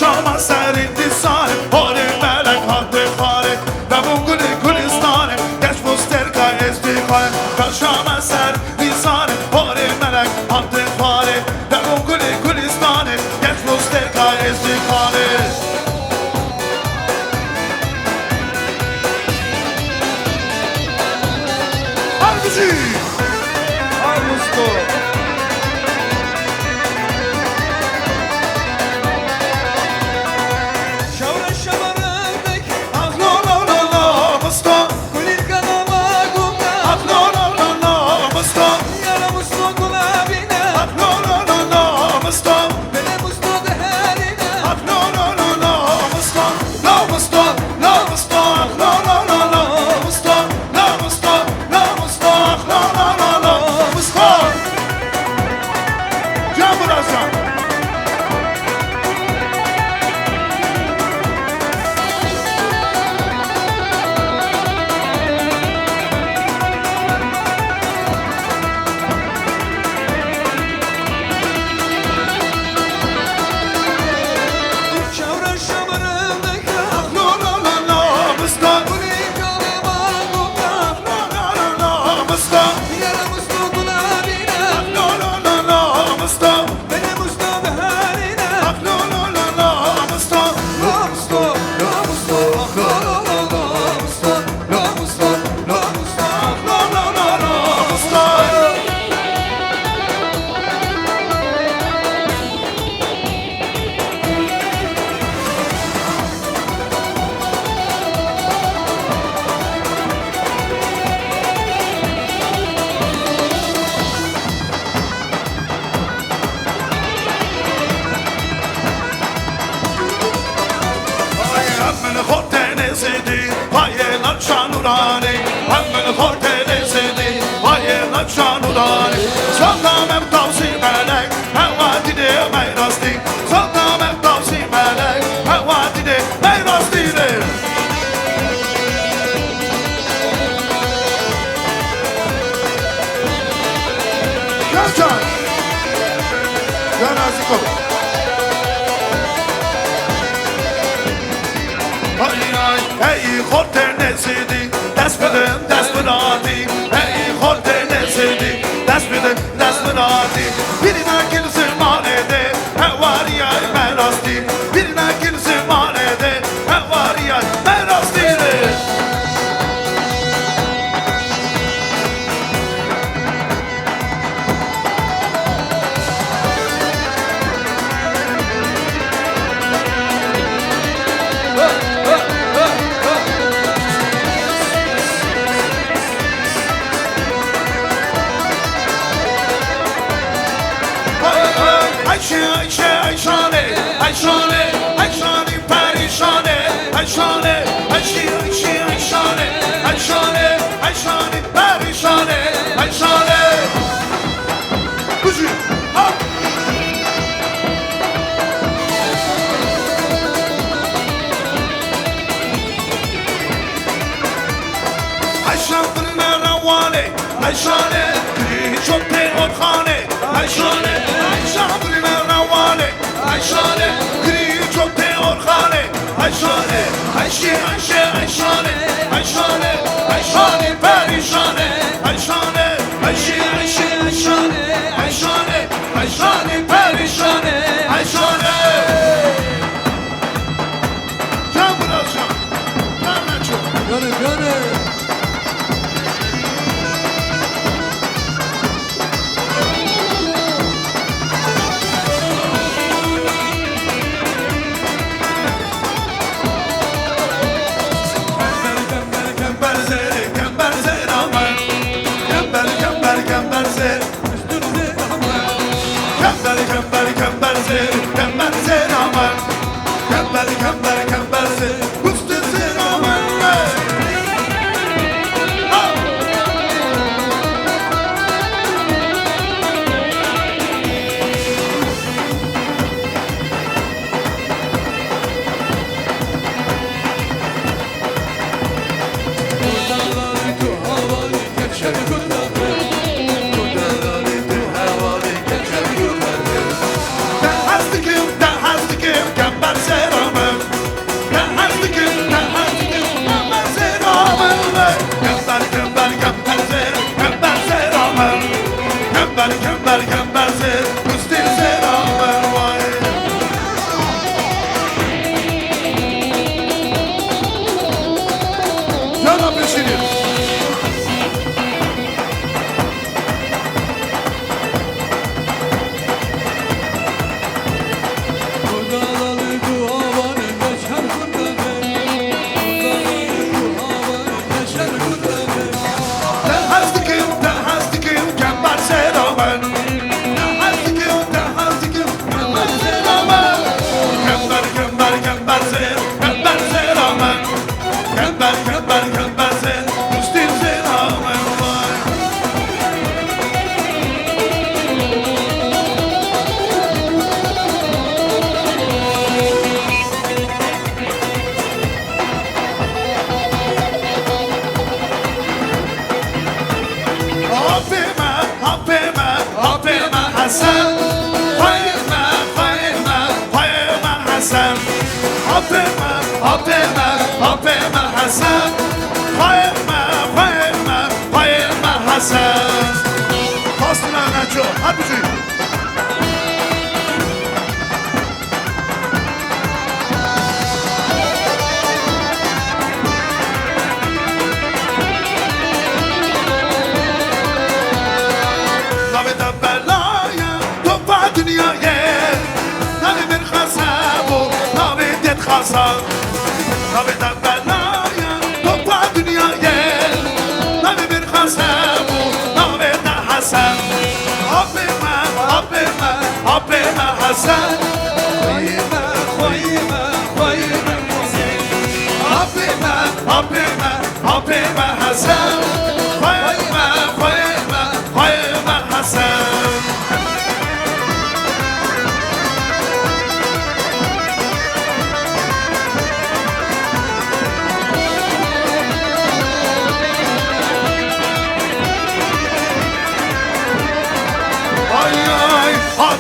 [SPEAKER 12] شما سر انتصاره حال ملک حق بخاره دمون گل گلستانه گشت مسترکا استیقاره شما سر انتصاره حال ملک حق بخاره دمون گل گلستانه گشت مسترکا استیقاره Armuzi! Armusto! No, go. Hey, خورده نسیدی دست بده دست بدادی Hey, خورده نسیدی دست بده دست بدادی Birine kimse manede Hevariya ben rasti Birine kimse manede Hevariya ben rasti Ayşane, perişane Ayşane, perişane Ayşane Kucu, ha Ayşane, meravane Ayşane, çok teorkhane Ayşane, meravane Ayşane, çok teorkhane Ayşane, Ayşane, perişane Ayşane, perişane Ayşane Can biraz can, can çok
[SPEAKER 6] Canım canım.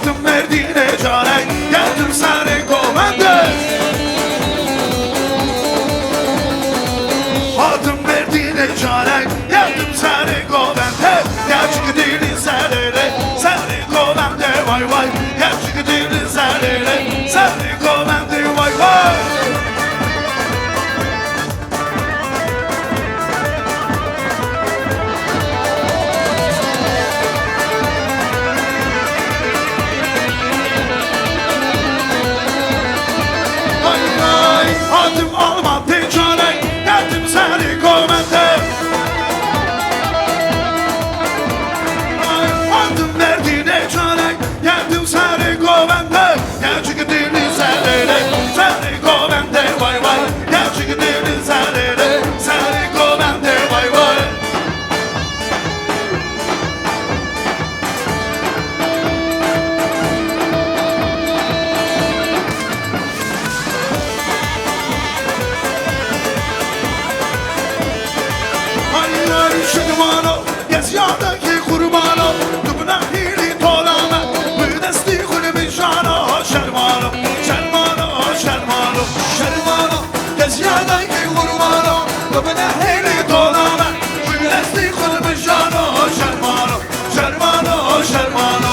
[SPEAKER 12] Adım verdiğine çare geldim seni kovende. Adım verdiğine çare geldim seni kovende. Gerçek değilin senele seni kovende vay vay. Gerçek değilin senele seni kovende vay vay. Adım alma peçare geldim seni kovende. Adım verdiğine çare geldim seni kovende. Gerçek değilin senele seni kovende vay vay. Gerçek değilin senele seni kovende vay vay. Şermano, yazıyadaki kurbanı, dubna hili tolama, bu desti kulübü şano. Şermano, Şermano, Şermano, Şermano, yazıyadaki kurbanı, dubna hili tolama, bu desti kulübü şano. Şermano, Şermano, Şermano.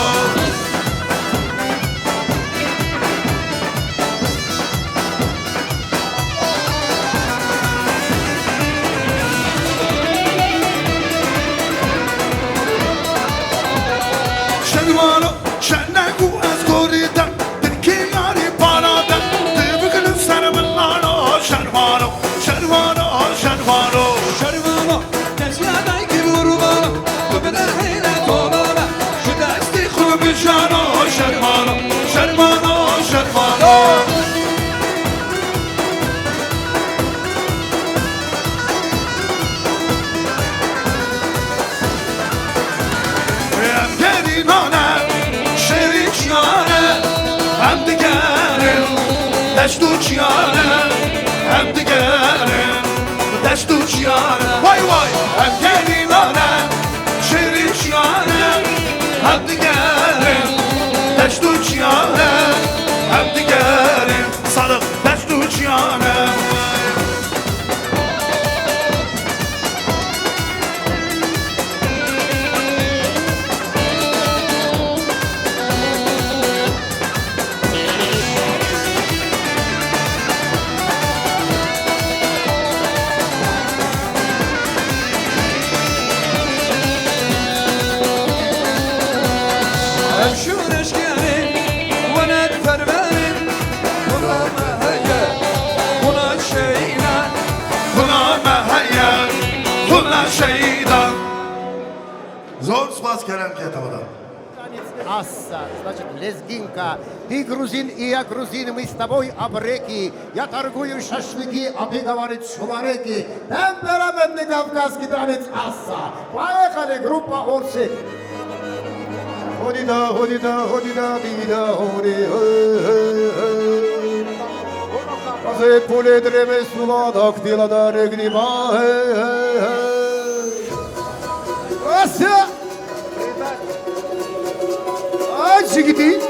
[SPEAKER 12] Şermano, şenneku eskoriden, dirki yari paradan, tıbıkını sarımınlano. Şermano, Şermano, Şermano, Şermano, yazıyadaki kurbanı, dubna hili tolama, bu desti kulübü şano. Şermano, Şermano, Şermano. Hem gelin ona, şerik yâre, hem de gelin, deştuç yâre, hem de gelin, deştuç yâre. Vay vay, hem gelin ona, şerik yâre, hem de gelin, deştuç yâre, hem de gelin, sarık deştuç yâre.
[SPEAKER 6] شور اشكالي وانا تفرماني هنا ما هيا هنا شيئا
[SPEAKER 12] Buna mehayya, buna şeydan. Zor spas Kerem Ketov'da.
[SPEAKER 10] Асса, значит, лезгинка. Ты грузин, и я грузин, мы с тобой обреки. Я торгую шашлыки, а ты говоришь шумареки. Темпераментный кавказский танец асса. Поехали, группа Орси. Ходида, ходида, ходида, дида, ходи, Азе поле дреме сула, дактила да регнима, Аса! Жигити.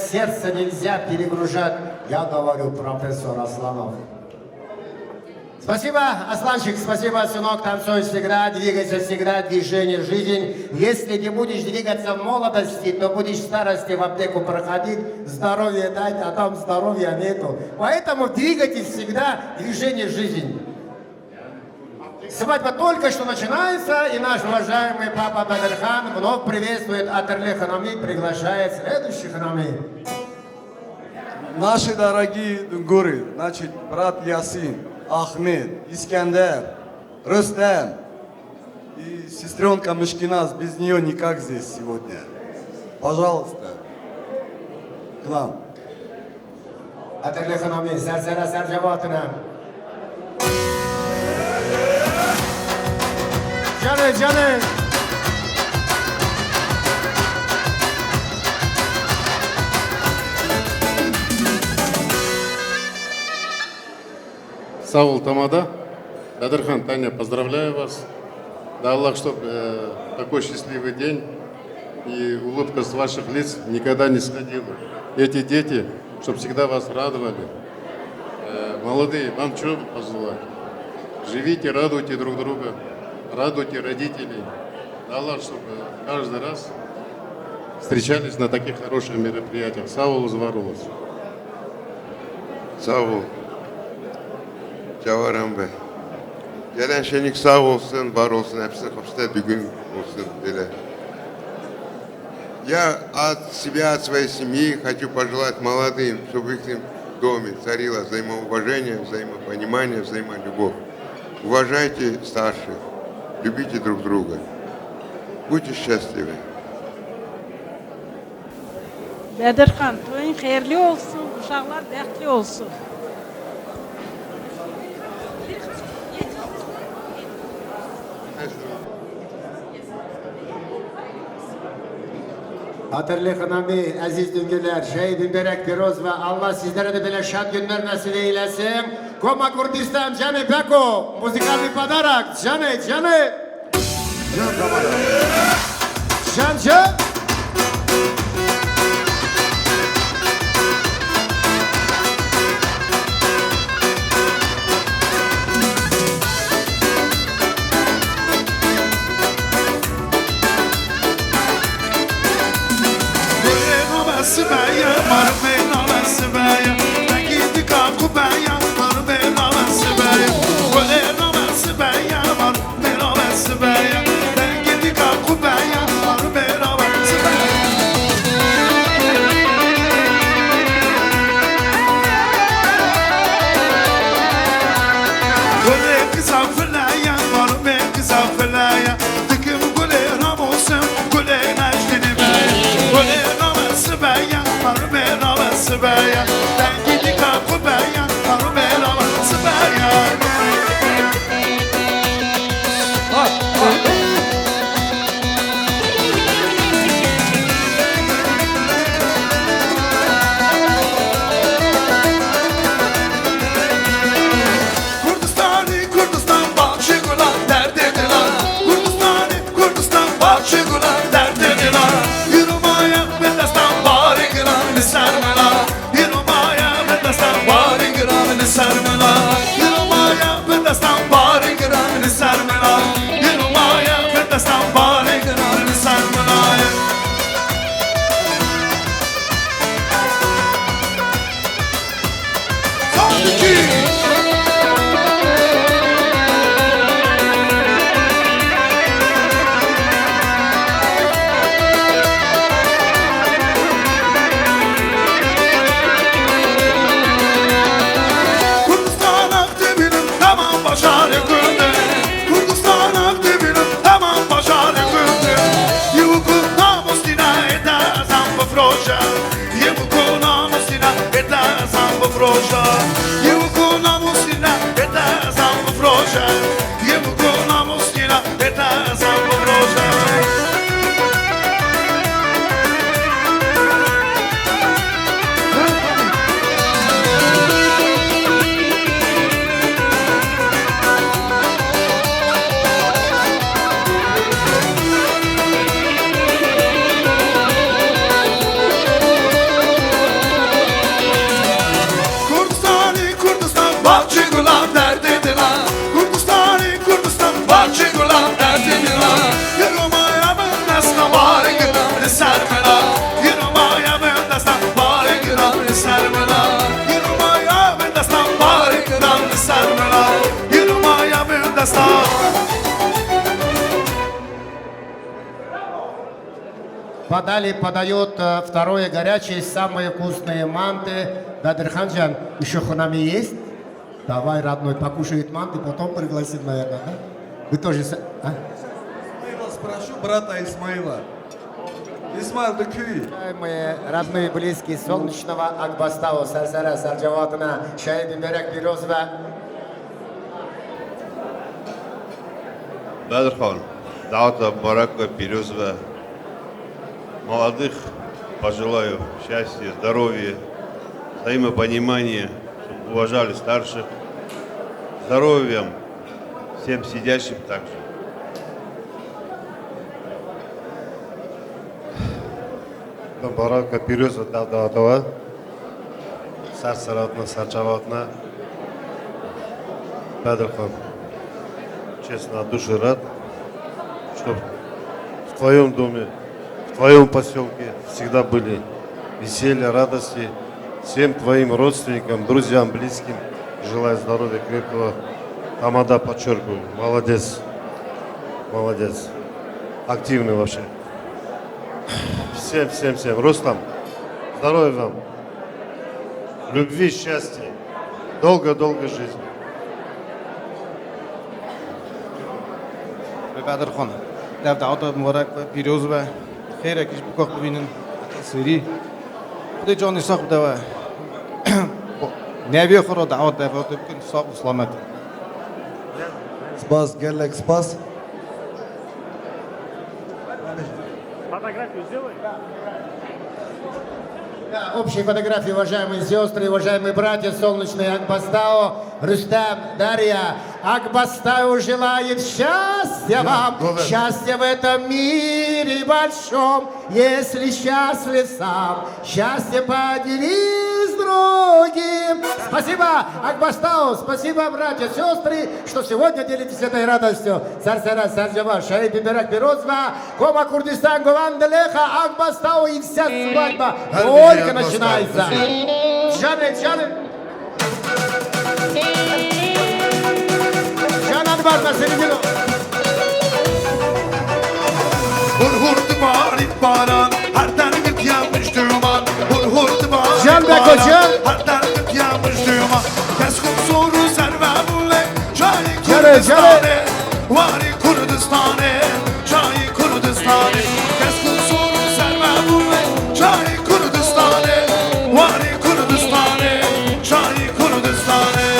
[SPEAKER 10] сердце нельзя перегружать. Я говорю, профессор Асланов. Спасибо, Асланчик, спасибо, сынок, танцуй всегда, двигайся всегда, движение, жизнь. Если не будешь двигаться в молодости, то будешь в старости в аптеку проходить, здоровье дать, а там здоровья нету. Поэтому двигайтесь всегда, движение, жизнь. Свадьба только что начинается, и наш уважаемый папа Бадырхан вновь приветствует Атерле Ханами, приглашает следующих Ханами.
[SPEAKER 8] Наши дорогие дунгуры, значит, брат Ясин, Ахмед, Искандер, Рустам и сестренка Мышкинас, без нее никак здесь сегодня. Пожалуйста, к нам.
[SPEAKER 10] Атерле Ханами, Сарсара Сарджаватына. Canım canım.
[SPEAKER 4] Саул Тамада, Бадырхан, Таня, поздравляю вас. Да Аллах, чтобы такой счастливый день и улыбка с ваших лиц никогда не сходила. Эти дети, чтобы всегда вас радовали. Молодые, вам что пожелать? Живите, радуйте друг друга. Радуйте родителей. Аллах, чтобы каждый раз встречались на таких хороших мероприятиях. Саул Зварулос.
[SPEAKER 14] Sağ Cavaran Bey. Gelen şenlik sağ olsun, var olsun, hepsi hepsi düğün olsun dile. Я от себя, от своей семьи хочу пожелать молодым, чтобы в их доме царило взаимоуважение, взаимопонимание, взаимолюбовь. Уважайте старших. Любите друг друга. Будьте счастливы.
[SPEAKER 15] Bedirhan, toyun hayırlı olsun, uşaqlar bəxtli olsun.
[SPEAKER 10] Hatırlı Hanami, aziz düngüler, mübarek Piroz ve Allah sizlere de böyle şad günler nasip eylesin. Koma Kurdistan, Canı Beko, muzikalny padarak, Canı. Can. подают второе горячее, самые вкусные манты. Бадырханджан, еще хунами есть? Давай, родной, покушает манты, потом пригласит, наверное, да? Вы тоже... А?
[SPEAKER 6] Спрошу брата Исмаила. Исмаил, да кюи.
[SPEAKER 10] Мои родные, близкие, солнечного Акбастау, Сарсара, Сарджаватана, Шаид Берег Березова.
[SPEAKER 1] Бадрхан, Даута, Барака, Березова. Молодых пожелаю счастья, здоровья, взаимопонимания, чтобы уважали старших, здоровья всем сидящим также.
[SPEAKER 16] Барака Березова Давдатова, Сарсаратна, Сарчаватна, Бадрхан, честно, от души рад, чтобы в твоем доме, в твоем поселке всегда были веселья, радости. Всем твоим родственникам, друзьям, близким желаю здоровья, крепкого. Тамада, подчеркиваю, молодец, молодец, активный вообще. Всем. Рустам, здоровья вам, любви, счастья, долго жизни.
[SPEAKER 17] Бадрхан, Давдаута Мубарак Березова, خیره کش بکاخ ببینن سری خود جانی ساخت دوا نبی خورا دعوت بکن ساخت سلامت
[SPEAKER 6] Спас, Гелек, спас.
[SPEAKER 10] Фотографию сделай? Да, общие фотографии, уважаемые сестры, уважаемые братья, солнечный Акбастау, Рустам, Дарья. Акбастау желает счастья вам, счастья в этом мире большом. Если счастлив сам, счастье подели с другим. Спасибо, Акбастау, спасибо, братья, сестры, что сегодня делитесь этой радостью. Сарсара, Сарджава, Шаид Берег Березова, Кома Курдистан, Гуванделеха, Акбастау и вся свадьба только начинается. Джаны. Var na sevgili.
[SPEAKER 12] Hurhurdu bağırıp bağıran, her tarafı yanmış duman. Hurhurdu bağırıp
[SPEAKER 10] Can be
[SPEAKER 12] bağıran,
[SPEAKER 10] koçum.
[SPEAKER 12] her tarafı yanmış duman. Keskun soru servemulle, çayı
[SPEAKER 10] Canı.
[SPEAKER 12] Kurdistane, vari Kurdistane, çayı Kurdistane. Keskun soru servemulle, çayı Kurdistane, vari Kurdistane, çayı Kurdistane.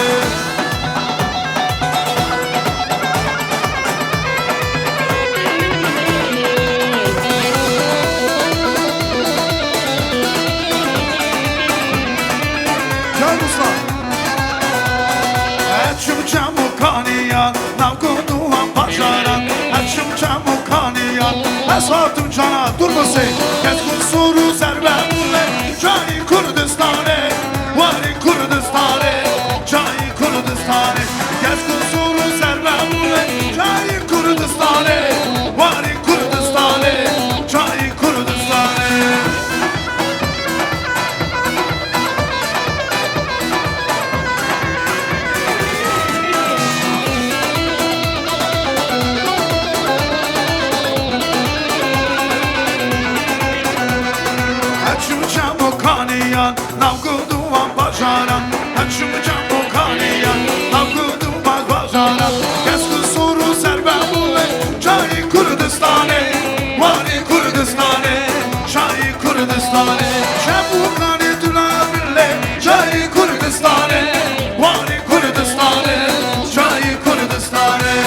[SPEAKER 12] Esatım cana durmasın Keskun soru servemulle Çayı Kurdistane Vari Kurdistane Çayı Kurdistane Keskun soru servemulle Çayı Kurdistane Vari Kurdistane Çayı Kurdistane Navguduvan bajaran Açımcan bu kaniyan Navguduvan bajaran Keskun soru servemulle Çayı Kurdistane Vari Kurdistane Çayı Kurdistane Şebu kani dünabille Çayı Kurdistane Vari Kurdistane Çayı Kurdistane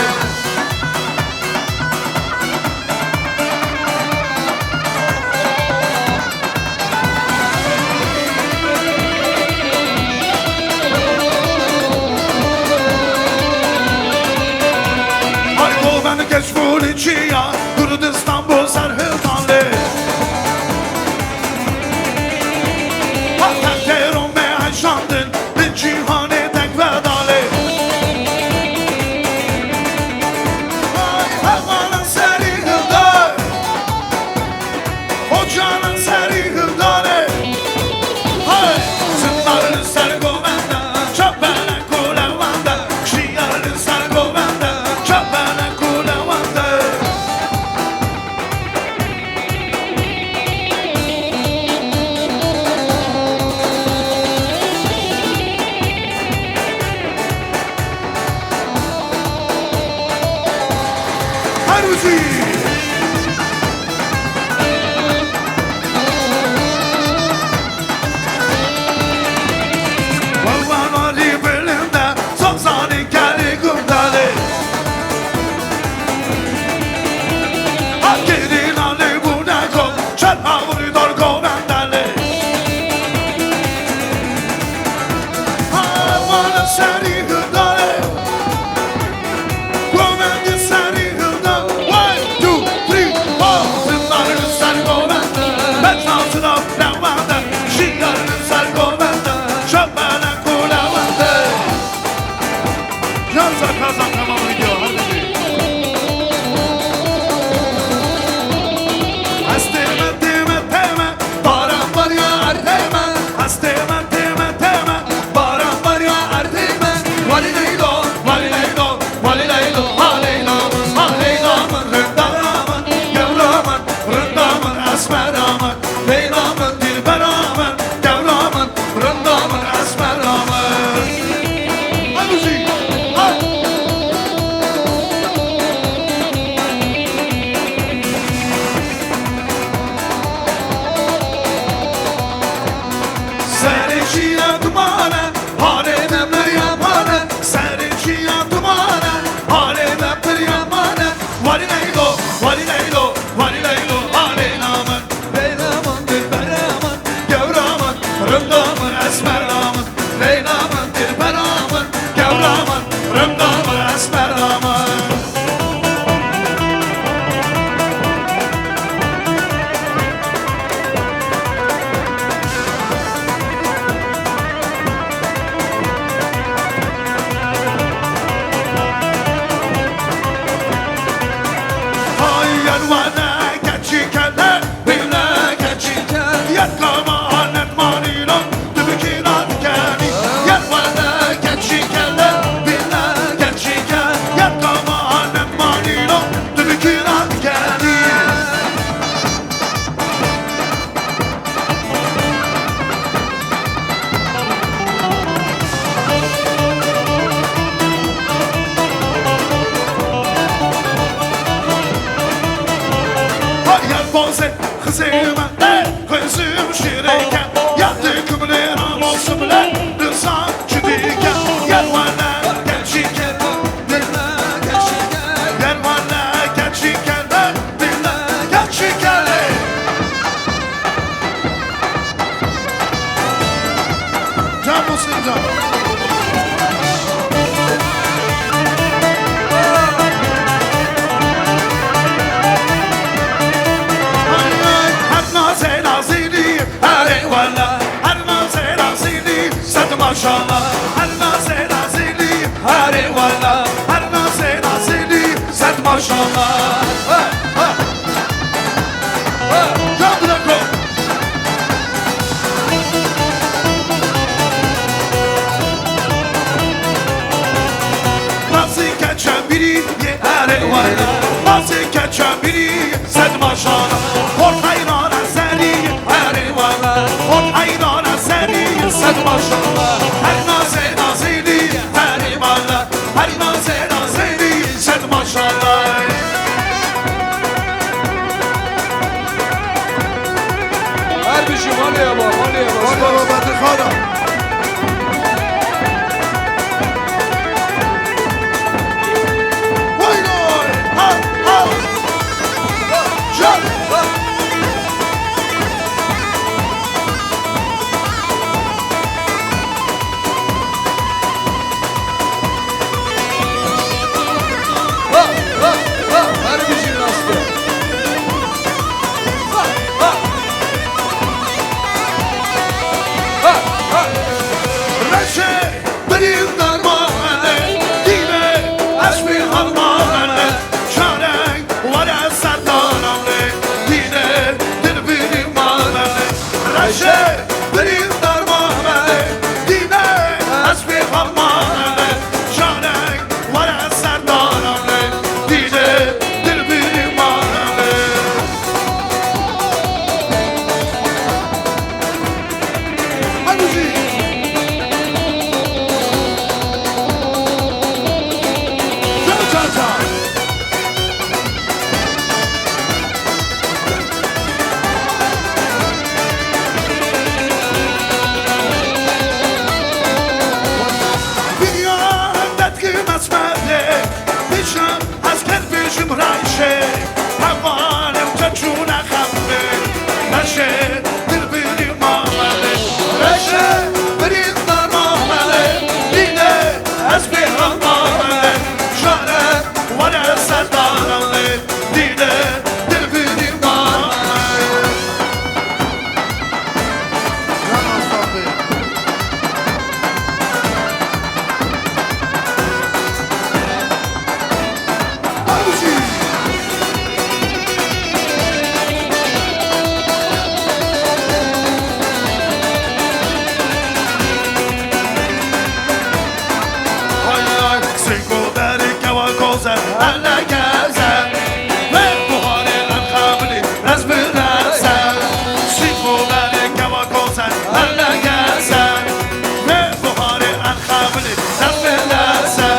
[SPEAKER 12] bile zaferlerse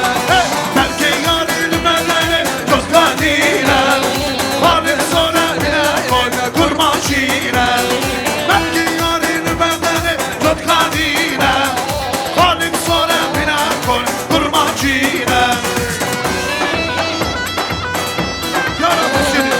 [SPEAKER 12] belki yarın benleri göz kadine Halim sonra bile koy kurma şiire belki yarın benleri göz kadine Halim sonra bile koy kurma şiire Yarabbi seni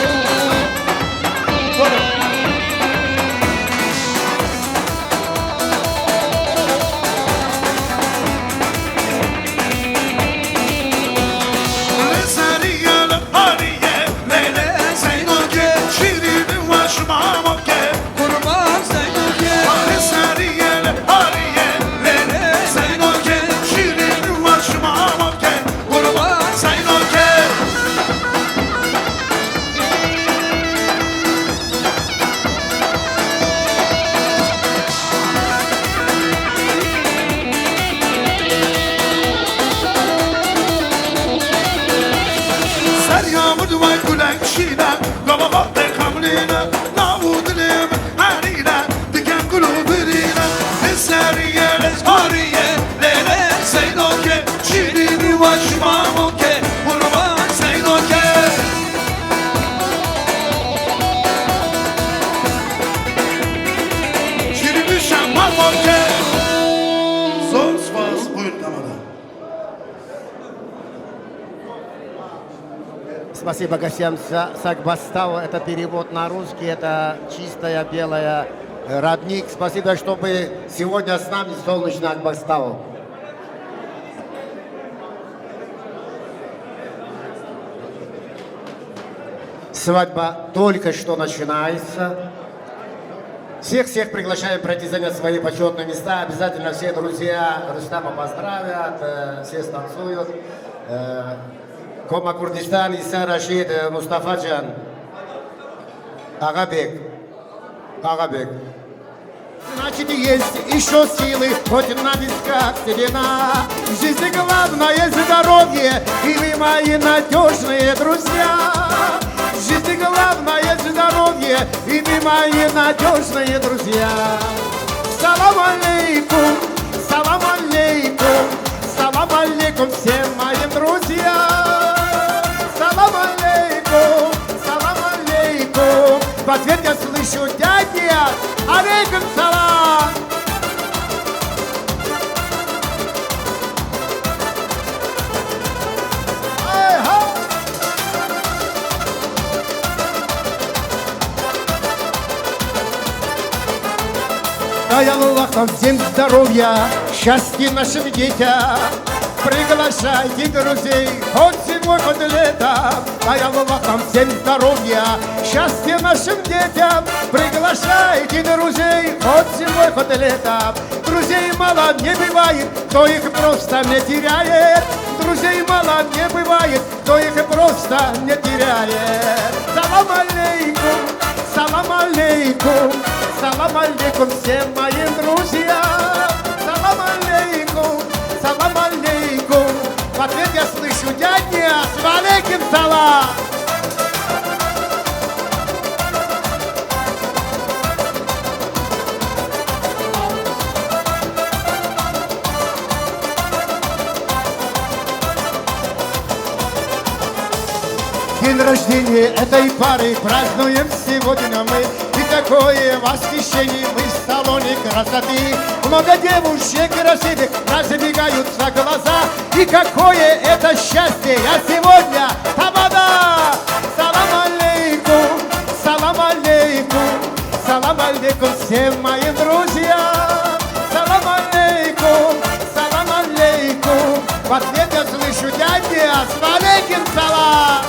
[SPEAKER 10] Спасибо гостям Сакбастау. Это перевод на русский, это чистая белая родник. Спасибо, что вы сегодня с нами, солнечный Акбастау. Свадьба только что начинается. Всех приглашаем пройти занять свои почетные места. Обязательно все друзья Рустама поздравят, все станцуют. Кома Курдистан, Иса Рашид, Мустафаджан, Агабек. Значит, есть еще силы, хоть на висках седина. В жизни главное здоровье, и вы мои надежные друзья. В жизни главное здоровье, и вы мои надежные друзья. Салам алейкум, салам алейкум, салам алейкум всем моим друзьям. Салам алейкум, салам алейкум. В ответ я слышу дядя, алейкум салам. Дай Аллах нам всем здоровья, счастья нашим детям. Приглашайте друзей, хоть зимой, хоть летом. Дай Аллах нам всем здоровья, счастья нашим детям. Приглашайте друзей, хоть зимой, хоть летом. Друзей мало не бывает, кто их просто не теряет. Друзей мало не бывает, кто их просто не теряет. Салам алейкум, салам алейкум, салам алейкум всем моим друзьям. Салам алейкум, салам алейкум. В ответ я слышу дядя, алейкум салам. День рождения этой пары празднуем сегодня мы. И такое восхищение мы в салоне красоты. Много девушек красивых разбегаются глаза. И какое это счастье, я сегодня тамада. Салам алейкум, салам алейкум, салам алейкум всем моим друзьям. Салам алейкум, салам алейкум. В ответ я слышу дядя, алейкум салам.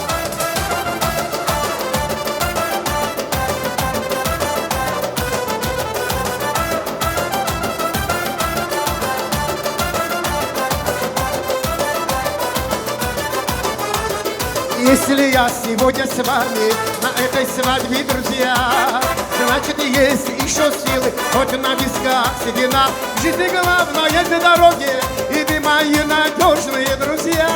[SPEAKER 10] Если я сегодня с вами на этой свадьбе, друзья, значит, есть еще силы, хоть на висках седина. В жизни главное здоровье, и вы мои надежные друзья.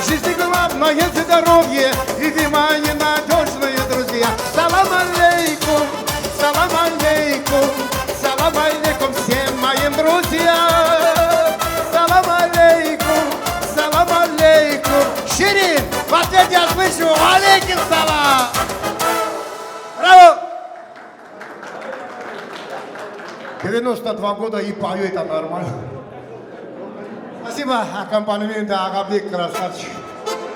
[SPEAKER 10] В жизни главное здоровье, и вы мои надежные друзья. Салам алейкум, салам алейкум, салам алейкум всем моим друзьям. Салам алейкум. рейтинг зала! Браво! 92 года и пою, это нормально. Спасибо, аккомпанемент, Агабек, красавчик.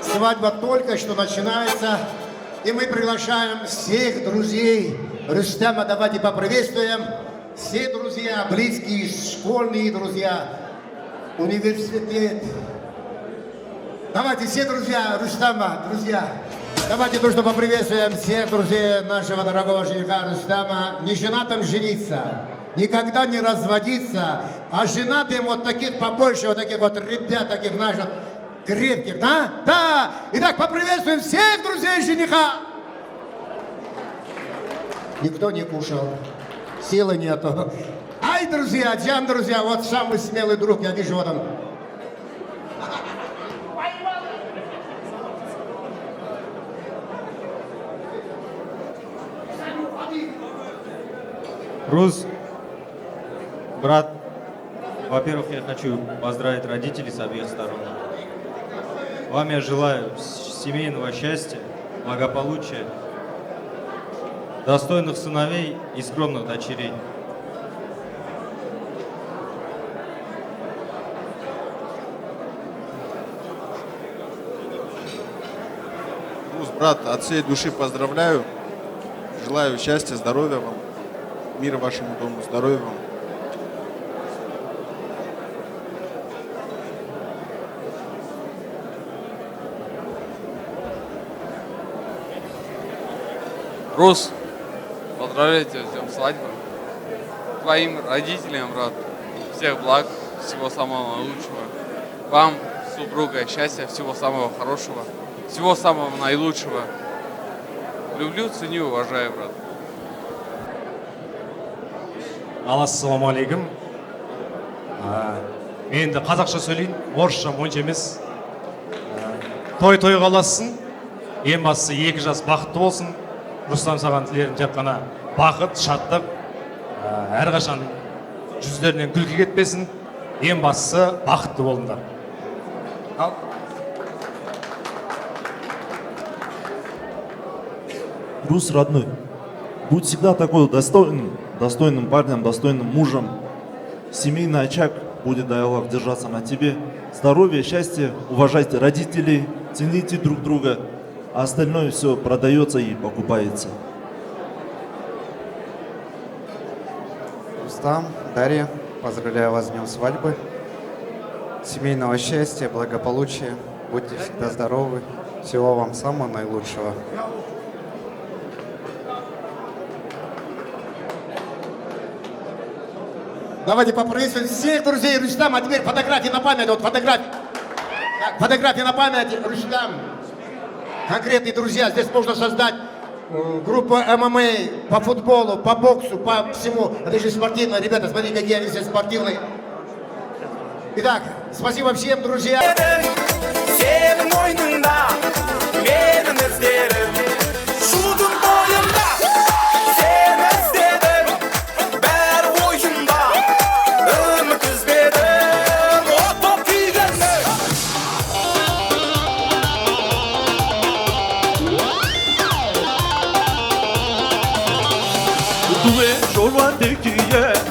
[SPEAKER 10] Свадьба только что начинается, и мы приглашаем всех друзей Рустама. Давайте поприветствуем. Все друзья, близкие, школьные друзья, университет. Давайте все друзья Рустама, друзья. Давайте дружно поприветствуем всех друзей нашего дорогого жениха Рустама. Не женатым жениться, никогда не разводиться, а женатым вот таких побольше, вот таких вот ребят, таких наших крепких, да? Да! Итак, поприветствуем всех друзей жениха. Никто не кушал, силы нету. Ай, друзья, Джан, друзья, вот самый смелый друг, я вижу, вот он.
[SPEAKER 3] Рус, брат, во-первых, я хочу поздравить родителей с обеих сторон. Вам я желаю семейного счастья, благополучия, достойных сыновей и скромных дочерей.
[SPEAKER 19] Рус, брат, от всей души поздравляю. Желаю счастья, здоровья вам. Мира вашему дому, здоровья вам.
[SPEAKER 20] Рус, поздравляю тебя с днем свадьбы. Твоим родителям, брат, всех благ, всего самого наилучшего. Вам, супруга, счастья, всего самого хорошего, всего самого наилучшего. Люблю, ценю, уважаю, брат.
[SPEAKER 21] Ассалаумағалейкум. Мен енді қазақша сөйлейін, орысша онша емес. Той қаласын, ең бастысы 2 жас бақытты болсын. Рустам, саған тілерім тек қана бақыт, шаттық, әрқашан жүздерінен күлкі кетпесін. Ең бастысы бақытты болыңдар.
[SPEAKER 22] Рус, родной, будь всегда такой достойным парнем, достойным мужем. Семейный очаг будет, дай Аллах, держаться на тебе. Здоровья, счастья, уважайте родителей, цените друг друга, а остальное все продается и покупается.
[SPEAKER 26] Рустам, Дарья, поздравляю вас с днем свадьбы. Семейного счастья, благополучия. Будьте всегда здоровы. Всего вам самого наилучшего.
[SPEAKER 10] Давайте поприветствуем всех друзей Рустама. А теперь фотографии на память. Вот фотографии. Так, фотографии на память. Рустам. Конкретные друзья. Здесь можно создать группу ММА по футболу, по боксу, по всему. Это же спортивно. Ребята, смотрите, какие они все спортивные. Итак, спасибо всем, друзья.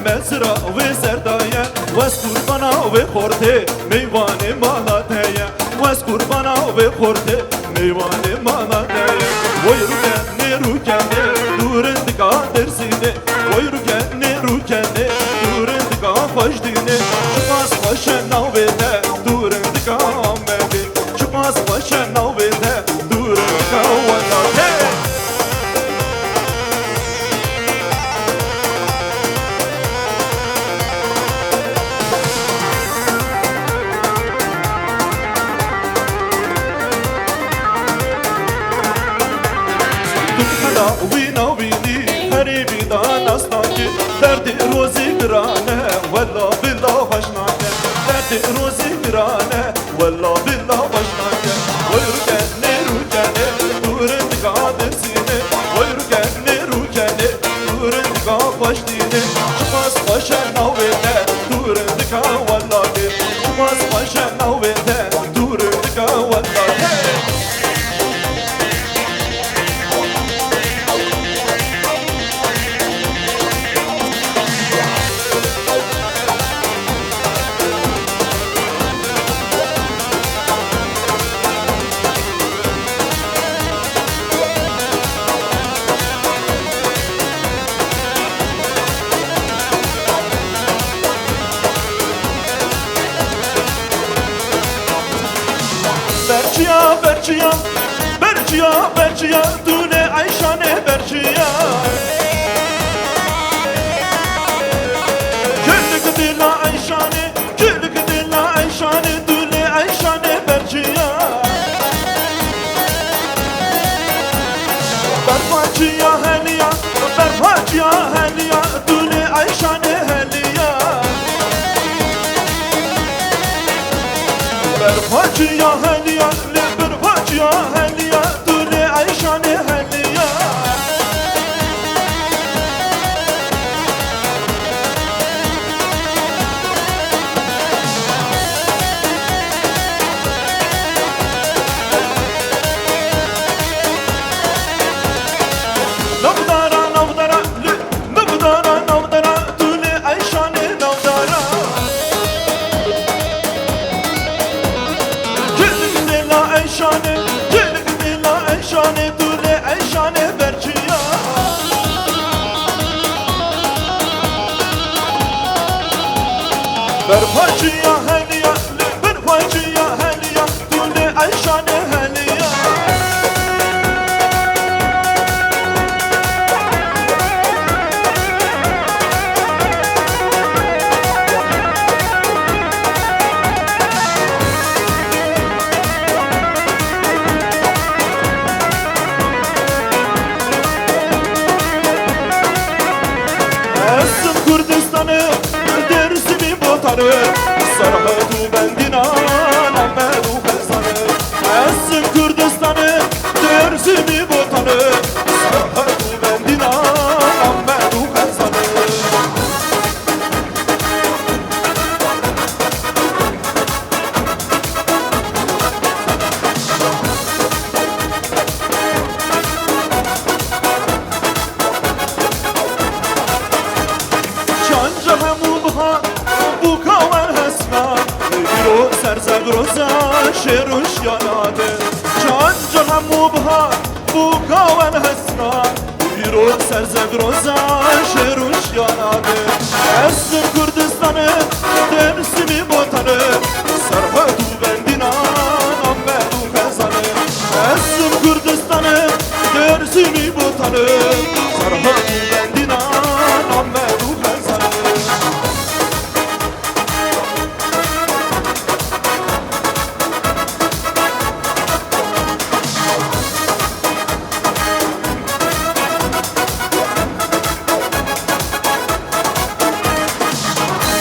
[SPEAKER 22] مسرا و سردایه واس قربانا و خورده میوان مالاتیه واس قربانا و خورده میوان مالاتیه وای رو کنه دورند قادر سینه وای رو کنه دورند قا خوش دینه چپاس خوش نوبته دورند قا آمده چپاس خوش نوبته دورند قا ولاته والله بالله وحشناك درد روزي قرانه والله بالله وحشناك ويركني ركني دورند قادر سيني ويركني ركني دورند قاش ديني شماس وشنا وبيته دورند قا والله شماس وشنا وبيته دورند قا والله برچیا برچیا برچیا دونه عیشانه برچیا کلک دل عیشانه کلک دل عیشانه دونه عیشانه برچیا برپاچیا هلیا برپاچیا هلیا دونه عیشانه هلیا برپاچیا هلیا برپاچیا هلیا دونه عیشانه هلیا نودارا نودارا نودارا نودارا دونه عیشانه نودارا کلک دل عیشانه کلک دل عیشانه دونه عیشانه برچیا برپاچیا هلیا برپاچیا هلیا دونه عیشانه هلیا Essim Kürdistan'ı dersimi botarı Sarhadu bendina Nammedu kazanı Essim Kürdistan'ı dersimi botarı Sarhadu bendina Nammedu kazanı Çanca hemubha bu kavan hesna Biro serzed roza şeruş yanadı Çanca hemubha bu kavan hesna Biro serzed roza şeruş yanadı Essim Kürdistan'ı dersimi botanı Sarhadu bendina nammedu kazanı Essim Kürdistan'ı dersimi botanı Sarhadu bendina nammedu kazanı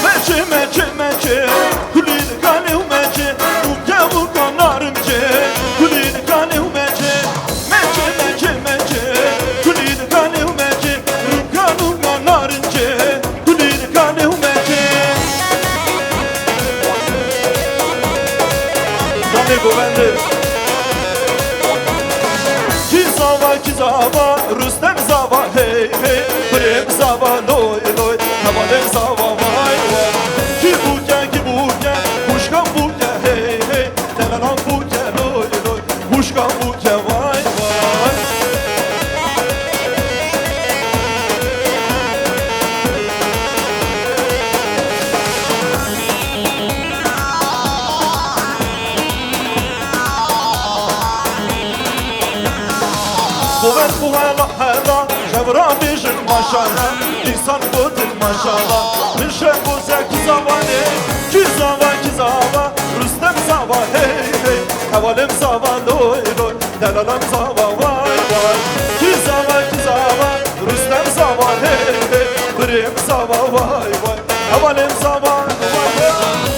[SPEAKER 22] Mece mece mece kulin kalev mece Uke uke narımce kulin kalev mece Mece mece mece kulin kalev mece Uke uke narımce kulin kalev mece Dane bu bende Kizava Rüstem zava hey hey Prem zava loy loy Kavalem zava vay vay Ki buke Huşkan buke hey hey Delanan buke loy loy Huşkan buke vay vay Bovet bu hala hala Jevra bijin maşallah İnsan botin maşallah Mişe bu zeki zavane Ki zava Rüstem zava hey hey Havalim zava loy loy Delalam zava vay vay Ki zava Rüstem zava hey hey Prem zava vay vay Havalim zava vay vay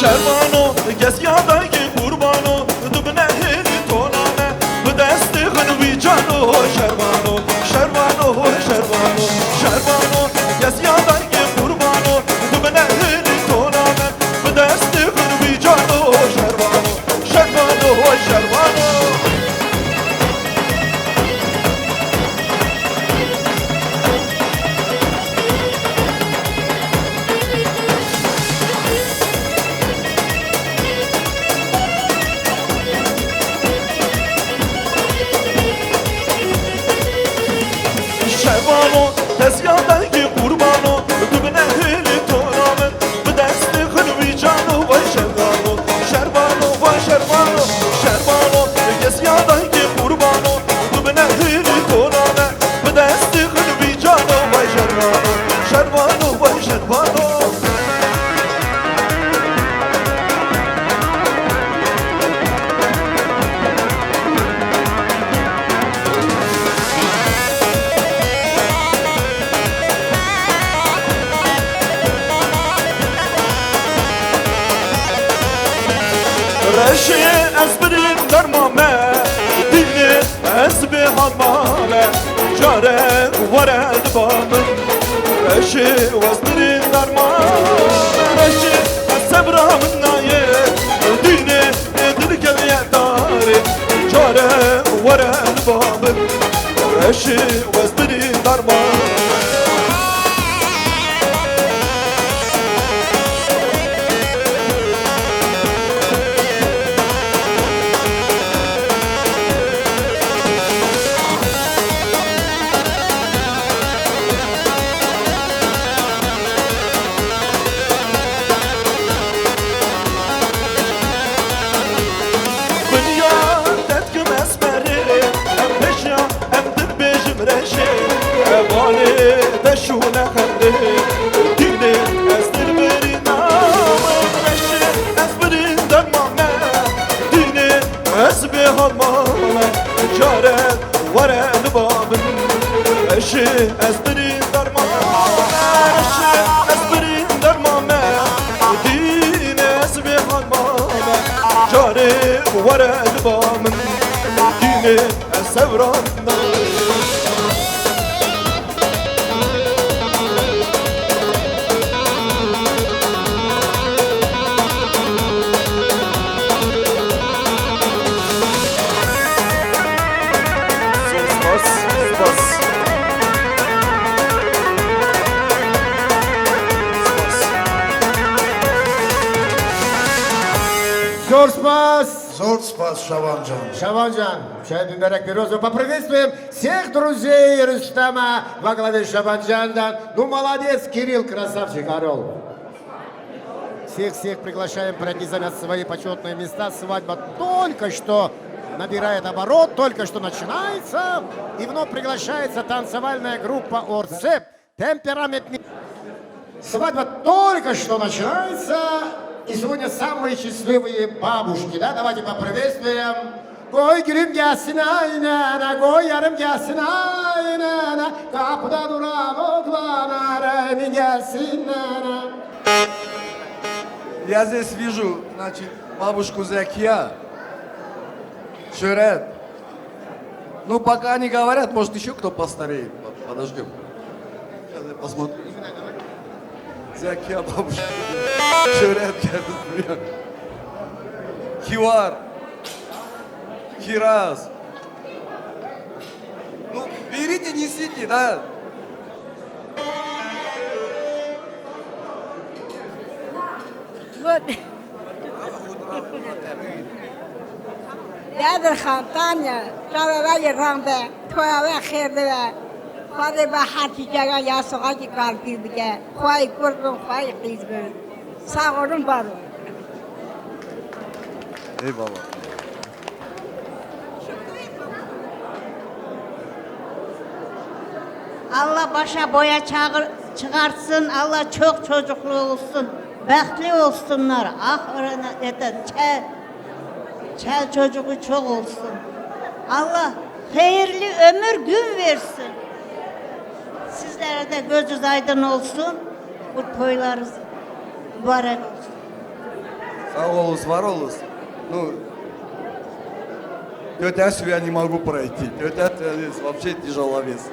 [SPEAKER 22] Şervano, gez yadagi kurbano Dubne heli toname Bu desti hınvi cano Şervano, şervano, şervano Şervano, gez yadagi kurbano Dubne heli toname Bu desti hınvi cano Şervano, şervano, şervano Reşi ezberin dermame Dini ezbi hanmame Care vare dibamın Reşi ezberin dermame Reşi ezebramın naye Dini dil geliye dari Care vare dibamın Reşi ezberin dermame شونه خنده دینه از دل بری نامم رشه از برین درمانه دینه از به حالمانه جاره وره نبابن رشه از برین درمانه رشه از برین درمانه دینه از به حالمانه جاره وره نبابن دینه از سوران
[SPEAKER 10] Зор спас!
[SPEAKER 23] Зор спас, Шаванджан.
[SPEAKER 10] Шаванджан, чай Бимберек Пирозов. Поприветствуем всех друзей Рустама во главе Шаванджанда. Ну, молодец, Кирилл, красавчик, орел. Всех приглашаем пройти занять свои почетные места. Свадьба только что набирает оборот, только что начинается. И вновь приглашается танцевальная группа «Орцеп». Темпераментный. Свадьба только что начинается. И сегодня самые счастливые бабушки, да? Давайте поприветствуем. Koy gülüm gelsin aynana, koy yarım gelsin aynana. Kapıda duran oğlana, emin gelsin nana.
[SPEAKER 8] Я здесь вижу, значит, бабушку Закия, Шерет. Ну, пока они говорят, может, еще кто постареет. Подождем. Сейчас я посмотрю. Закия, бабушка. Şöhret geldi buraya. Kivar. Kiraz. Ну, берите, несите, да?
[SPEAKER 15] Yadır Tanya, Şarara yırğanda, Toyava xerdəvə, Xadı və Hatice'ye yasığa ki qalbir bigə, Xoy qurqun, xoy qizgün, sağ olun, var olun.
[SPEAKER 8] Eyvallah.
[SPEAKER 2] Allah başa boya çıkartsın, Allah çok çocuklu olsun, bəxtli olsunlar. Ahırına çel çocuğu çok olsun. Allah hayırlı ömür gün versin. Sizlere de gözünüz aydın olsun, bu toylarınız mübarek olsun.
[SPEAKER 8] Sağ olun, var olun. Ну, тетя Асю я не могу пройти. Тетя вес вообще тяжеловес.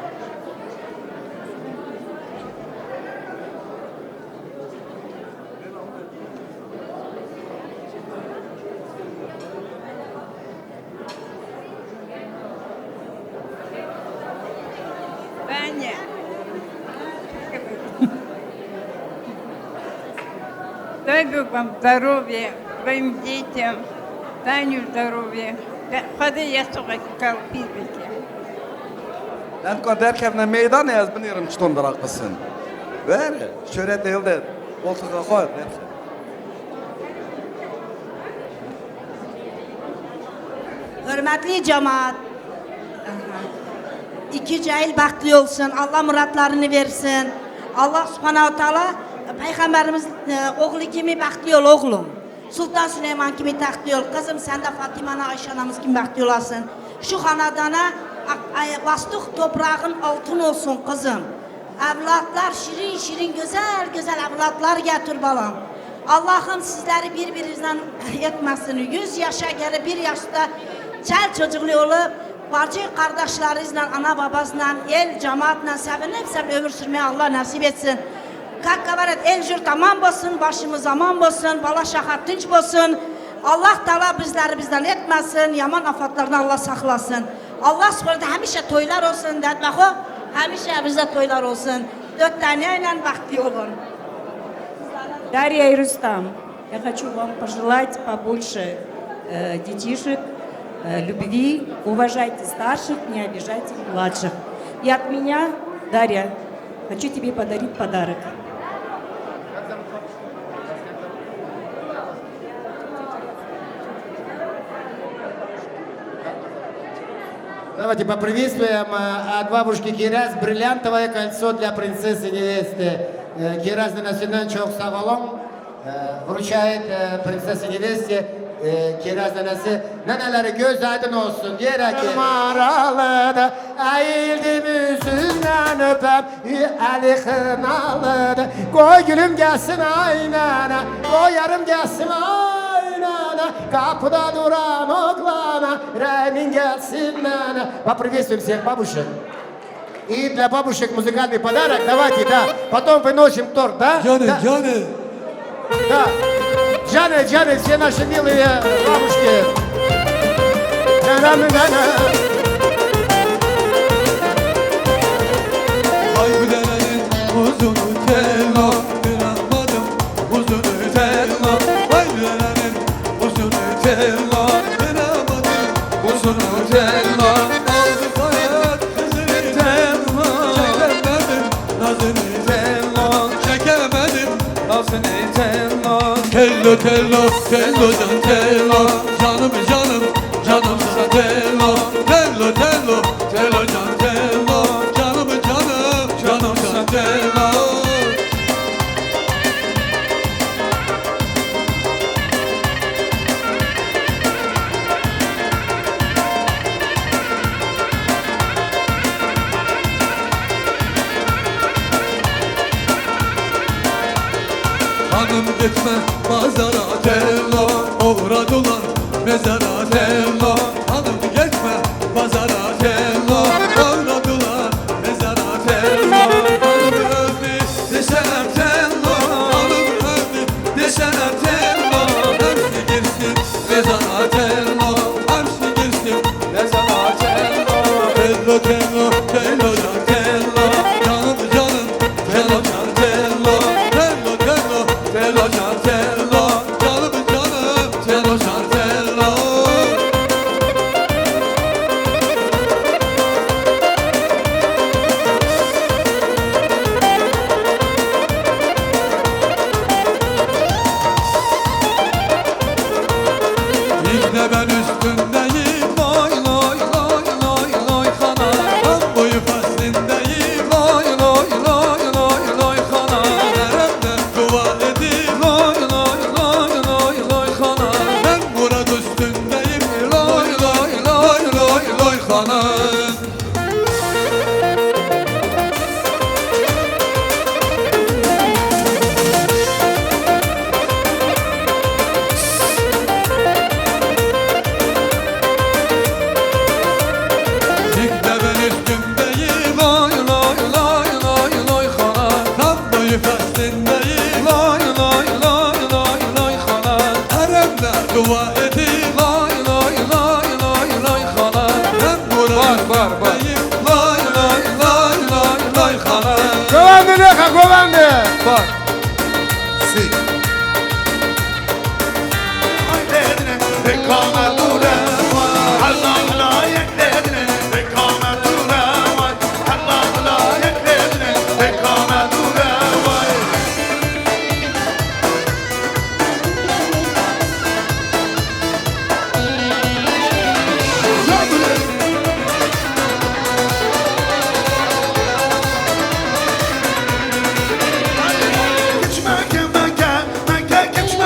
[SPEAKER 15] Таня. Дай Бог вам здоровья, твоим детям, Таню здоровья. Ходи ясуға қалпир беке.
[SPEAKER 8] Ben derken meydan yaz bilirim çtondur haklısın. Ver, şöhret elde, koltuğa koy derken.
[SPEAKER 2] Hürmetli cemaat, iki cahil bahtli olsun, Allah muratlarını versin. Allah subhanahu teala Peygamberimiz oğlu kimi bahtli ol oğlum. Sultan Süleyman kimi tahtli ol. Kızım sen de Fatıma ana Ayşe anamız kimi bahtli olasın. Şu hanadana bastık toprağın altın olsun kızım. Evlatlar şirin şirin güzel güzel evlatlar getir balam. Allah'ım sizleri birbirinizden etmesin. 100 yaşa gelip 1 yaşta çel çocuklu olup bacı kardeşlerinizle, ana babasıyla, el cemaatle sevinip ömür sürmeye Allah nasip etsin. Kakavaret el jür tamam olsun, başımız aman olsun, bala şahat tinç olsun. Allah Teala bizleri bizden etmesin, yaman afatlardan Allah saklasın. Allah sonra hemişe toylar olsun demek o, hemişe bizde toylar olsun. 4 taneyle vakti olun.
[SPEAKER 5] Дарья и Рустам, я хочу вам пожелать побольше детишек, любви, уважайте старших, не обижайте младших. И от меня, Дарья, хочу тебе подарить подарок.
[SPEAKER 10] Давайте поприветствуем от бабушки Кираз бриллиантовое кольцо для принцессы-невесты. Кираз Ненасиновичок Савалон вручает принцессе-невесте Kiraz nenesi, neneleri göz aydın olsun diyerek maralıdı, eğildim yüzünden öpem, eli kınalıdı. Koy gülüm gelsin aynana, koy yarım gelsin aynana, kapıda duran oğlana, Remin gelsin nana. Поприветствуем всех бабушек. И для бабушек музыкальный подарок, давайте, да. Потом выносим торт, да?
[SPEAKER 6] Джаны,
[SPEAKER 10] да.
[SPEAKER 6] Джаны.
[SPEAKER 10] Да. Джаны, все наши милые бабушки.
[SPEAKER 6] Kaybederenin uzunu tello, kıramadım uzunu tello. Kaybederenin uzunu tello, kıramadım uzunu tello. Aldı hayat kızını tello, çekemedim nazını tello, çekemedim nazını tello. Tello tello, tello can tello, canım canım, canımsa tello. Tello tello, tello can tello, canım canım, canımsa tello. Hanım gitme pazara tello, uğradılar mezara tello. Hanım gitme pazara tello, uğradılar mezara tello. Hanım öldü desem tello, hanım öldü desem tello. Hepsi girsin mezara tello, hepsi girsin mezara tello. Tello tello, tello can tello, canım canım, tello can tello. Tello tello, tello can tello, canım canım, tello can tello. İlk ben üstündeyim, loy loy loy loy loy kana. Ben boyu faslindeyim, loy loy loy loy loy kana. Neremden dua edeyim, loy loy loy loy loy kana. Ben Murat üstündeyim, loy loy loy loy loy kana. Dikte ben üstümdeyim, loy loy loy loy loy kana. Tam boyu faslindeyim, loy loy loy loy loy kana. Haremde dua edeyim, loy loy loy loy loy kana. Ben buradayım, loy loy loy loy loy kana.
[SPEAKER 10] Kovandı ne kovandı?
[SPEAKER 6] Bak.
[SPEAKER 12] Geçme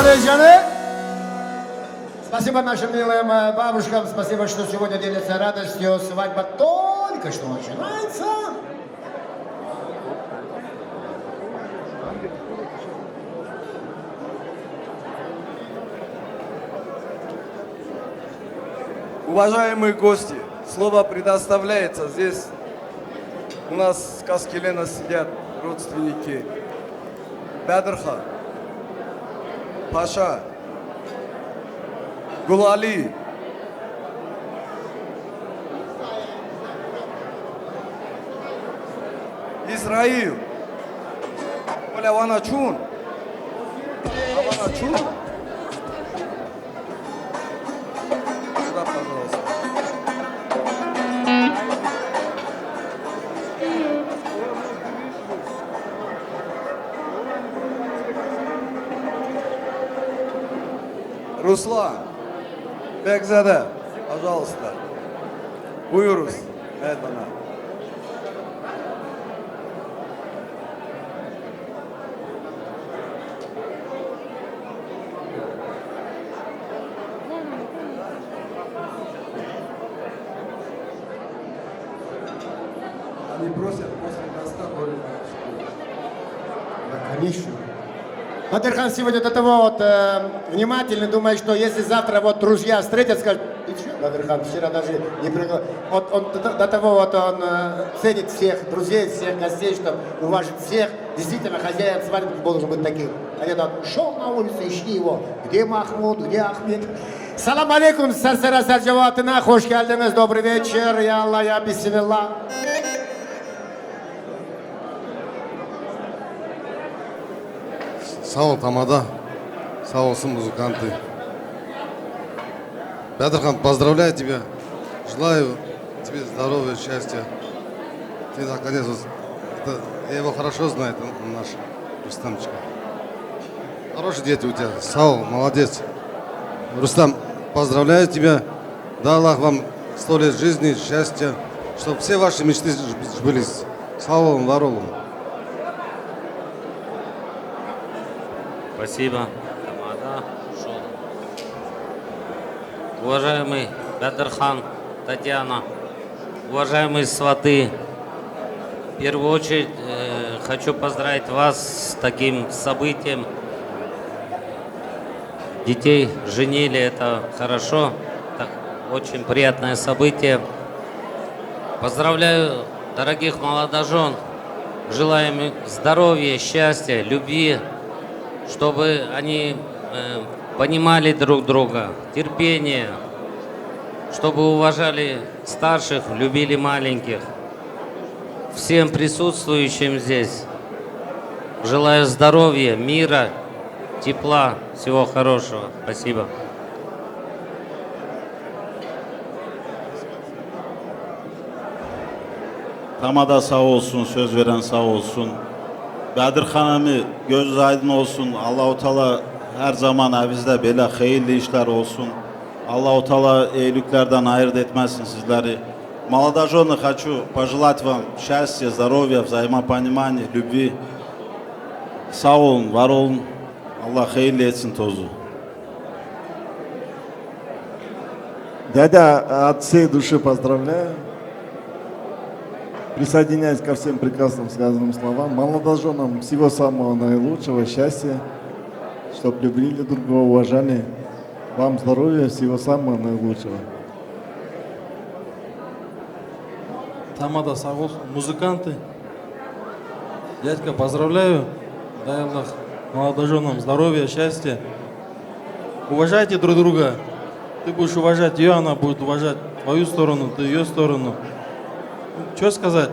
[SPEAKER 10] Алежаны. Спасибо нашим милым бабушкам, спасибо, что сегодня делятся радостью. Свадьба только что начинается.
[SPEAKER 8] Уважаемые гости, слово предоставляется. Здесь у нас с Каскелена сидят родственники Бадрхан, Паша, Гулали, Израиль, Оля Ваначун, Ваначун. Сюда, пожалуйста. Руслан, Бекзада, пожалуйста. Buyuruz. Evet bana. Они просят после моста более.
[SPEAKER 10] Конечно. Бадырхан сегодня до того вот внимательно, думает, что если завтра вот друзья встретят, скажут, ты что, Бадырхан, вчера даже не пригласил. Вот он до того вот он ценит всех друзей, всех гостей, что уважит всех. Действительно, хозяин свадьбы должен быть таким. А я так шел на улицу, ищи его. Где Махмуд, где Ахмед? Салам алейкум, Сарсара Сарджаватына, hoş geldiniz, добрый вечер, я Аллах, я Бисмилlah.
[SPEAKER 4] Сау тамада, саусы музыканты. Бадрхан, поздравляю тебя. Желаю тебе здоровья, счастья. Ты наконец, я его хорошо знаю, он наш Рустамчик. Хорошие дети у тебя. Сау, молодец. Рустам, поздравляю тебя. Да Аллах вам 100 лет жизни, счастья, чтобы все ваши мечты сбылись. Сау, варолом.
[SPEAKER 7] Спасибо. Уважаемый Бадрхан, Татьяна, уважаемые сваты, в первую очередь хочу поздравить вас с таким событием. Детей женили, это хорошо, так, очень приятное событие. Поздравляю дорогих молодожен, желаем им здоровья, счастья, любви, чтобы они понимали друг друга, терпение, чтобы уважали старших, любили маленьких. Всем присутствующим здесь желаю здоровья, мира, тепла, всего хорошего. Спасибо.
[SPEAKER 18] Tamada sağ olsun, söz veren sağ olsun. Badirhan ami göz aydın olsun. Allah-u Teala her zaman avizde böyle hayırlı işler olsun. Allah-у Teala iyiliklerden ayırt etmesin sizleri. Молодожены, хочу пожелать вам счастья, здоровья, взаимопонимания, любви. Sağ olun, var olun. Allah hayırlı etsin tozu.
[SPEAKER 9] Дядя, от всей души поздравляю. Присоединяюсь ко всем прекрасным сказанным словам. Молодоженам всего самого наилучшего, счастья, чтобы любили друг друга, уважали. Вам здоровья, всего самого наилучшего.
[SPEAKER 17] Тамада сау болсын, музыканты. Дядька, поздравляю. Дай Аллах молодоженам здоровья, счастья. Уважайте друг друга. Ты будешь уважать ее, она будет уважать твою сторону, ты ее сторону. Что сказать?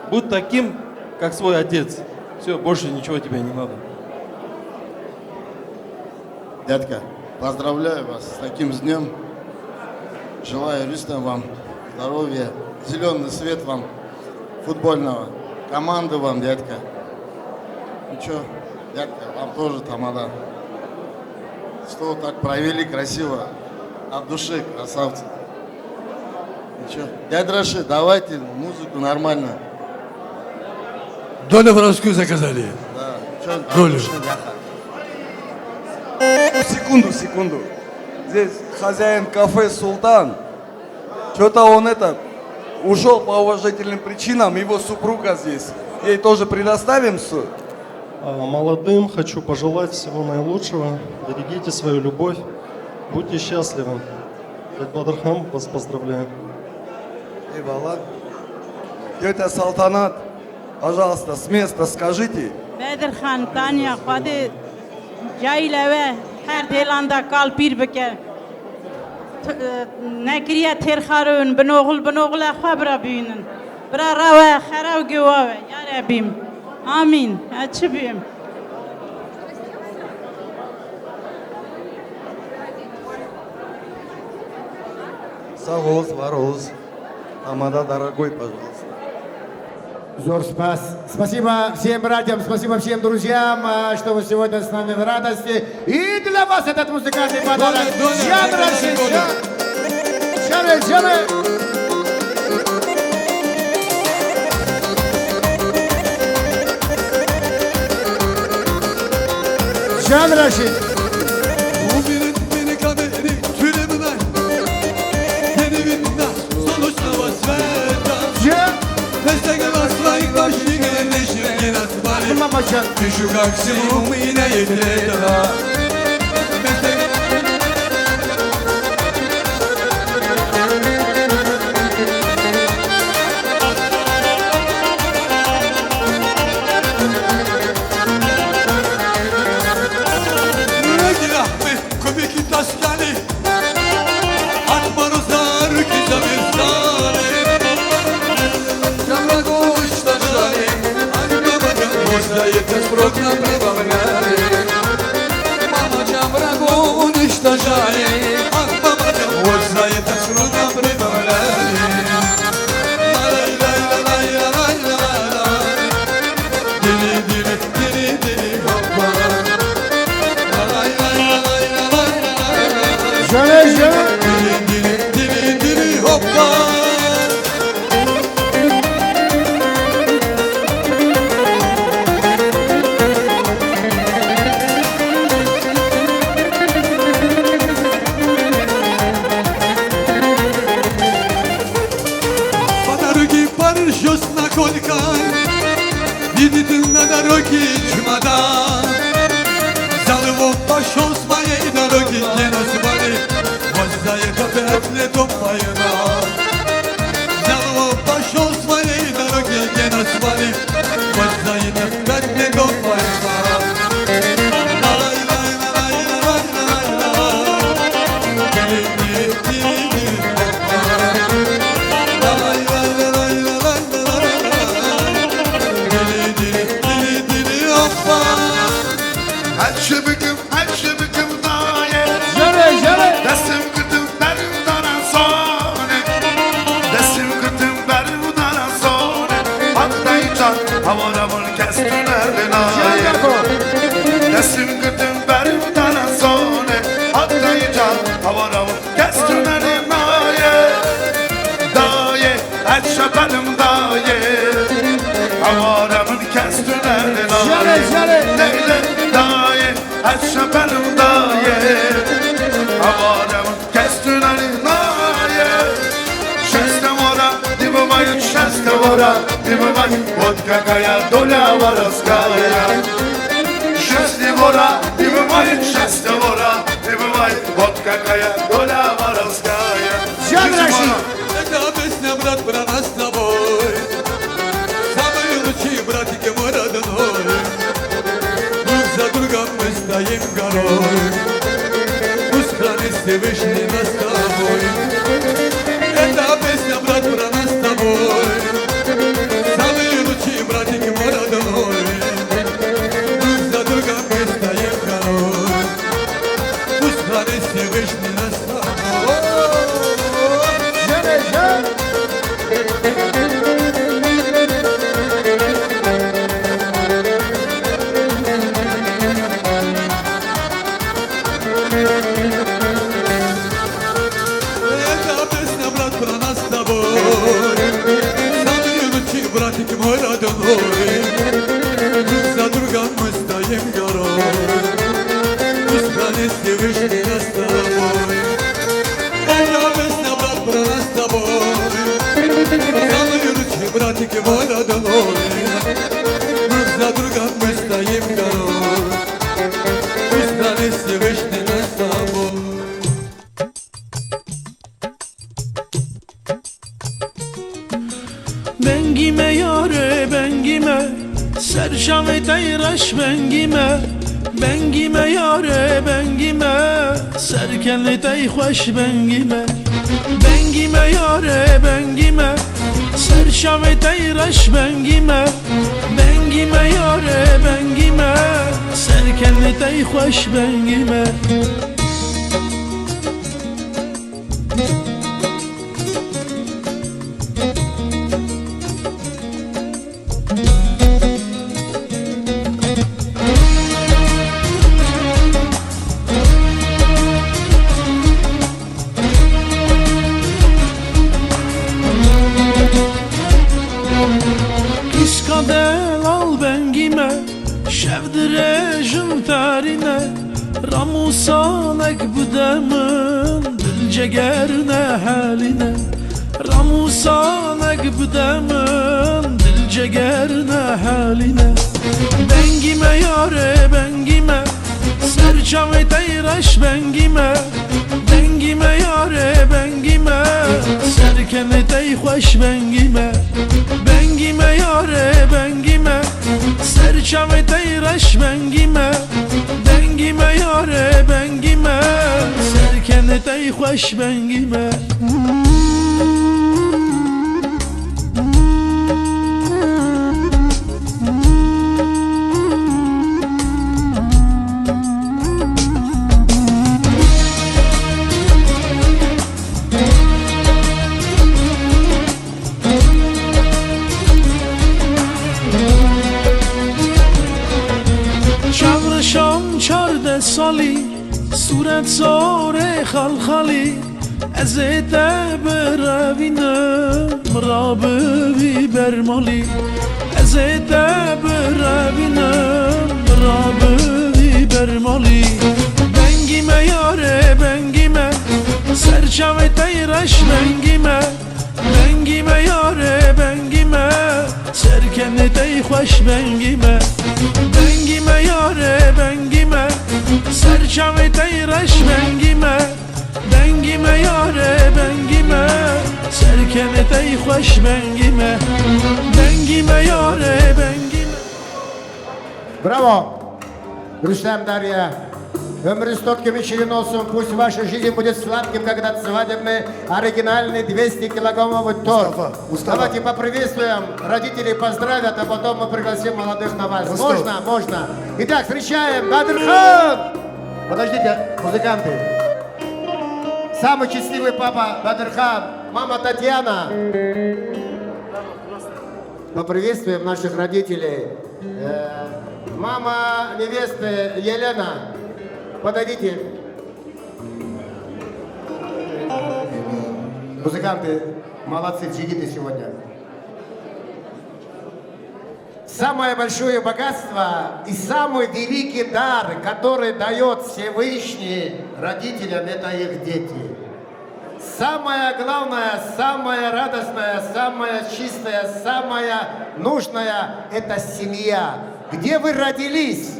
[SPEAKER 17] Будь таким, как свой отец. Все, больше ничего тебе не надо.
[SPEAKER 11] Дядька, поздравляю вас с таким днем. Желаю лично вам здоровья, зеленый свет вам футбольного, команды вам, дядька. Ничего, дядька, вам тоже тамада. Что так провели красиво, от души, красавцы. Ничего, дядя Рашид, давайте музыку нормально.
[SPEAKER 6] Долю воровскую заказали.
[SPEAKER 11] Да, что,
[SPEAKER 6] Долю.
[SPEAKER 11] от души, дядя.
[SPEAKER 1] секунду. Здесь хозяин кафе «Султан». Что-то он ушел по уважительным причинам, его супруга здесь. Ей тоже предоставим
[SPEAKER 13] Молодым хочу пожелать всего наилучшего. Берегите свою любовь. Будьте счастливы. Дядя Бадрхан, вас поздравляю.
[SPEAKER 1] Eyvallah. Тетя Салтанат, пожалуйста, с места скажите.
[SPEAKER 14] Bedirxan, Tanya, xwedê cayîle we her dêlanda kal pîr bike. Nekiriye têrxarûn, binoğula xwe bira bînin. Bira rawe, xerew giwa we. Ya Rabbim. Amin. Çi bîm.
[SPEAKER 1] Савоз, Вороз. Тамада, дорогой, пожалуйста.
[SPEAKER 10] Зор спас. Спасибо всем братьям, спасибо всем друзьям, что вы сегодня с нами в радости. И для вас этот музыкальный подарок. Жан Рашид, Жан Рашид.
[SPEAKER 6] Düşük maksimum yine yeter daha. Спрокна прибавляй. Мама чам врагу уничтожай. Ах, мама чам, вот знает, так спрокна прибавляй. Дили, хопа. Дили, хопа. Видит на дороге чемодан. Взял его, пошел с моей дороги, не назвали. Вот за это опять летом война. Взял его, пошел с моей дороги, не назвали. Вот за это опять летом война.
[SPEAKER 12] Havaramın kestilerden ay. Desim gıdım berim dana sone. Atlayacak havaramın kestilerden ay. Daye, etşe benim daye. Havaramın kestilerden ay. Leyle daye, etşe benim daye. Havaramın kestilerden ay. Şeste mora, dibi bayıt şeste mora. Вот какая доля воровская. Счастье вора, не бывает счастья вора, не бывает. Вот какая доля воровская.
[SPEAKER 6] Это песня, брат, про нас с тобой. Самые лучшие братики, мой родной. Друг за другом мы стоим горой. Пусть хранит Всевышний нас с тобой. Это песня, брат, про нас с тобой. За другом мы стоим горой. Пусть хранит Всевышний нас с тобой. Эта песня, брат, про нас с тобой. Самые лучшие братики, мой родной. Друг за другом мы стоим горой. Пусть хранит Всевышний нас с тобой.
[SPEAKER 12] Bengime yare bengime Serşam teyraş bengime Bengime yare bengime Serkenli tey hoş bengime Bengime yare bengime Serşam teyraş bengime Bengime yare bengime Serkenli tey hoş bengime Kiskadel al bengime Şevdirejim terine Ramusanek büdemin Dilcegerine haline Ramusanek büdemin Dilcegerine haline Bengime yare bengime Serçave teyraş bengime Bengime yare bengime Serkene tey hoş bengime Bengime yare bengime Serçave teyraş bengime Bengime yare bengime Serkene tey hoş bengime شام چارده سالی صورت زاره خلخالی ازت بروینم رابی برمالی ازت بروینم رابی برمالی بنگیمه یاره بنگیمه سرچم تیرش بنگیمه بنگیمه یاره بنگیمه سرکن تی خوش بنگیمه بنگیمه یاره بنگیمه سرچم تیرش بنگیمه بنگیمه یاره بنگیمه سرکن تی خوش بنگیمه بنگیمه یاره بنگیمه.
[SPEAKER 10] Браво! Рустам, Дарья. Өмрünüz столько мечтаний olsun. Пусть ваша жизнь будет сладким, как этот свадебный оригинальный 200-килограммовый торт. Давайте поприветствуем, родители поздравят, а потом мы пригласим молодых на вальс. Можно? Можно. Итак, встречаем Бадырхан! Подождите, музыканты. Самый счастливый папа Бадырхан, мама Татьяна. Поприветствуем наших родителей. Мама невесты Елена. Подойдите. Музыканты, молодцы, джигиты сегодня. Самое большое богатство и самый великий дар, который дает Всевышний родителям, это их дети. Самое главное, самое радостное, самое чистое, самое нужное – это семья. Где вы родились,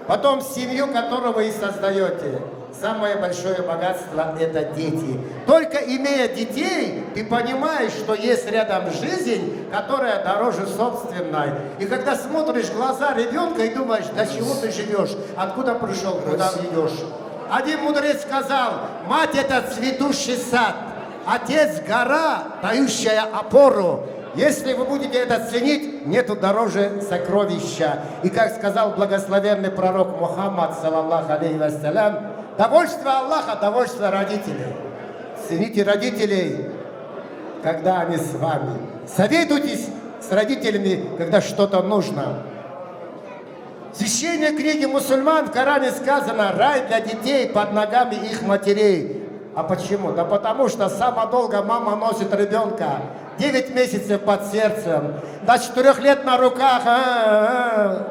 [SPEAKER 10] потом семью, которую вы и создаете. Самое большое богатство – это дети. Только имея детей, ты понимаешь, что есть рядом жизнь, которая дороже собственной. И когда смотришь в глаза ребенка и думаешь, до чего ты живешь, откуда пришел, куда идешь. Один мудрец сказал, мать – это цветущий сад, отец – гора, дающая опору. Если вы будете это ценить, нету дороже сокровища. И как сказал благословенный пророк Мухаммад, саллаллаху алейхи вассалям, довольство Аллаха, довольство родителей. Цените родителей, когда они с вами. Советуйтесь с родителями, когда что-то нужно. В священной книге мусульман в Коране сказано, рай для детей под ногами их матерей. А почему? Да потому что самое долго мама носит ребенка. 9 месяцев под сердцем, до 4 лет на руках,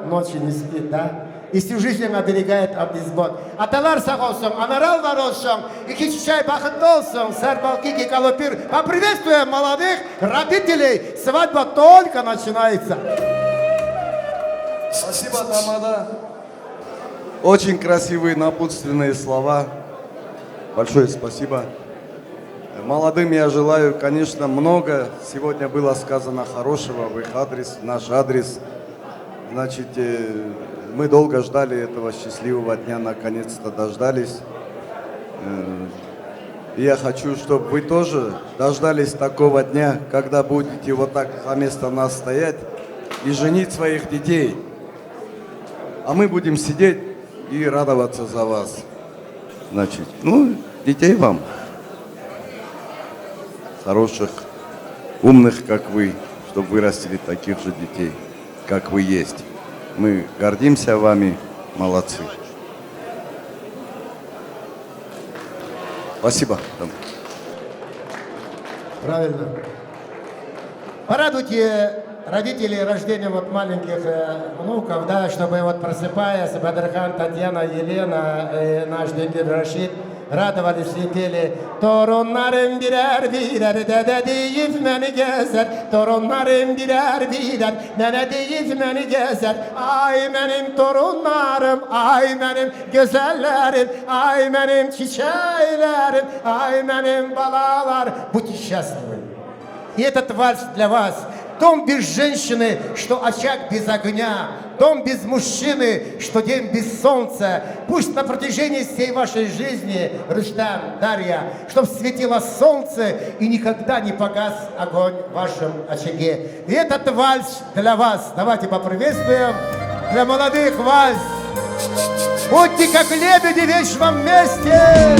[SPEAKER 10] ночью не спит, да? и всю жизнь оберегает Абдизбот. Аталар сағолсың, анарал var olsun, iki çiçeği бақытты olsun, Сарбалки Кикалопир. Поприветствуем молодых родителей, свадьба только начинается.
[SPEAKER 1] Спасибо, Тамада. Очень красивые напутственные слова. Большое спасибо. Молодым я желаю, конечно, много. Сегодня было сказано хорошего в их адрес, в наш адрес. Значит, мы долго ждали этого счастливого дня, наконец-то дождались. И я хочу, чтобы вы тоже дождались такого дня, когда будете вот так вместо нас стоять и женить своих детей. А мы будем сидеть и радоваться за вас. Значит, ну, детей вам. Хороших, умных, как вы, чтобы вырастили таких же детей, как вы есть. Мы гордимся вами, молодцы. Спасибо.
[SPEAKER 10] Правильно. Порадуйте родителей рождением вот маленьких внуков, да, чтобы вот просыпаясь, Бадрхан, Татьяна, Елена, наш Демир Рашид, radovались и peli. Torunlarım birer birer dede deyip beni gezer. Torunlarım birer birer nene deyip beni gezer. Ay benim torunlarım, ay benim güzellerim, ay benim çiçeklerim, ay benim balalar. Будьте счастливы. И этот вальс для вас. Дом без женщины, что очаг без огня. Дом без мужчины, что день без солнца. Пусть на протяжении всей вашей жизни, Рустам, Дарья, чтоб светило солнце и никогда не погас огонь в вашем очаге. И этот вальс для вас. Давайте поприветствуем. Для молодых вальс. Будьте как лебеди в вечном месте.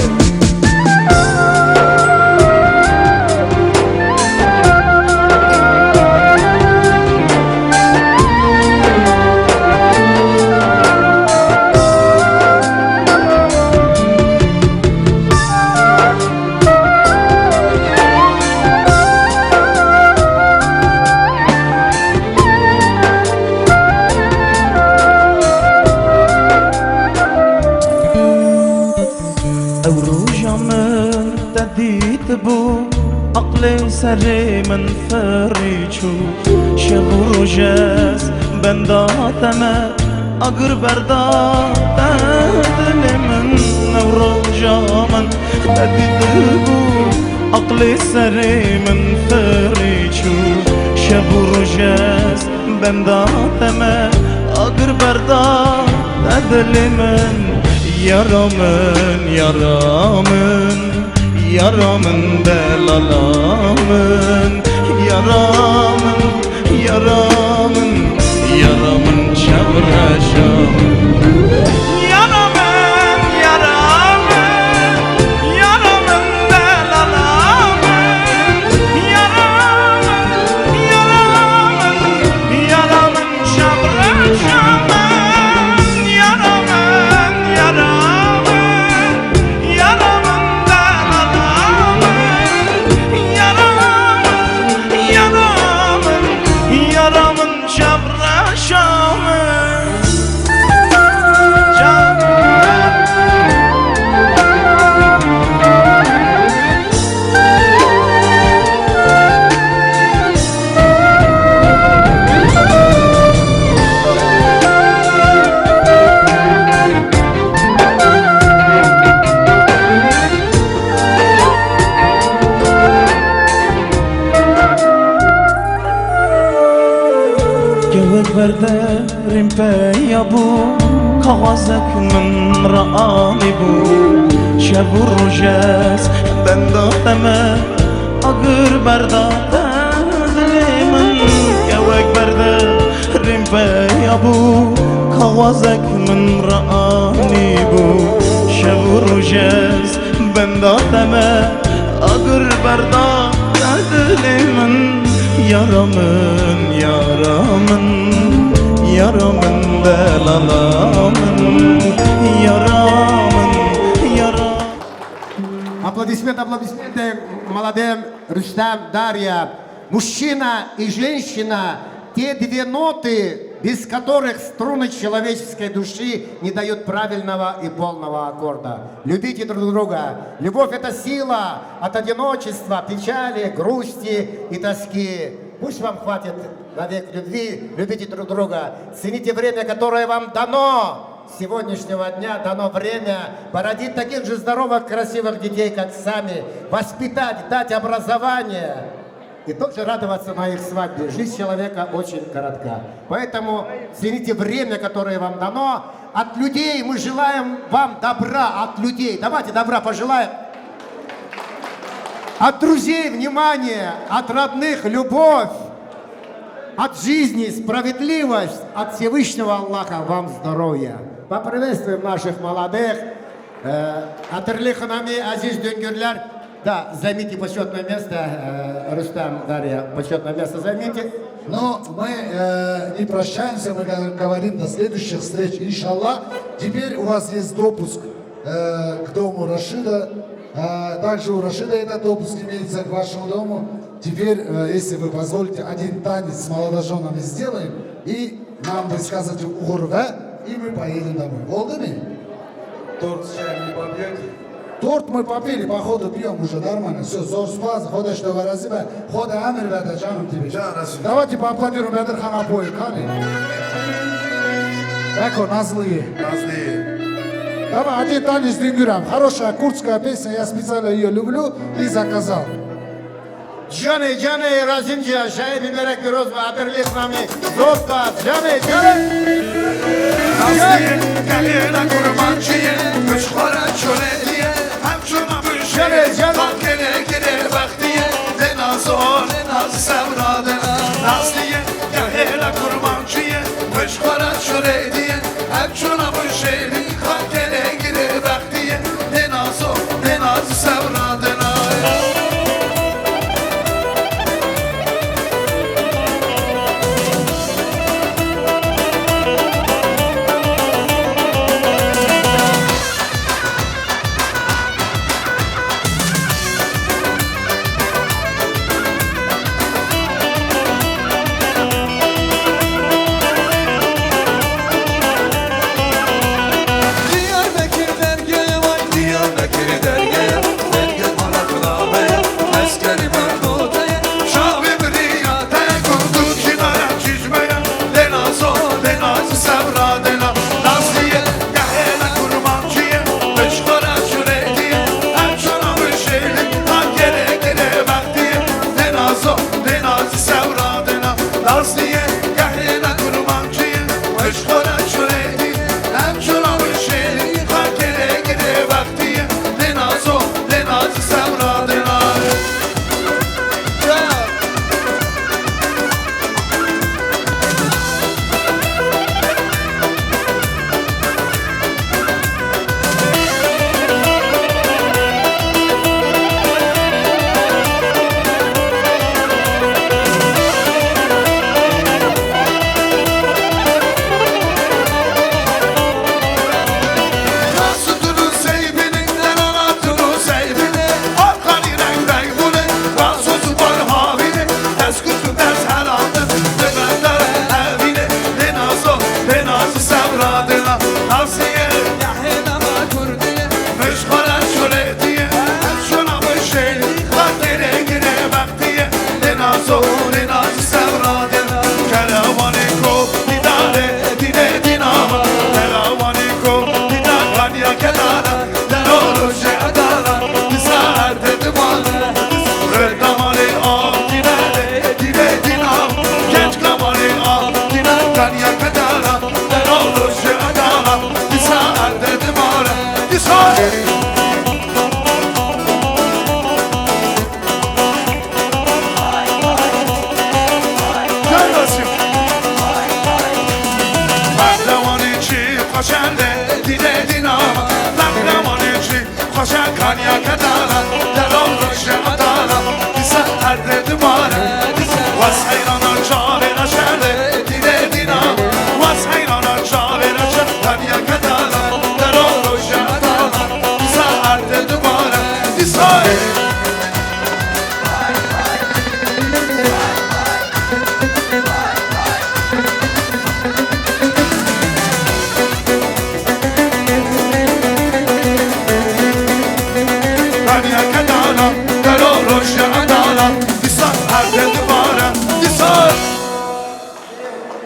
[SPEAKER 22] سری من فریچو شب و جز بنداتمه اگر بردات دل من نورجا من بدید بو عقل سری من فریچو شب و جز بنداتمه اگر بردات دل من yaramın yaramın yaramın belalamın yaramın yaramın yaramın çavraşamın yaramın yaramın yaramın belalamın yaramın yaramın yaramın çavraşamın yaramın yaramın yaramın yaramın şabraşamın بردارم پیابو کاغذک من رآنی بو شب و روزش بنداتمه اگر بردات دل من کوک بردارم پیابو کاغذک من رآنی بو شب و روزش بنداتمه اگر بردات دل من yaramın yaramın yaramın belalamın yaramın yaramın.
[SPEAKER 10] Аплодисменты молодым Рустам, Дарья. Мужчина и женщина, те две ноты без которых струны человеческой души не дают правильного и полного аккорда. Любите друг друга. Любовь – это сила от одиночества, печали, грусти и тоски. Пусть вам хватит навек любви, любите друг друга. Цените время, которое вам дано. С сегодняшнего дня дано время породить таких же здоровых, красивых детей, как сами, воспитать, дать образование и тоже радоваться на их свадьбе. Жизнь человека очень коротка. Поэтому цените время, которое вам дано. От людей мы желаем вам добра, от людей. Давайте добра пожелаем. От друзей внимание, от родных любовь, от жизни справедливость, от Всевышнего Аллаха вам здоровья. Поприветствуем наших молодых. Атырлы ханами, азиз дөнгерлер. Да, займите почетное место. Рустам, Дарья, почетное место займите.
[SPEAKER 23] Но мы не прощаемся, мы говорим до следующих встреч. Иншаллах. Теперь у вас есть допуск к дому Рашида. Также у Рашида этот допуск имеется к вашему дому. Теперь, если вы позволите, один танец с молодоженами сделаем. И нам вы скажете «Угурве», и мы поедем домой. Олдами?
[SPEAKER 8] Торт с чаем не попьете?
[SPEAKER 23] Торт мы попили, походу пьем уже нормально. Все, зор спас, хода что выразима, хода амир беда, жаным тебе. Давайте поаплодируем Бедрхан Апои, Кали. Эко, назлые. Давай, один танец Дингюрам. Хорошая курдская песня, я специально ее люблю и заказал.
[SPEAKER 10] Джаны, Джаны, Разинджа, Шай, Биберек, Пирозба, Атырлы ханами, Зоста, Джаны, Джаны.
[SPEAKER 12] Nazlıye, gelene kurbancıya, kuşlara çöleliye, hemşuna büşeye, kalkene girer vaktiye, de nazı o, de nazı sevradına. Nazlıye, gelene kurbancıya, kuşlara çöleliye, hemşuna büşeye, kalkene girer vaktiye, de nazı o, de nazı sevradına.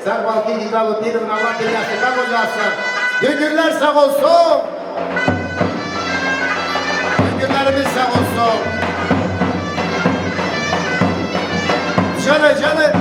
[SPEAKER 10] Sarvalki Dikalı Din'in Allah dünyası kabul olsun. Düngürler sağ olsun. Düngürlerimiz sağ olsun. Canı.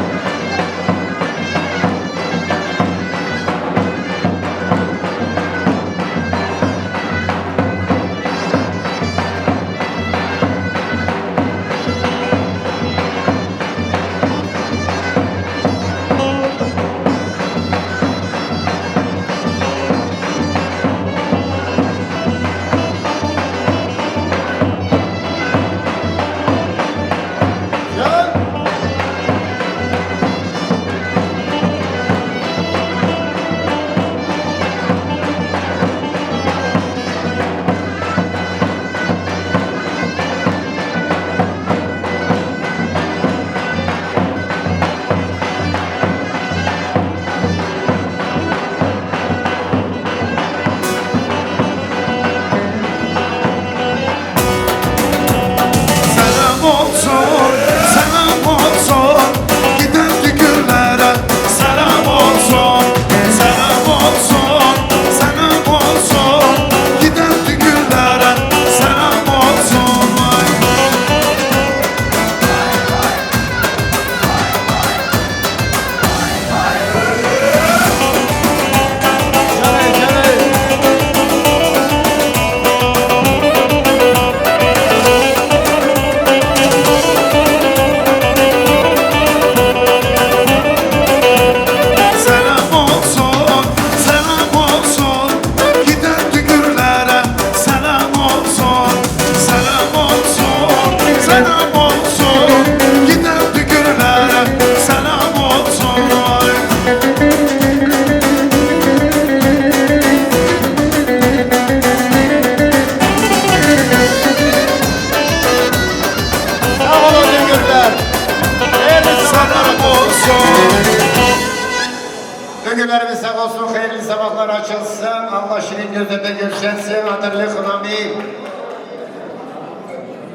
[SPEAKER 10] Günlerimiz sağ olsun, hayırlı sabahlar açılsın. Allah şirin gözlerinde görüşensin, hatırlı amin.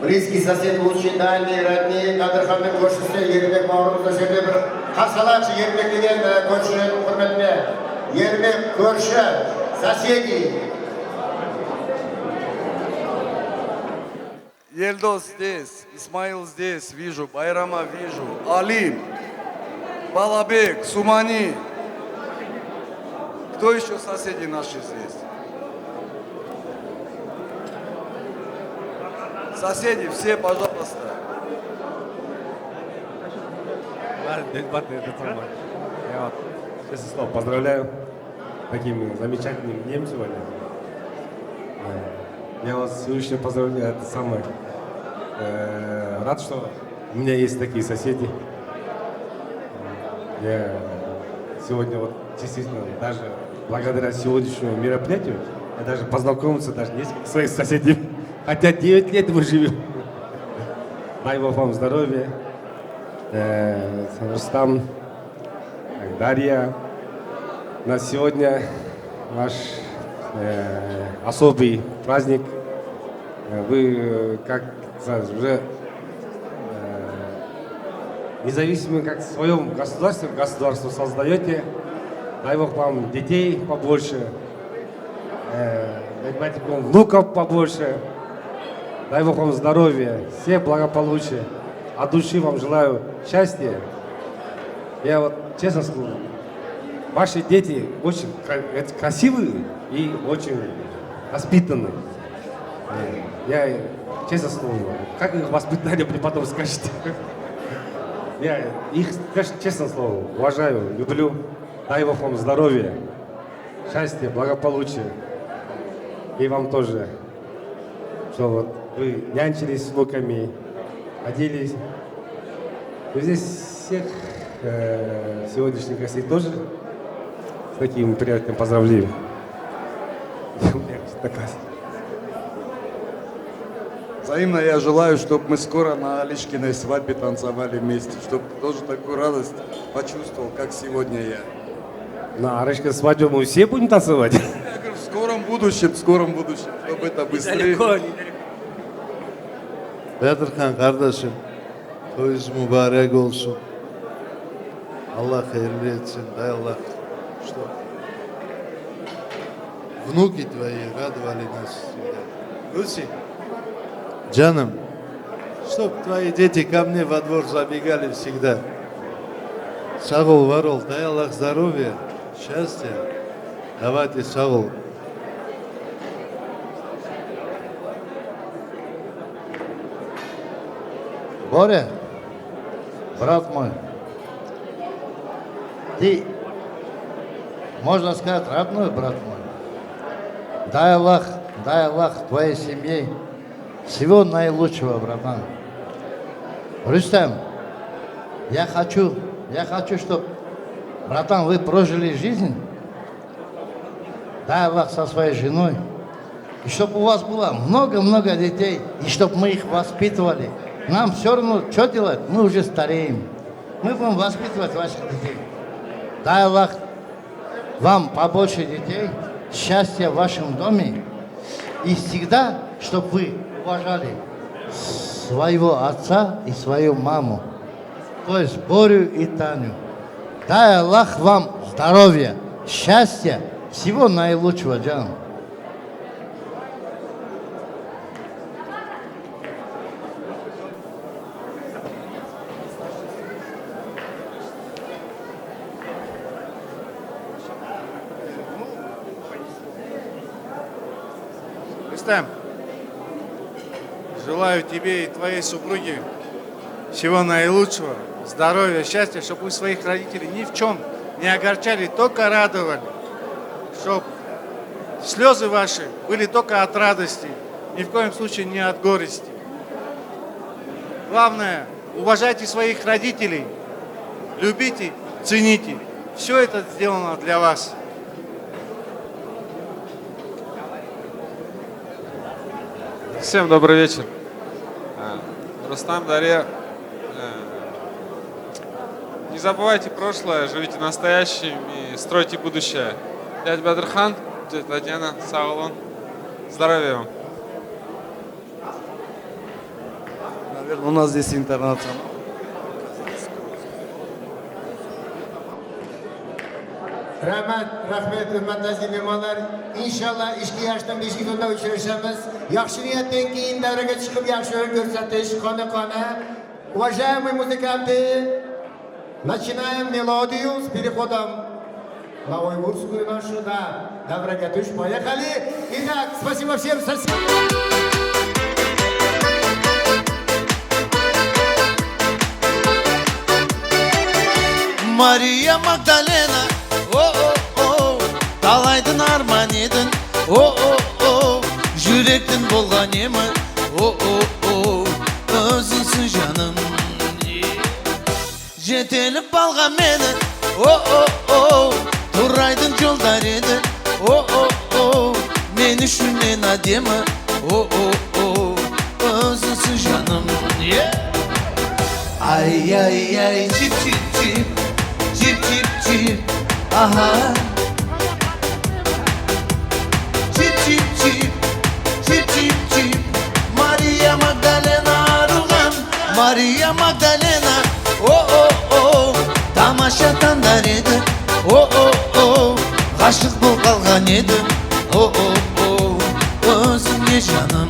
[SPEAKER 10] Близкий сосед, лучший дальний, родные, Кадырханның көршісі, Ермек бауырымызда жерде бір қарсаланшы Ермек деген көрші құрметіне. Ермек көрші, соседи.
[SPEAKER 1] Ельдос здесь, Исмаил здесь, вижу, Байрама вижу, Алим, Балабек, Сумани. Кто еще соседи наши здесь? Соседи, все, пожалуйста.
[SPEAKER 3] Я вот, честное слово, поздравляю таким замечательным днем сегодня. Я вас Всевышний поздравляю, это самое. Рад, что у меня есть такие соседи. Я сегодня вот действительно даже благодаря сегодняшнему мероприятию я даже познакомился даже несколько своих соседей. Хотя 9 лет мы живем. Дай Бог вам здоровья. Рустам, Дарья. У нас сегодня наш особый праздник. Вы, как сказать, уже независимо как в своем государстве, государство создаете. Дай Бог вам детей побольше, внуков побольше. Дай Бог вам здоровья, все благополучия. От души вам желаю счастья. Я вот честно скажу, ваши дети очень красивые и очень воспитанные. Я честно скажу, как их воспитание мне потом скажете. Я их, честно слово, уважаю, люблю. Дай Бог вам здоровья, счастья, благополучия. И вам тоже, что вот вы нянчились с внуками, оделись. И здесь всех сегодняшних гостей тоже с таким приятным поздравлением.
[SPEAKER 1] Взаимно я желаю, чтобы мы скоро на Алишкиной свадьбе танцевали вместе, чтобы тоже такую радость почувствовал, как сегодня я.
[SPEAKER 3] На Алишкиной свадьбе мы все будем танцевать?
[SPEAKER 1] Я говорю, в скором будущем, чтобы это быстрее.
[SPEAKER 4] Bedirxan qardaşım, to'yingiz muborak bo'lsin. Аллах хайырлы etsin. Дай Аллах, что внуки твои радовали нас всегда. Руси, Джаном, чтоб твои дети ко мне во двор забегали всегда. Сагул, ворол, дай Аллах здоровья, счастья. Давайте, сагул.
[SPEAKER 11] Боря, брат мой, ты, можно сказать, родной брат мой. Дай Аллах твоей семье всего наилучшего, братан. Рустам, я хочу, чтобы, братан, вы прожили жизнь, дай Аллах со своей женой, и чтобы у вас было много-много детей, и чтобы мы их воспитывали. Нам все равно, что делать, мы уже стареем. Мы будем воспитывать ваших детей. Дай Аллах вам побольше детей, счастья в вашем доме. И всегда, чтобы вы уважали своего отца и свою маму. То есть Борю и Таню. Дай Аллах вам здоровья, счастья, всего наилучшего, Джан.
[SPEAKER 16] Рустам, желаю тебе и твоей супруге всего наилучшего, здоровья, счастья, чтобы вы своих родителей ни в чем не огорчали, только радовали, чтобы слезы ваши были только от радости, ни в коем случае не от горести. Главное, уважайте своих родителей, любите, цените. Все это сделано для вас.
[SPEAKER 19] Всем добрый вечер. Рустам, Дарья. Не забывайте прошлое, живите настоящим и стройте будущее. Дядя Бадырхан, тетя Татьяна, сау болун. Здоровья вам.
[SPEAKER 1] Наверное, у нас здесь интернационал.
[SPEAKER 10] Rahmet, hürmetli aziz mehmonlar. İnşallah ishki yoshdan 5-yilda uchrashamiz. Yaxshi niyatdan keyin davraga chiqib yaxshiroq ko'rsatish, qona. Уважаемые музыканты, начинаем мелодию с переходом на уйгурскую нашу, да, даврага туш, поехали. Итак, спасибо всем.
[SPEAKER 6] Мария Магдалена, о-о-о, талайдың арман едің, о-о-о, жүректің болған емі, о-о-о, өзіңсің жаным. Жетеліп алған мені, о-о-о, турайдың жолдар еді, о-о-о, мен үшін мен әдемі, о-о-о, өзіңсің жаным. Ай-яй-яй, чип-чип-чип, чип-чип-чип, ага. Чип-чип-чип, чип-чип-чип, Мария Магдалена арылған, Мария Магдалена, о-о-о, тамаша таңдар еді, о-о-о, ғашық бол қалған едім, о-о-о, өзіңе жаным.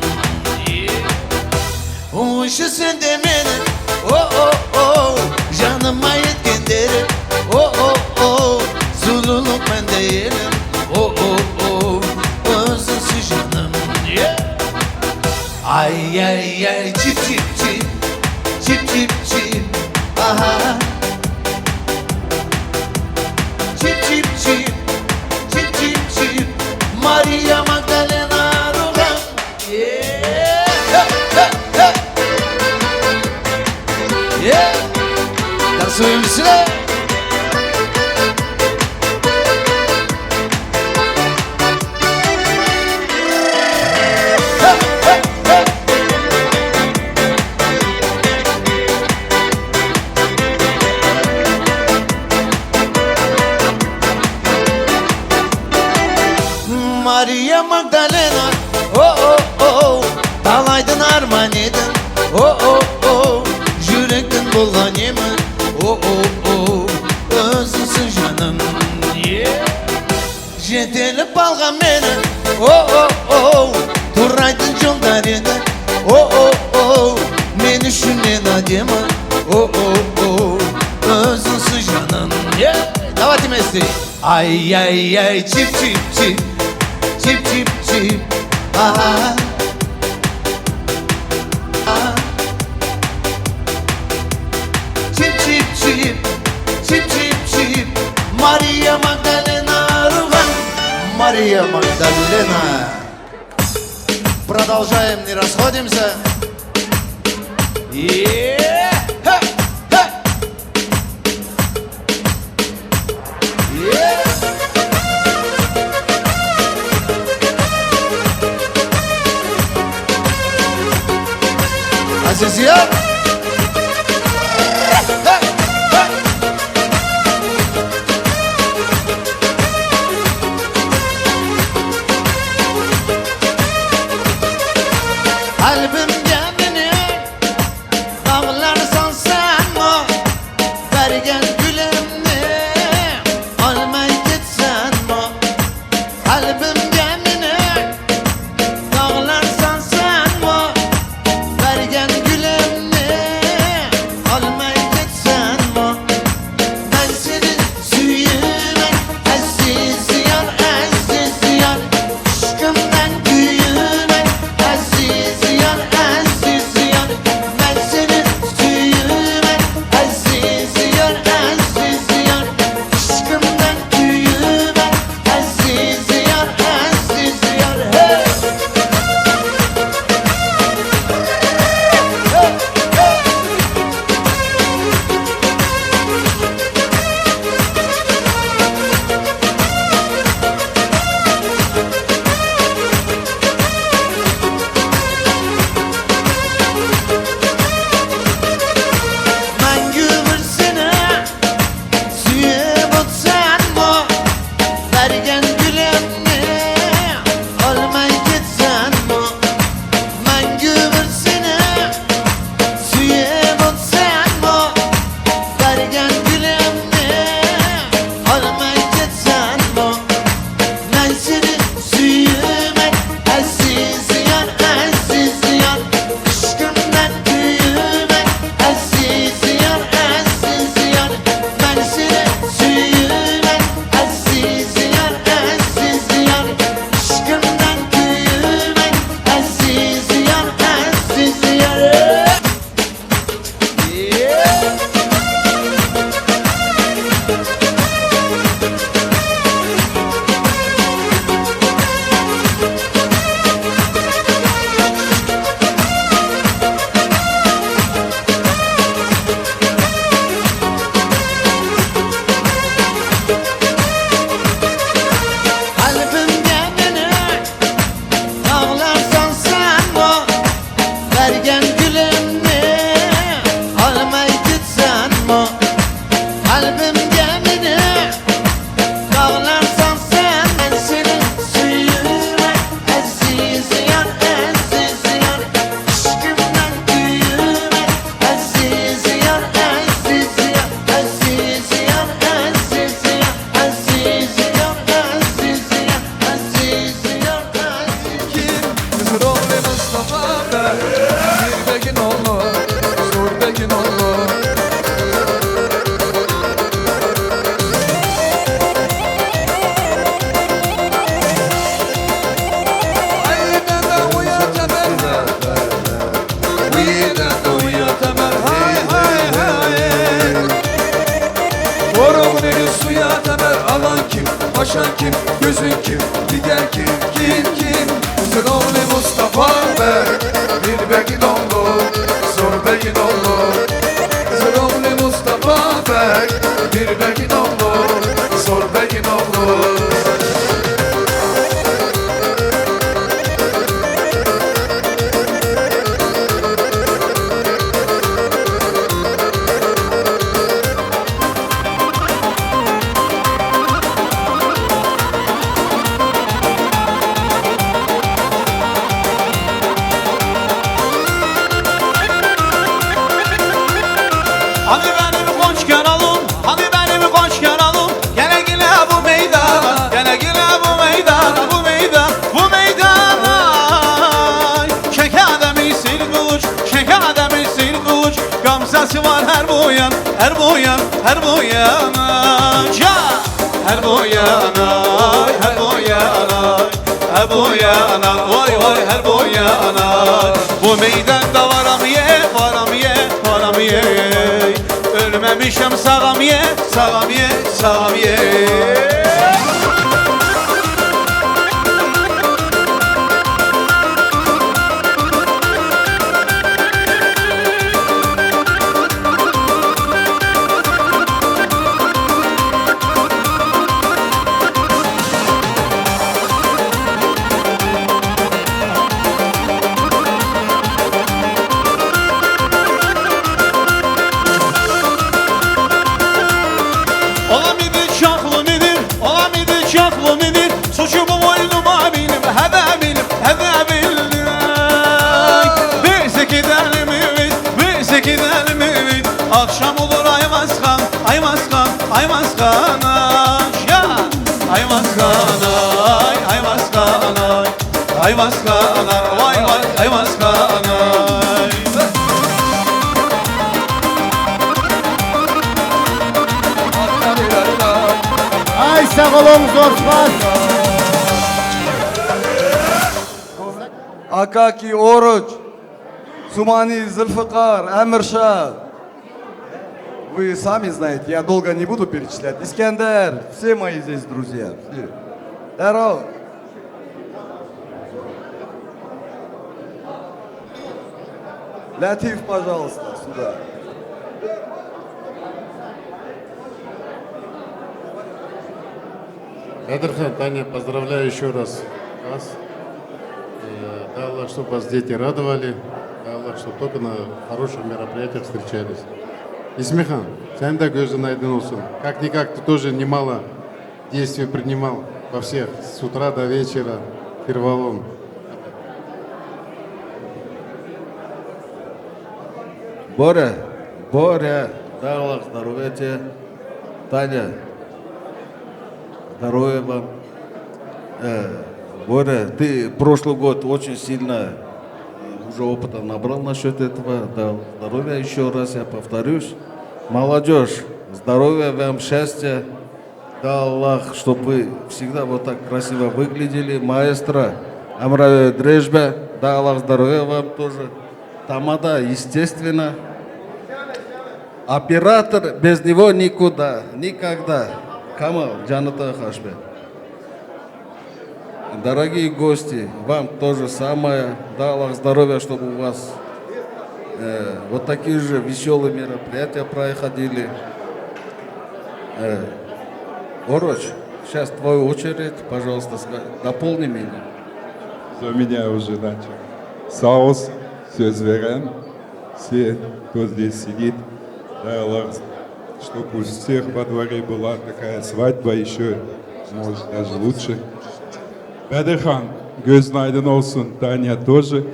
[SPEAKER 6] Ойшы сен де мені, о-о-о, жаныма еткендері, о-о-о, сұлулық мәнде елім, о-о-о, өзіңсің жаным. Ай-яй-яй, чип-чип-чип, чип-чип-чип, ага. Чип-чип-чип, чип-чип-чип, Мария Магдалена арылған. Танцуем все. Мария Магдалена, о-о-о, талайдың арман едің, о-о-о, жүректің болған емі, о-о-о,
[SPEAKER 15] ağam mene Duraydın jollarına Meni şunlen adema Özünsüz canım Давайте вместе Ай-яй-яй, чип-чип-чип Чип-чип-чип Чип-чип-чип Чип-чип-чип Мария Магдалена Руган Мария Магдалена Продолжаем, не расходимся. Азизия. Kalbimge beni dağlarsan senmo Vergen gülemni almay gitsenmo Kalbimge beni dağlarsan senmo Vergen gülemni almay gitsenmo Ben seni süyümen aziz yar Aşkımdan büyümen aziz yar Ben seni süyümen aziz yar Aşkımdan büyümen aziz yar hey! Ben güvürsene Süyüp otsanmo Vergen gülemni Olmay gitsenmo Ben güvürsene Süyüp otsanmo Vergen gülemni Olmay gitsenmo Ben seni süyümen aziz yar Aşkımdan büyümen aziz yar Ben seni süyümen aziz yar Aşkımdan büyümen aziz yar Kalbimge beni dağlarsan senmo Vergen gülemni almay gitsenmo Kalbimge beni dağlarsan sen Ben seni süyümen aziz yar Aşkımdan büyümen aziz yar Aziz yar Aziz yar
[SPEAKER 6] Kızır oğlu Mustafa ben Bir begin oğlu Zor begin oğlu Aynen de uyat hemen Uyiden de uyat hemen Hay hay hay Oruğun eli suya temer Alan kim, başan kim, gözün kim Diğer kim, kim Kızın oğlu Mustafa be Bir begin oğlu Zor begin oğlu Kızın oğlu Mustafa be Bir begin oğlu Zor begin oğlu
[SPEAKER 22] Hani benim konçken alın Hani benim konçken sevdası var her bu yan, her bu yan, her bu yana. Her bu yana, her bu yana, her bu yana, vay vay her bu yana. Bu meydanda varam ye, varam ye, varam ye. Ölmemişim sağam ye, sağam ye, sağam ye. Akşam olur Aymazkan, Aymazkan, Aymazkan ya. Aymazkan ay, Aymazkan ay, Aymazkan ay, vay vay Aymazkan ay.
[SPEAKER 10] Ay sağ olun Zortbaz.
[SPEAKER 1] Акакий Оруч, Сумани Зульфикар, Амиршад. Вы сами знаете, я долго не буду перечислять. Искандер, все мои здесь друзья. Все. Здорово. Латиф, пожалуйста, сюда.
[SPEAKER 4] Бадырхан, Таня, поздравляю еще раз вас. Дай Аллах, чтобы вас дети радовали. Дай Аллах, чтобы только на хороших мероприятиях встречались. Исмихан, сен де көзің айдын olsun. Как-никак, ты тоже немало действий принимал во всех, с утра до вечера, перволом.
[SPEAKER 8] Боря, дай Аллах здоровья тебе. Таня, здоровья вам. Боря, ты прошлый год очень сильно уже опыта набрал насчет этого. Да, здоровья еще раз, я повторюсь. Молодежь, здоровья вам, счастья. Да, Аллах, чтобы вы всегда вот так красиво выглядели. Маэстро, Амра Дрежбе, да, Аллах, здоровья вам тоже. Тамада, естественно. Оператор, без него никуда, никогда. Камал, Джаната Хашбе. Дорогие гости, вам то же самое. Да, Аллах, здоровья, чтобы у вас вот такие же веселые мероприятия проходили. Ороч, сейчас твоя очередь, пожалуйста, дополни меня.
[SPEAKER 2] За меня уже начал. Саус, все зверям, все, кто здесь сидит. Дай Аллах, чтобы у всех во дворе была такая свадьба, еще, может, даже лучше. Бадырхан, gözün aydın olsun. Таня тоже,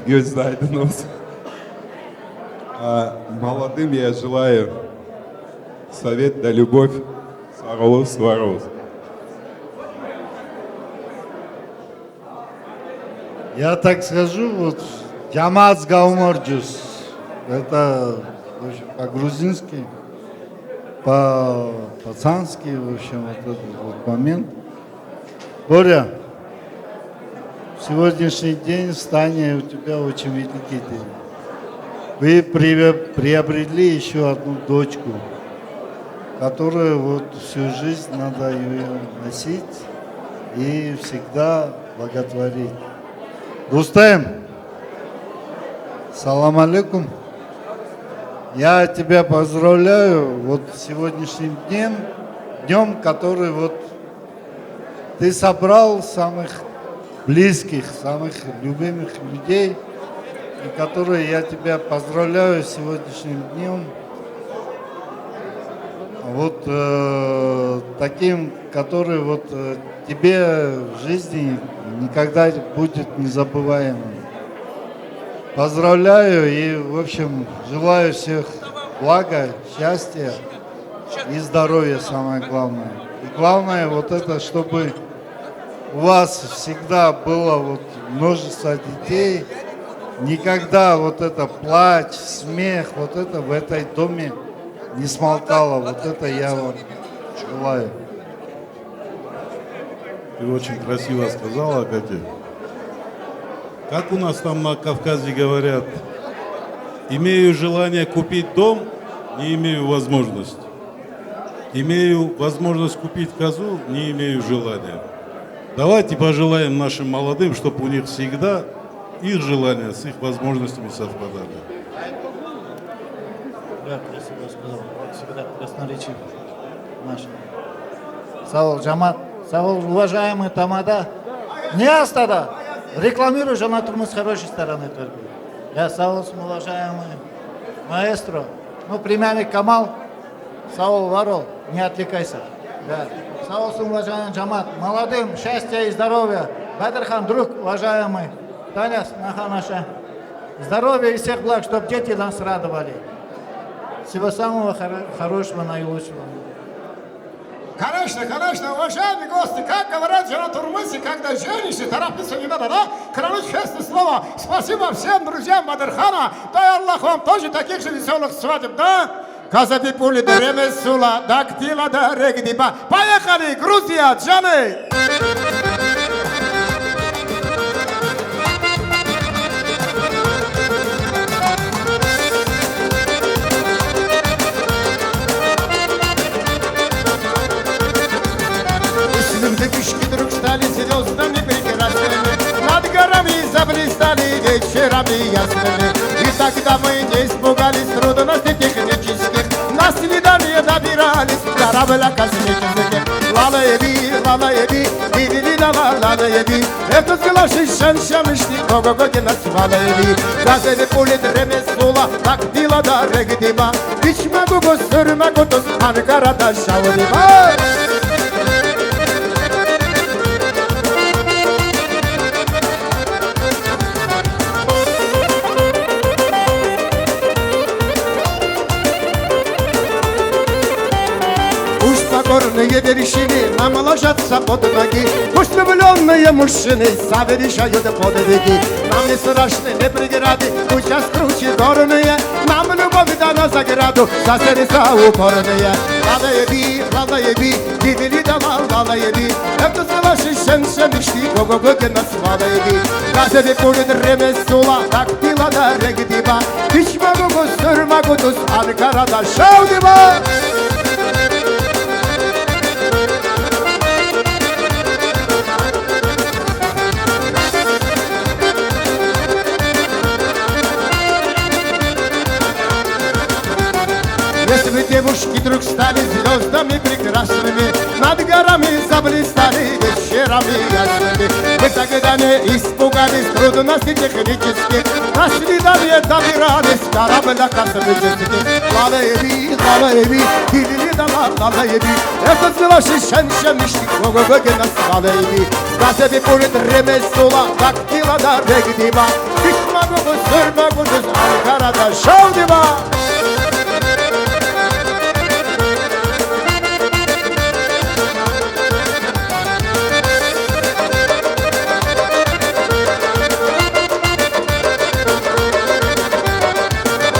[SPEAKER 2] gözün aydın olsun. А молодым я желаю совет да любовь, саролов, сваров.
[SPEAKER 9] Я так скажу, вот Ямац Гауморджус, это в общем, по-грузински, по-пацански, в общем, вот этот вот момент. Боря, сегодняшний день в Тане у тебя очень великий день. Вы приобрели еще одну дочку, которую вот всю жизнь надо ее носить и всегда благотворить. Рустем, салам алейкум. Я тебя поздравляю вот сегодняшним днем, который вот ты собрал самых близких, самых любимых людей, и которые я тебя поздравляю с сегодняшним днем. Вот таким, который вот тебе в жизни никогда будет незабываемым. Поздравляю и, в общем, желаю всех блага, счастья и здоровья, самое главное. И главное вот это, чтобы у вас всегда было вот множество детей, никогда вот это плач, смех, вот это в этой доме не смолкало. Вот это я вам желаю.
[SPEAKER 5] Ты очень красиво сказала, Катя. Как у нас там на Кавказе говорят, имею желание купить дом, не имею возможности. Имею возможность купить козу, не имею желания. Давайте пожелаем нашим молодым, чтобы у них всегда их желания с их возможностями совпадали.
[SPEAKER 11] Да, красиво сказал. Вот всегда красноречив наш. Саул Джамат, Саул, уважаемый Тамада, не астада. Рекламирую же на турму с хорошей стороны только. Я Саул, уважаемый маэстро. Ну, племянник Камал, Саул Варол, не отвлекайся. Да. Саул, уважаемый Джамат, молодым, счастья и здоровья. Бадырхан, друг, уважаемый. Таня, наша. Здоровья и всех благ, чтобы дети нас радовали. Всего самого хорошего, наилучшего.
[SPEAKER 10] Конечно, конечно, уважаемые гости, как говорят же на Турмысе, когда женишься, торопиться не надо, да? Клянусь честное слово, спасибо всем друзьям Бадырхана, дай Аллах вам тоже таких же веселых свадеб, да? Казаби пули дреме сула, дактила да регдиба. Поехали, Грузия, Джаны! Звездочки вдруг стали звездами прекрасными, над горами заблистали вечерами ясными. И тогда мы не испугались трудностей технических, на свидание добирались корабля космических. Лала-еби, биби-ли-ла-ла, лала-еби, это глаши шан-шамышни, ого-го-ги нас вала-еби. Газели пули дреме сула, так дила да регдиба, бичмагу-го сырмагу-тус, Анкара-да шаудиба. Горные вершины нам ложатся под ноги, пусть влюбленные мужчины совершают подвиги. Нам не страшны не преграды, пусть круче горные, нам любовь дана за граду, за сердца упорные. Лала-еби, биби-ли-да-ла, лала-еби, это ваши шен-шен-ши, ого-го-ги нас вала-еби. Газели пулит реме сула, так пила да регдиба, бичмагу-гу сырмагу-тус, Анкара-да шаудиба. Если бы девушки вдруг стали звездами прекрасными, над горами заблистали вечерами ясными, мы тогда не испугались трудностей технических, на свидание добирались корабля космических. Лала-еби, лала-еби, биби-ли-да-ла, лала-еби, это ваши шен-шен-мишки, ого-го-ги нас вала-еби. Газели пулит реме сула, так дила да регдиба, бичмагу-гу сырмагу-тус, Анкара-да шаудиба.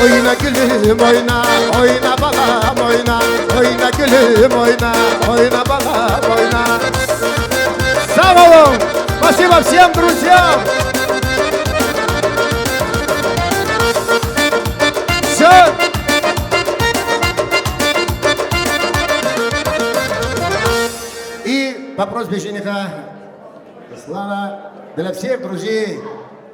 [SPEAKER 10] Oyna gülüm oyna, oyna balam oyna, oyna gülüm oyna, oyna balam oyna. Саволом! Спасибо всем друзьям! Все! И по просьбе жениха Слава для всех друзей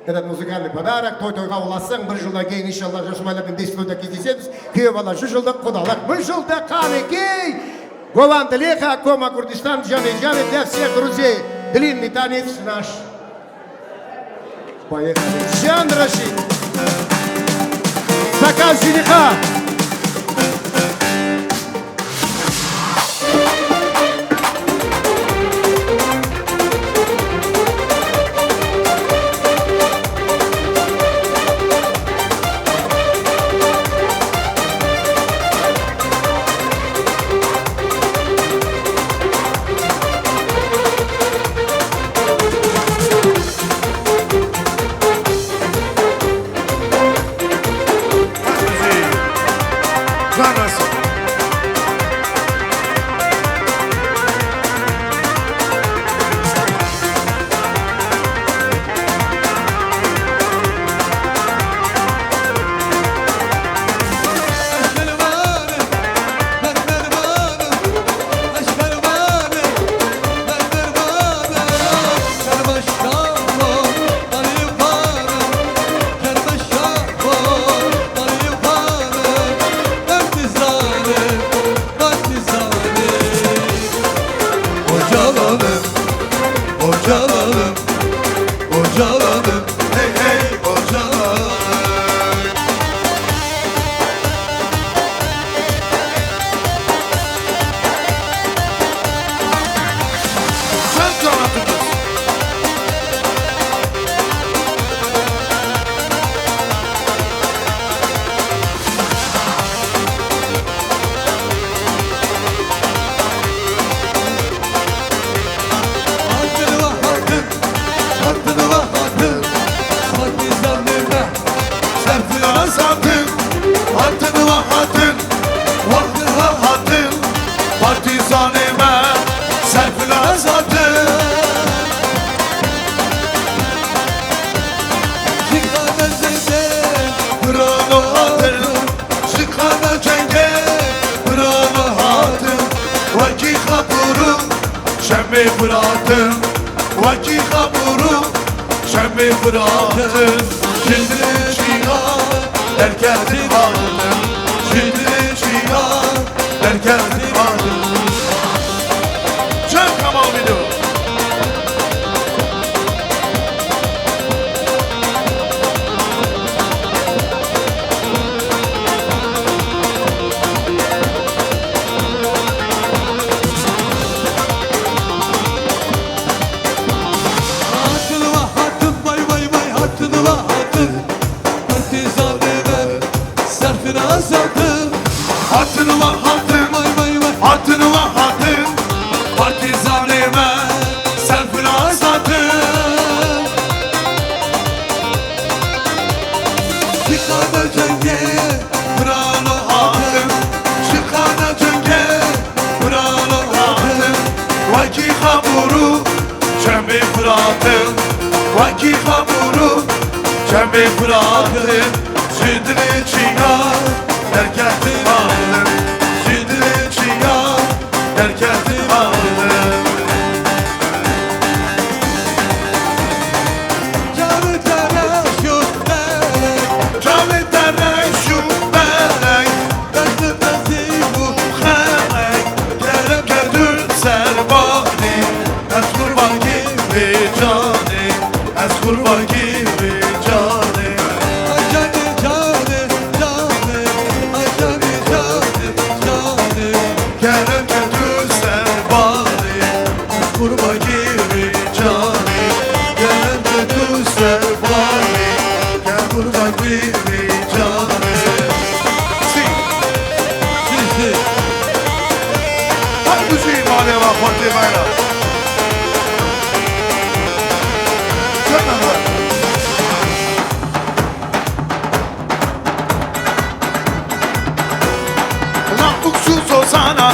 [SPEAKER 10] этот музыкальный подарок. Той-тойға улассаң, бір жылдан кейін, иншалла, жасымайлармен 10 жылда кездесеміз. Күйеу бала 100 жылдық, құдалық 1 жылда қанекей. Голланд Леха, Кома, Курдистан, Джаны, для всех друзей. Длинный танец наш. Поехали. Жан Рашид. Заказ жениха.
[SPEAKER 12] zanime serfilazadır
[SPEAKER 6] Çıkana zende
[SPEAKER 12] Brano hatım Çıkana cenge Brano hatım Vaki kaburum Şemmi bıraktım Vaki kaburum Şemmi bıraktım Şimdi çıkar Derkendim aldım Şimdi çıkar Derkendim aldım Çek kamal video
[SPEAKER 6] Hatını va hatın vay vay vay hatını va hatın Partizanime serfirazatın
[SPEAKER 12] Hatını var hatın
[SPEAKER 6] Vay vay vay
[SPEAKER 12] Hatını var hatın Partizanime serfirazatın
[SPEAKER 6] Çıkana cenge
[SPEAKER 12] Brano hatım Çıkana cenge Brano hatım Vaki hamuru Çembi bıraktım Vaki hamuru Çembi bıraktım Südünü çıkar Derkendim aldım Südünü çıkar Derkendim aldım
[SPEAKER 6] Canı tere şu melek
[SPEAKER 12] Canı tere şu melek
[SPEAKER 6] Bezdi bezdi bu
[SPEAKER 12] Xələk Gəlib gəldür sərbani Əz qurban kimi cani Əz qurban kimi cani
[SPEAKER 6] Acani cani cani Acani cani cani
[SPEAKER 12] Gəlib gəldür sərbani Əz qurban kimi cani Gəlib gəldür sərbani Gəl qurban kimi cani
[SPEAKER 6] Sizi
[SPEAKER 12] Hadi müziği mali var Fatih Bayram Sen ne var? Namuksuz olsana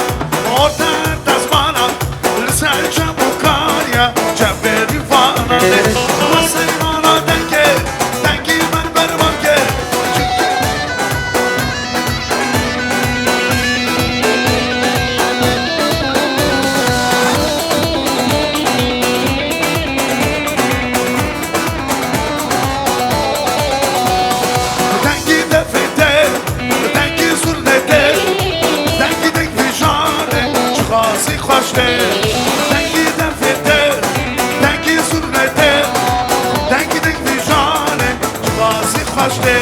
[SPEAKER 12] Orta tasmana Serçe bukarya Ceberi fana Masayı bana denge Dengi ben bermange Dengi defete Dengi zurnete Dengi denk vijane Çıkası xoşte Dengi defete Dengi zurnete Dengi denk vijane Çıkası xoşte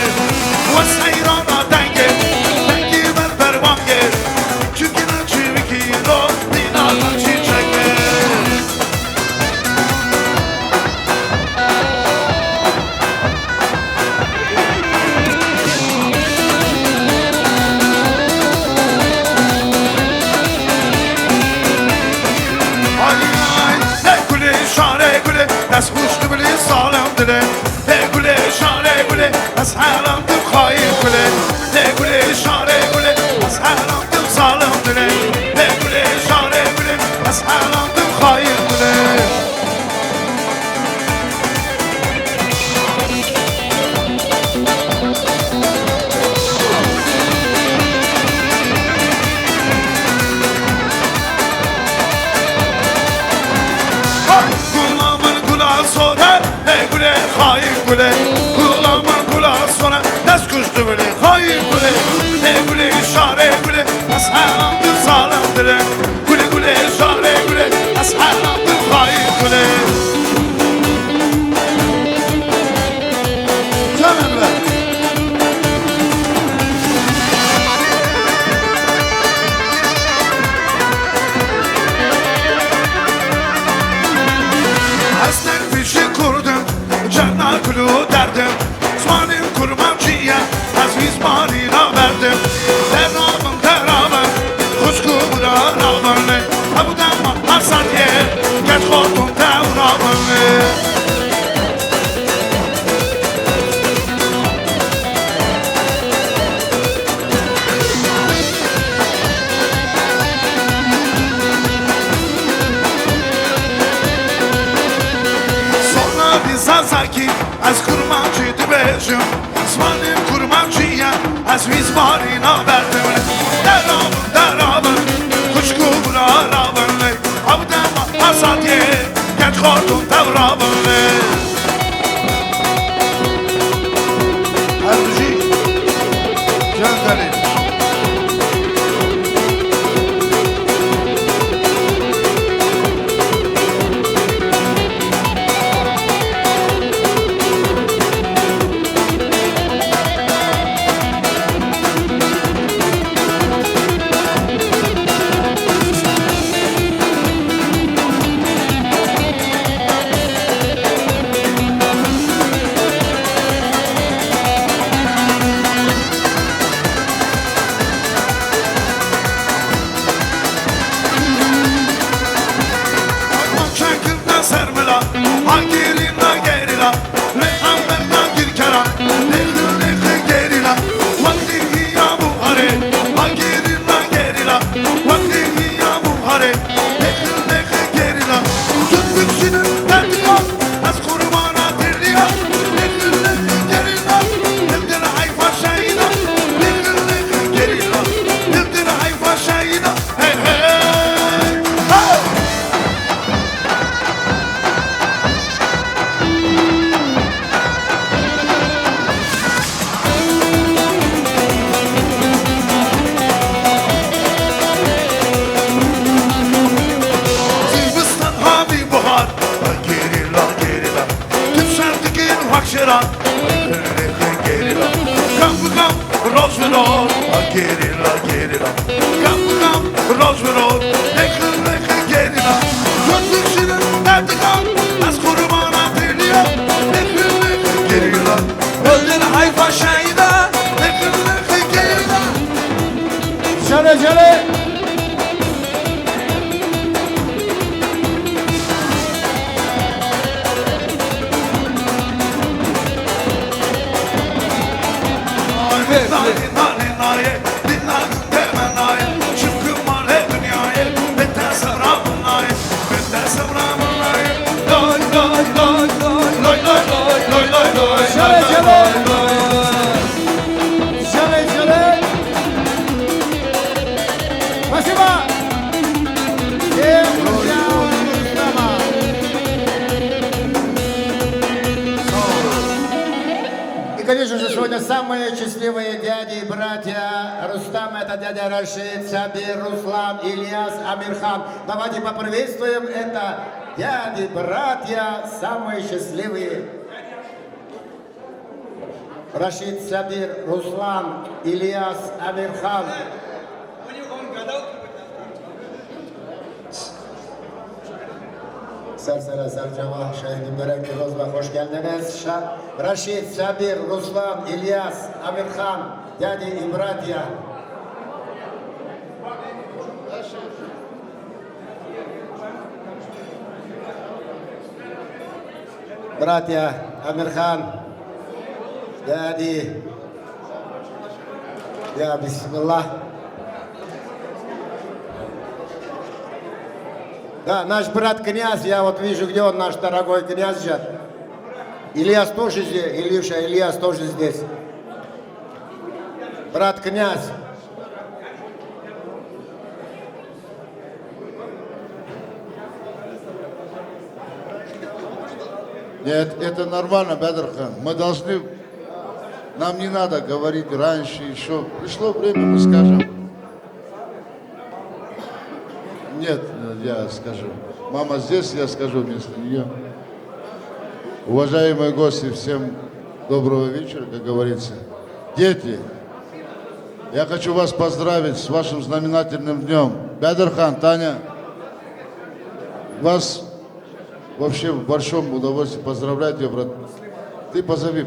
[SPEAKER 12] Ve seyrana denge Dengi ben pervange Çünkü naçı vikiro Dinana çiçekler Ne gule şare gule Nas kuştu bile salım dile Ne gule şare gule Nas haramdım hayır gule Ne gule şare gule Nas haramdım salım dile Ne gule şare gule Nas haramdım hayır gule Kulağımın kulağı sonra Ne güle hayır güle Kulağımın kulağı sonra Nasıl kuştu böyle hayır güle Ne güle işare güle Nasıl haramdır sağlamdır Güle güle işare güle Nasıl haramdır hayır güle Canım be Aslen fişi kurdum Canlar kulu derdim Zmanim kurmancıya Aziz malina verdim Devramın devramı Kuşku buranamını Abudan mahlarsan ye Geç korkun devramını Kazaki az kurmancı dibejim Zvanim kurmancıya az mizmarina verdim Derabın kuşku burarabın Abdem azadiye geç kordun tavrabın Erci Candali
[SPEAKER 10] Самые счастливые дяди и братья Рустам, это дядя Рашид, Сабир, Руслан, Ильяс, Амирхан. Давайте поприветствуем это дяди, братья, самые счастливые. Рашид, Сабир, Руслан, Ильяс, Амирхан. Sersere Sercava, Şehit Börek Firoz'la hoş geldiniz. Raşid, Sabir, Ruslan, İlyas, Amirhan, dadi и братья. Братья, Амирхан, дяди, я бисмиллах. Да, наш брат князь, я вот вижу, где он, наш дорогой князь же. Ильяс тоже здесь, Илюша, Ильяс тоже здесь. Брат князь.
[SPEAKER 7] Нет, это нормально, Бедрхан. Мы должны, нам не надо говорить раньше, еще. Пришло время, мы скажем. Нет, я скажу. Мама здесь, я скажу вместо нее. Уважаемые гости, всем доброго вечера, как говорится. Дети, я хочу вас поздравить с вашим знаменательным днем. Бедрхан, Таня, вас вообще в большом удовольствии поздравлять, я, брат. Ты позови.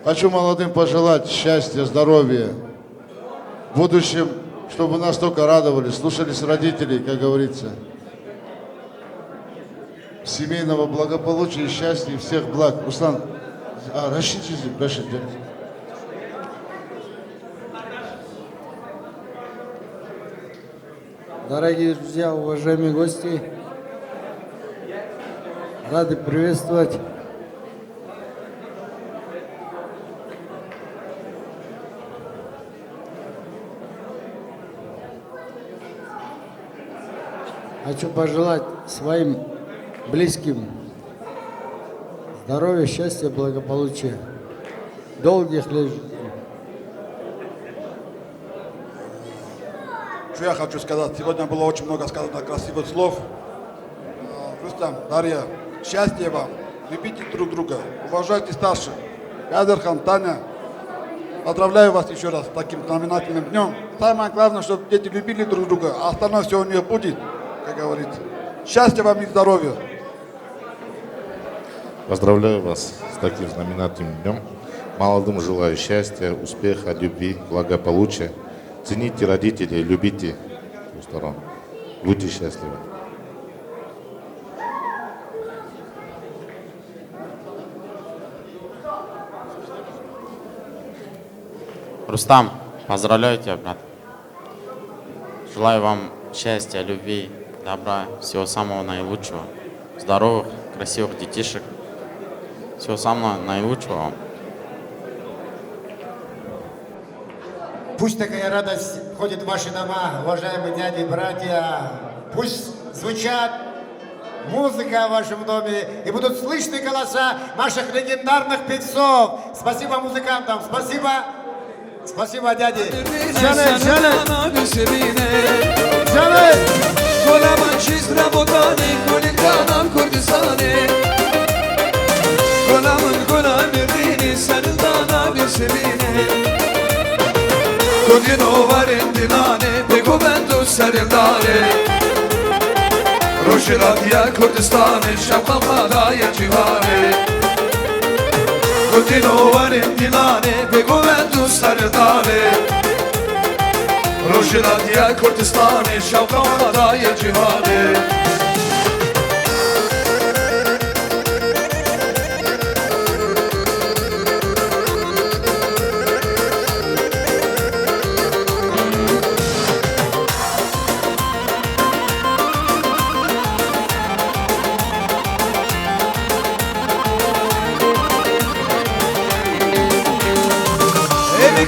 [SPEAKER 7] Хочу молодым пожелать счастья, здоровья. В будущем, чтобы нас только радовали, слушались родителей, как говорится. Семейного благополучия, счастья и всех благ. Руслан, Рашид,
[SPEAKER 20] Дорогие друзья, уважаемые гости,
[SPEAKER 9] Рады приветствовать. Хочу пожелать своим близким здоровья, счастья, благополучия, долгих лет жизни.
[SPEAKER 23] Что я хочу сказать? Сегодня было очень много сказано красивых слов. Рустам, Дарья, счастья вам, любите друг друга, уважайте старших. Бадырхан, Таня, поздравляю вас еще раз с таким знаменательным днем. Самое главное, чтобы дети любили друг друга, а остальное все у нее будет, как говорится. Счастья вам и здоровья.
[SPEAKER 18] Поздравляю вас с таким знаменательным днем. Молодым желаю счастья, успеха, любви, благополучия. Цените родителей, любите ту сторону. Будьте счастливы.
[SPEAKER 20] Рустам, поздравляю тебя, брат. Желаю вам счастья, любви, добра, всего самого наилучшего. Здоровых, красивых детишек. Всего самого наилучшего вам.
[SPEAKER 10] Пусть такая радость входит в ваши дома, уважаемые дяди и братья. Пусть звучат музыка в вашем доме и будут слышны голоса наших легендарных певцов. Спасибо музыкантам, спасибо. Спасибо, дяди. Жанет, Жанет. Жанет.
[SPEAKER 6] Kodino varin dilane, bego bendo serildare. Roşiratiya Kurdistane, şapka kadaya civare. Kodino varin dilane, bego bendo serildare. Roşiratiya Kurdistane, şapka kadaya civare.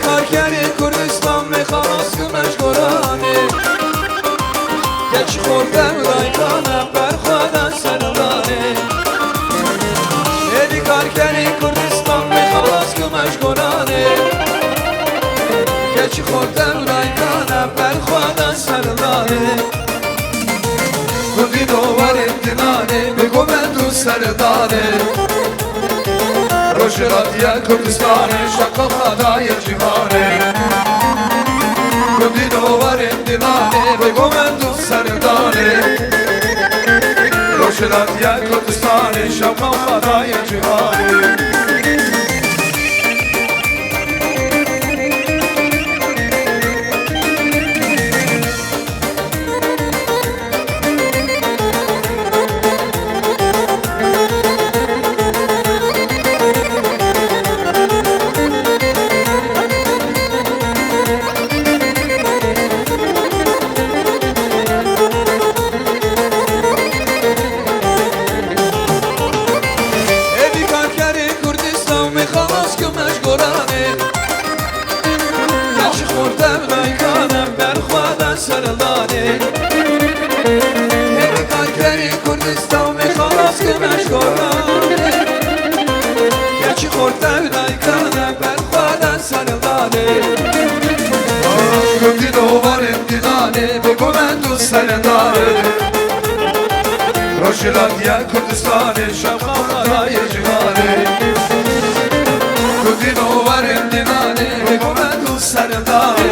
[SPEAKER 6] Karkeri Kurdistan ve Khalas Gümeş Gorani Geç Khordem Raykana Berkhadan Serlani Edi Karkeri Kurdistan ve Khalas Gümeş Gorani Geç Khordem Raykana Berkhadan Serlani Kudino var imtinani Ve Gomendu Serdani Roşiratiya Kürdistan'ı şakka kadaya cihane Kudino var imtinani Ve Gomendu Serdani Roşiratiya Kürdistan'ı şakka kadaya cihane Roşiratiya Kürdistan'ı şapka kadaya cihane Kudino var imtinani Ve Gomendu Serdani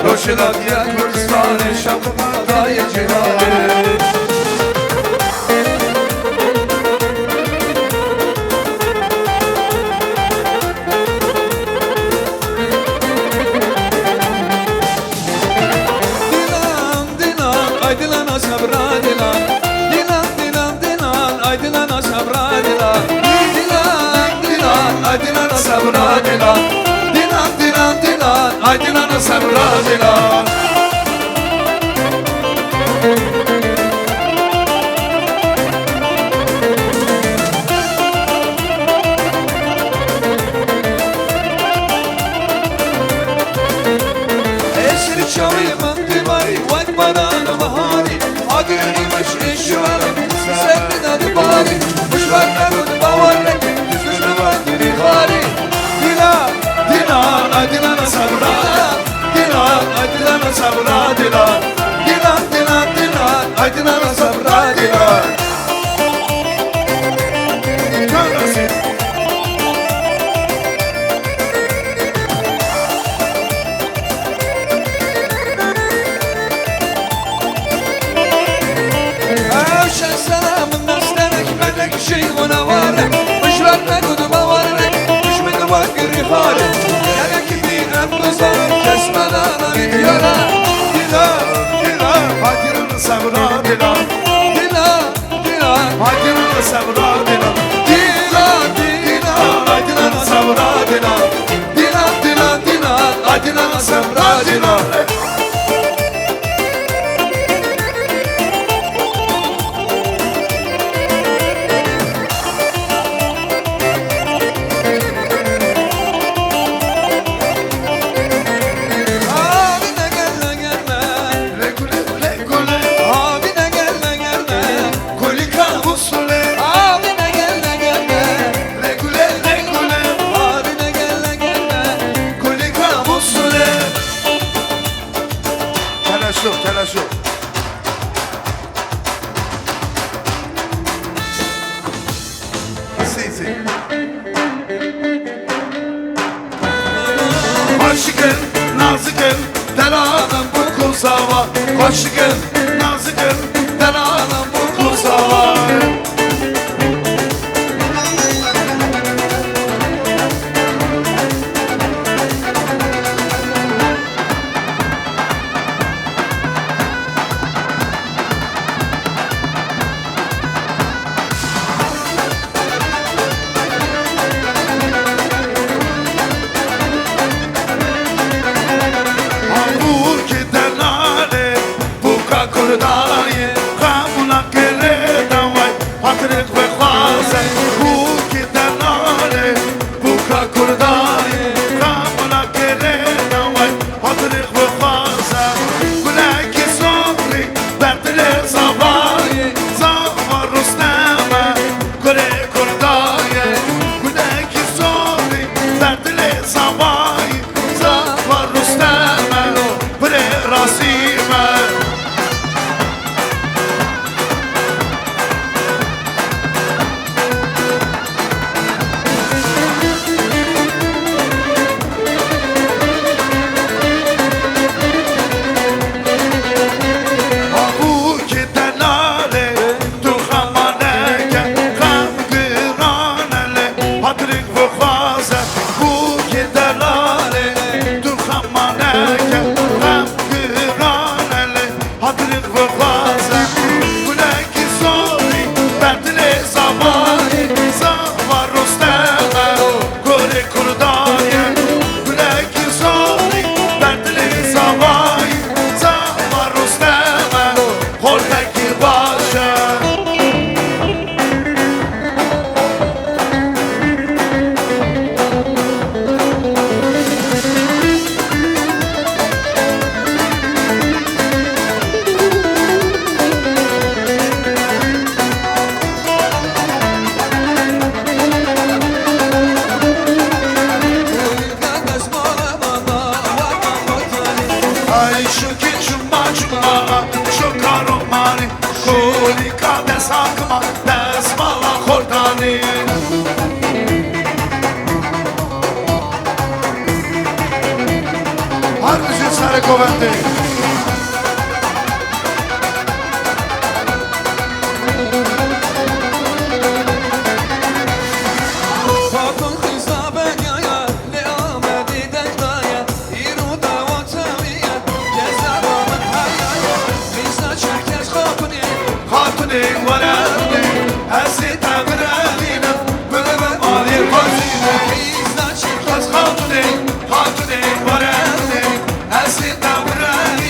[SPEAKER 6] Roşiratiya Kürdistan'ı şapka kadaya cihane Sabradila, dinan dinan dinan, ay dinan sabradila. بدن بهاری آدیری مش اشوارم سرد دادی باری مشوار نبود باورک دوستش نبود بیخاری دیلان دیلان ay dilan sabra dilan ay dilan sabra dilan dilan dilan dilan ay dilan sabra dilan Avşan selamın istemek bendeki şey ona var Boş verme kuduma var düşmedi bak yürü hali Yana kimi emduzan kesmeden gidiyorlar Dilan dilan hadirin sabra dilan Dilan dilan hadirin sabra dilan Dilan dilan hadirin sabra dilan Dilan dilan dilan hadirin sabra dilan
[SPEAKER 12] Telaş yok. Si. Aşıkın, nazıkın, delanın bu kursava. Aşıkın, nazıkın, delanın bu kursava. Hatune, hatune, varende, asita brani.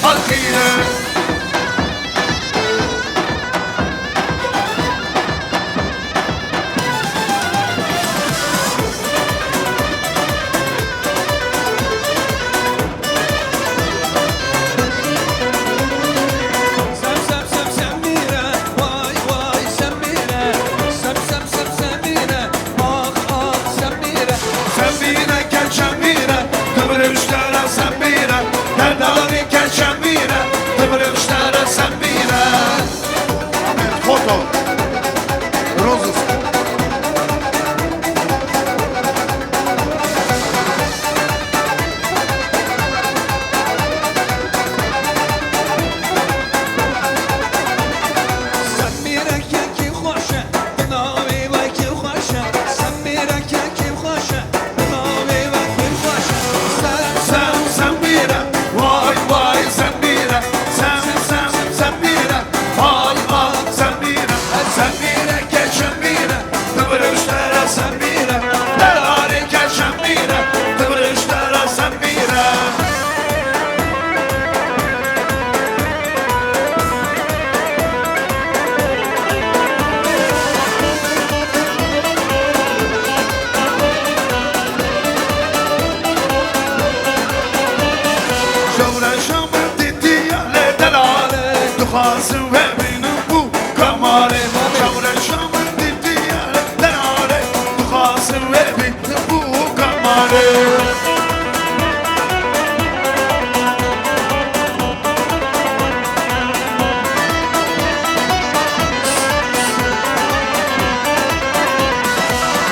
[SPEAKER 12] الفقيرة
[SPEAKER 6] سم سم سم سميرة واي واي سميرة سم سم سم سميرة آخ آخ سميرة
[SPEAKER 12] سميرة كان شميرة تمر اشترى سميرة دردالي كان شميرة تمر اشترى سميرة فوتو روزس
[SPEAKER 6] سميرة كي خوشة بناوي وكي خوشة سميرة كي خوشة بناوي وكي خوشة
[SPEAKER 12] سم سميرة واي واي سميرة سم سم سميرة واي واي سميرة سميرة كان شميرة تمر اشترى سميرة دردالي كان شميرة تمر اشترى سميرة شورا شمر دیدی اهل دلاله دخواست و بینم بو کماله شورا شمر دیدی اهل دلاله دخواست و بینم بو کماله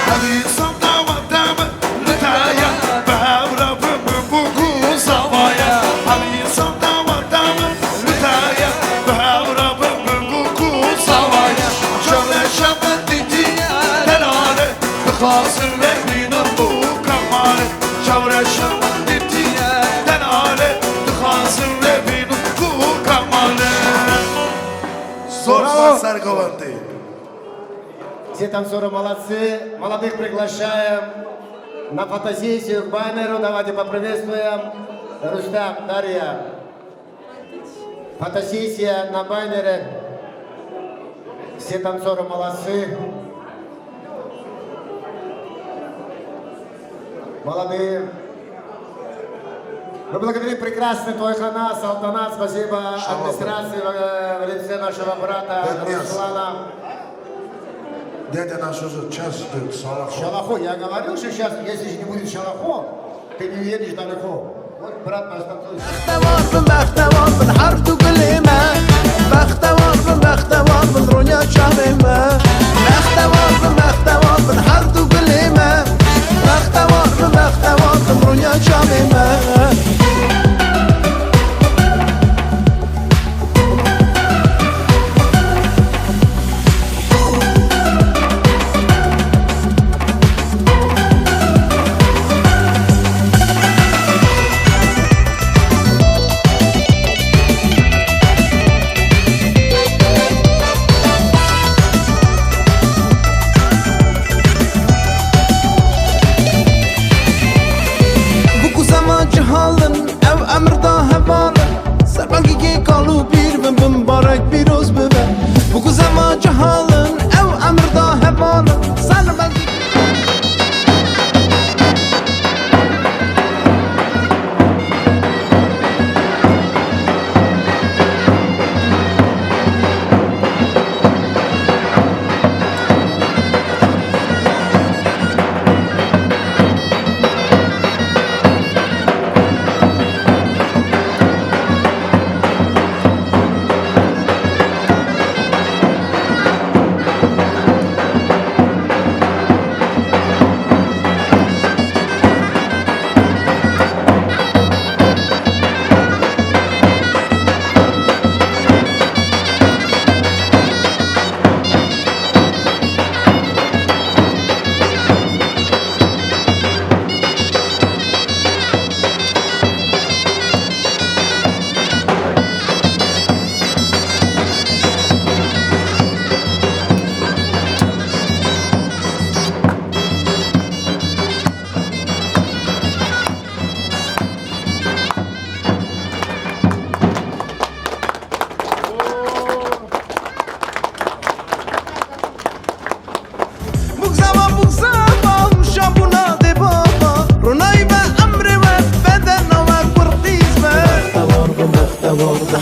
[SPEAKER 12] هذه صمتة ودامة نتايا بهاورة بمبوكو صوايا هذه صمتة ودامة نتايا بهاورة بمبوكو صوايا شغلة شغلة تجي دلالة بخاصر بين أبو كمالة شغلة شغلة تجي دلالة بخاصر بين أبو كمالة صوت سرقوانتي
[SPEAKER 10] Все танцоры молодцы. Молодых приглашаем на фотосессию к баннеру. Давайте поприветствуем Рустам, Дарья. Фотосессия на баннере. Все танцоры молодцы. Молодые. Мы благодарим прекрасный Тойхана, Салтанат. Спасибо администрации в лице нашего брата Руслана.
[SPEAKER 23] Дядя наш уже час ждет Шалахо.
[SPEAKER 10] Шалахо, я говорил, что сейчас, если же не будет Шалахо, ты не уедешь далеко. Вот брат наш танцует.
[SPEAKER 15] بختوار بالحرب وكلمة بختوار بالرؤيا شاممة بختوار بالحرب وكلمة بختوار بالرؤيا شاممة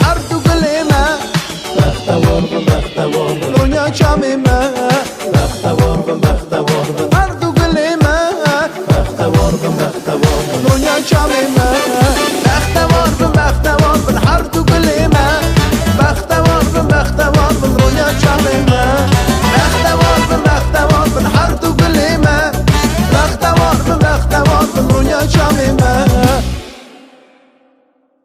[SPEAKER 6] حرد وقليمة بختور دنيا شاممة حرد وقليمة دنيا شاممة بختور حرد وقليمة بختور دنيا شاممة بختور حرد وقليمة بختور دنيا شاممة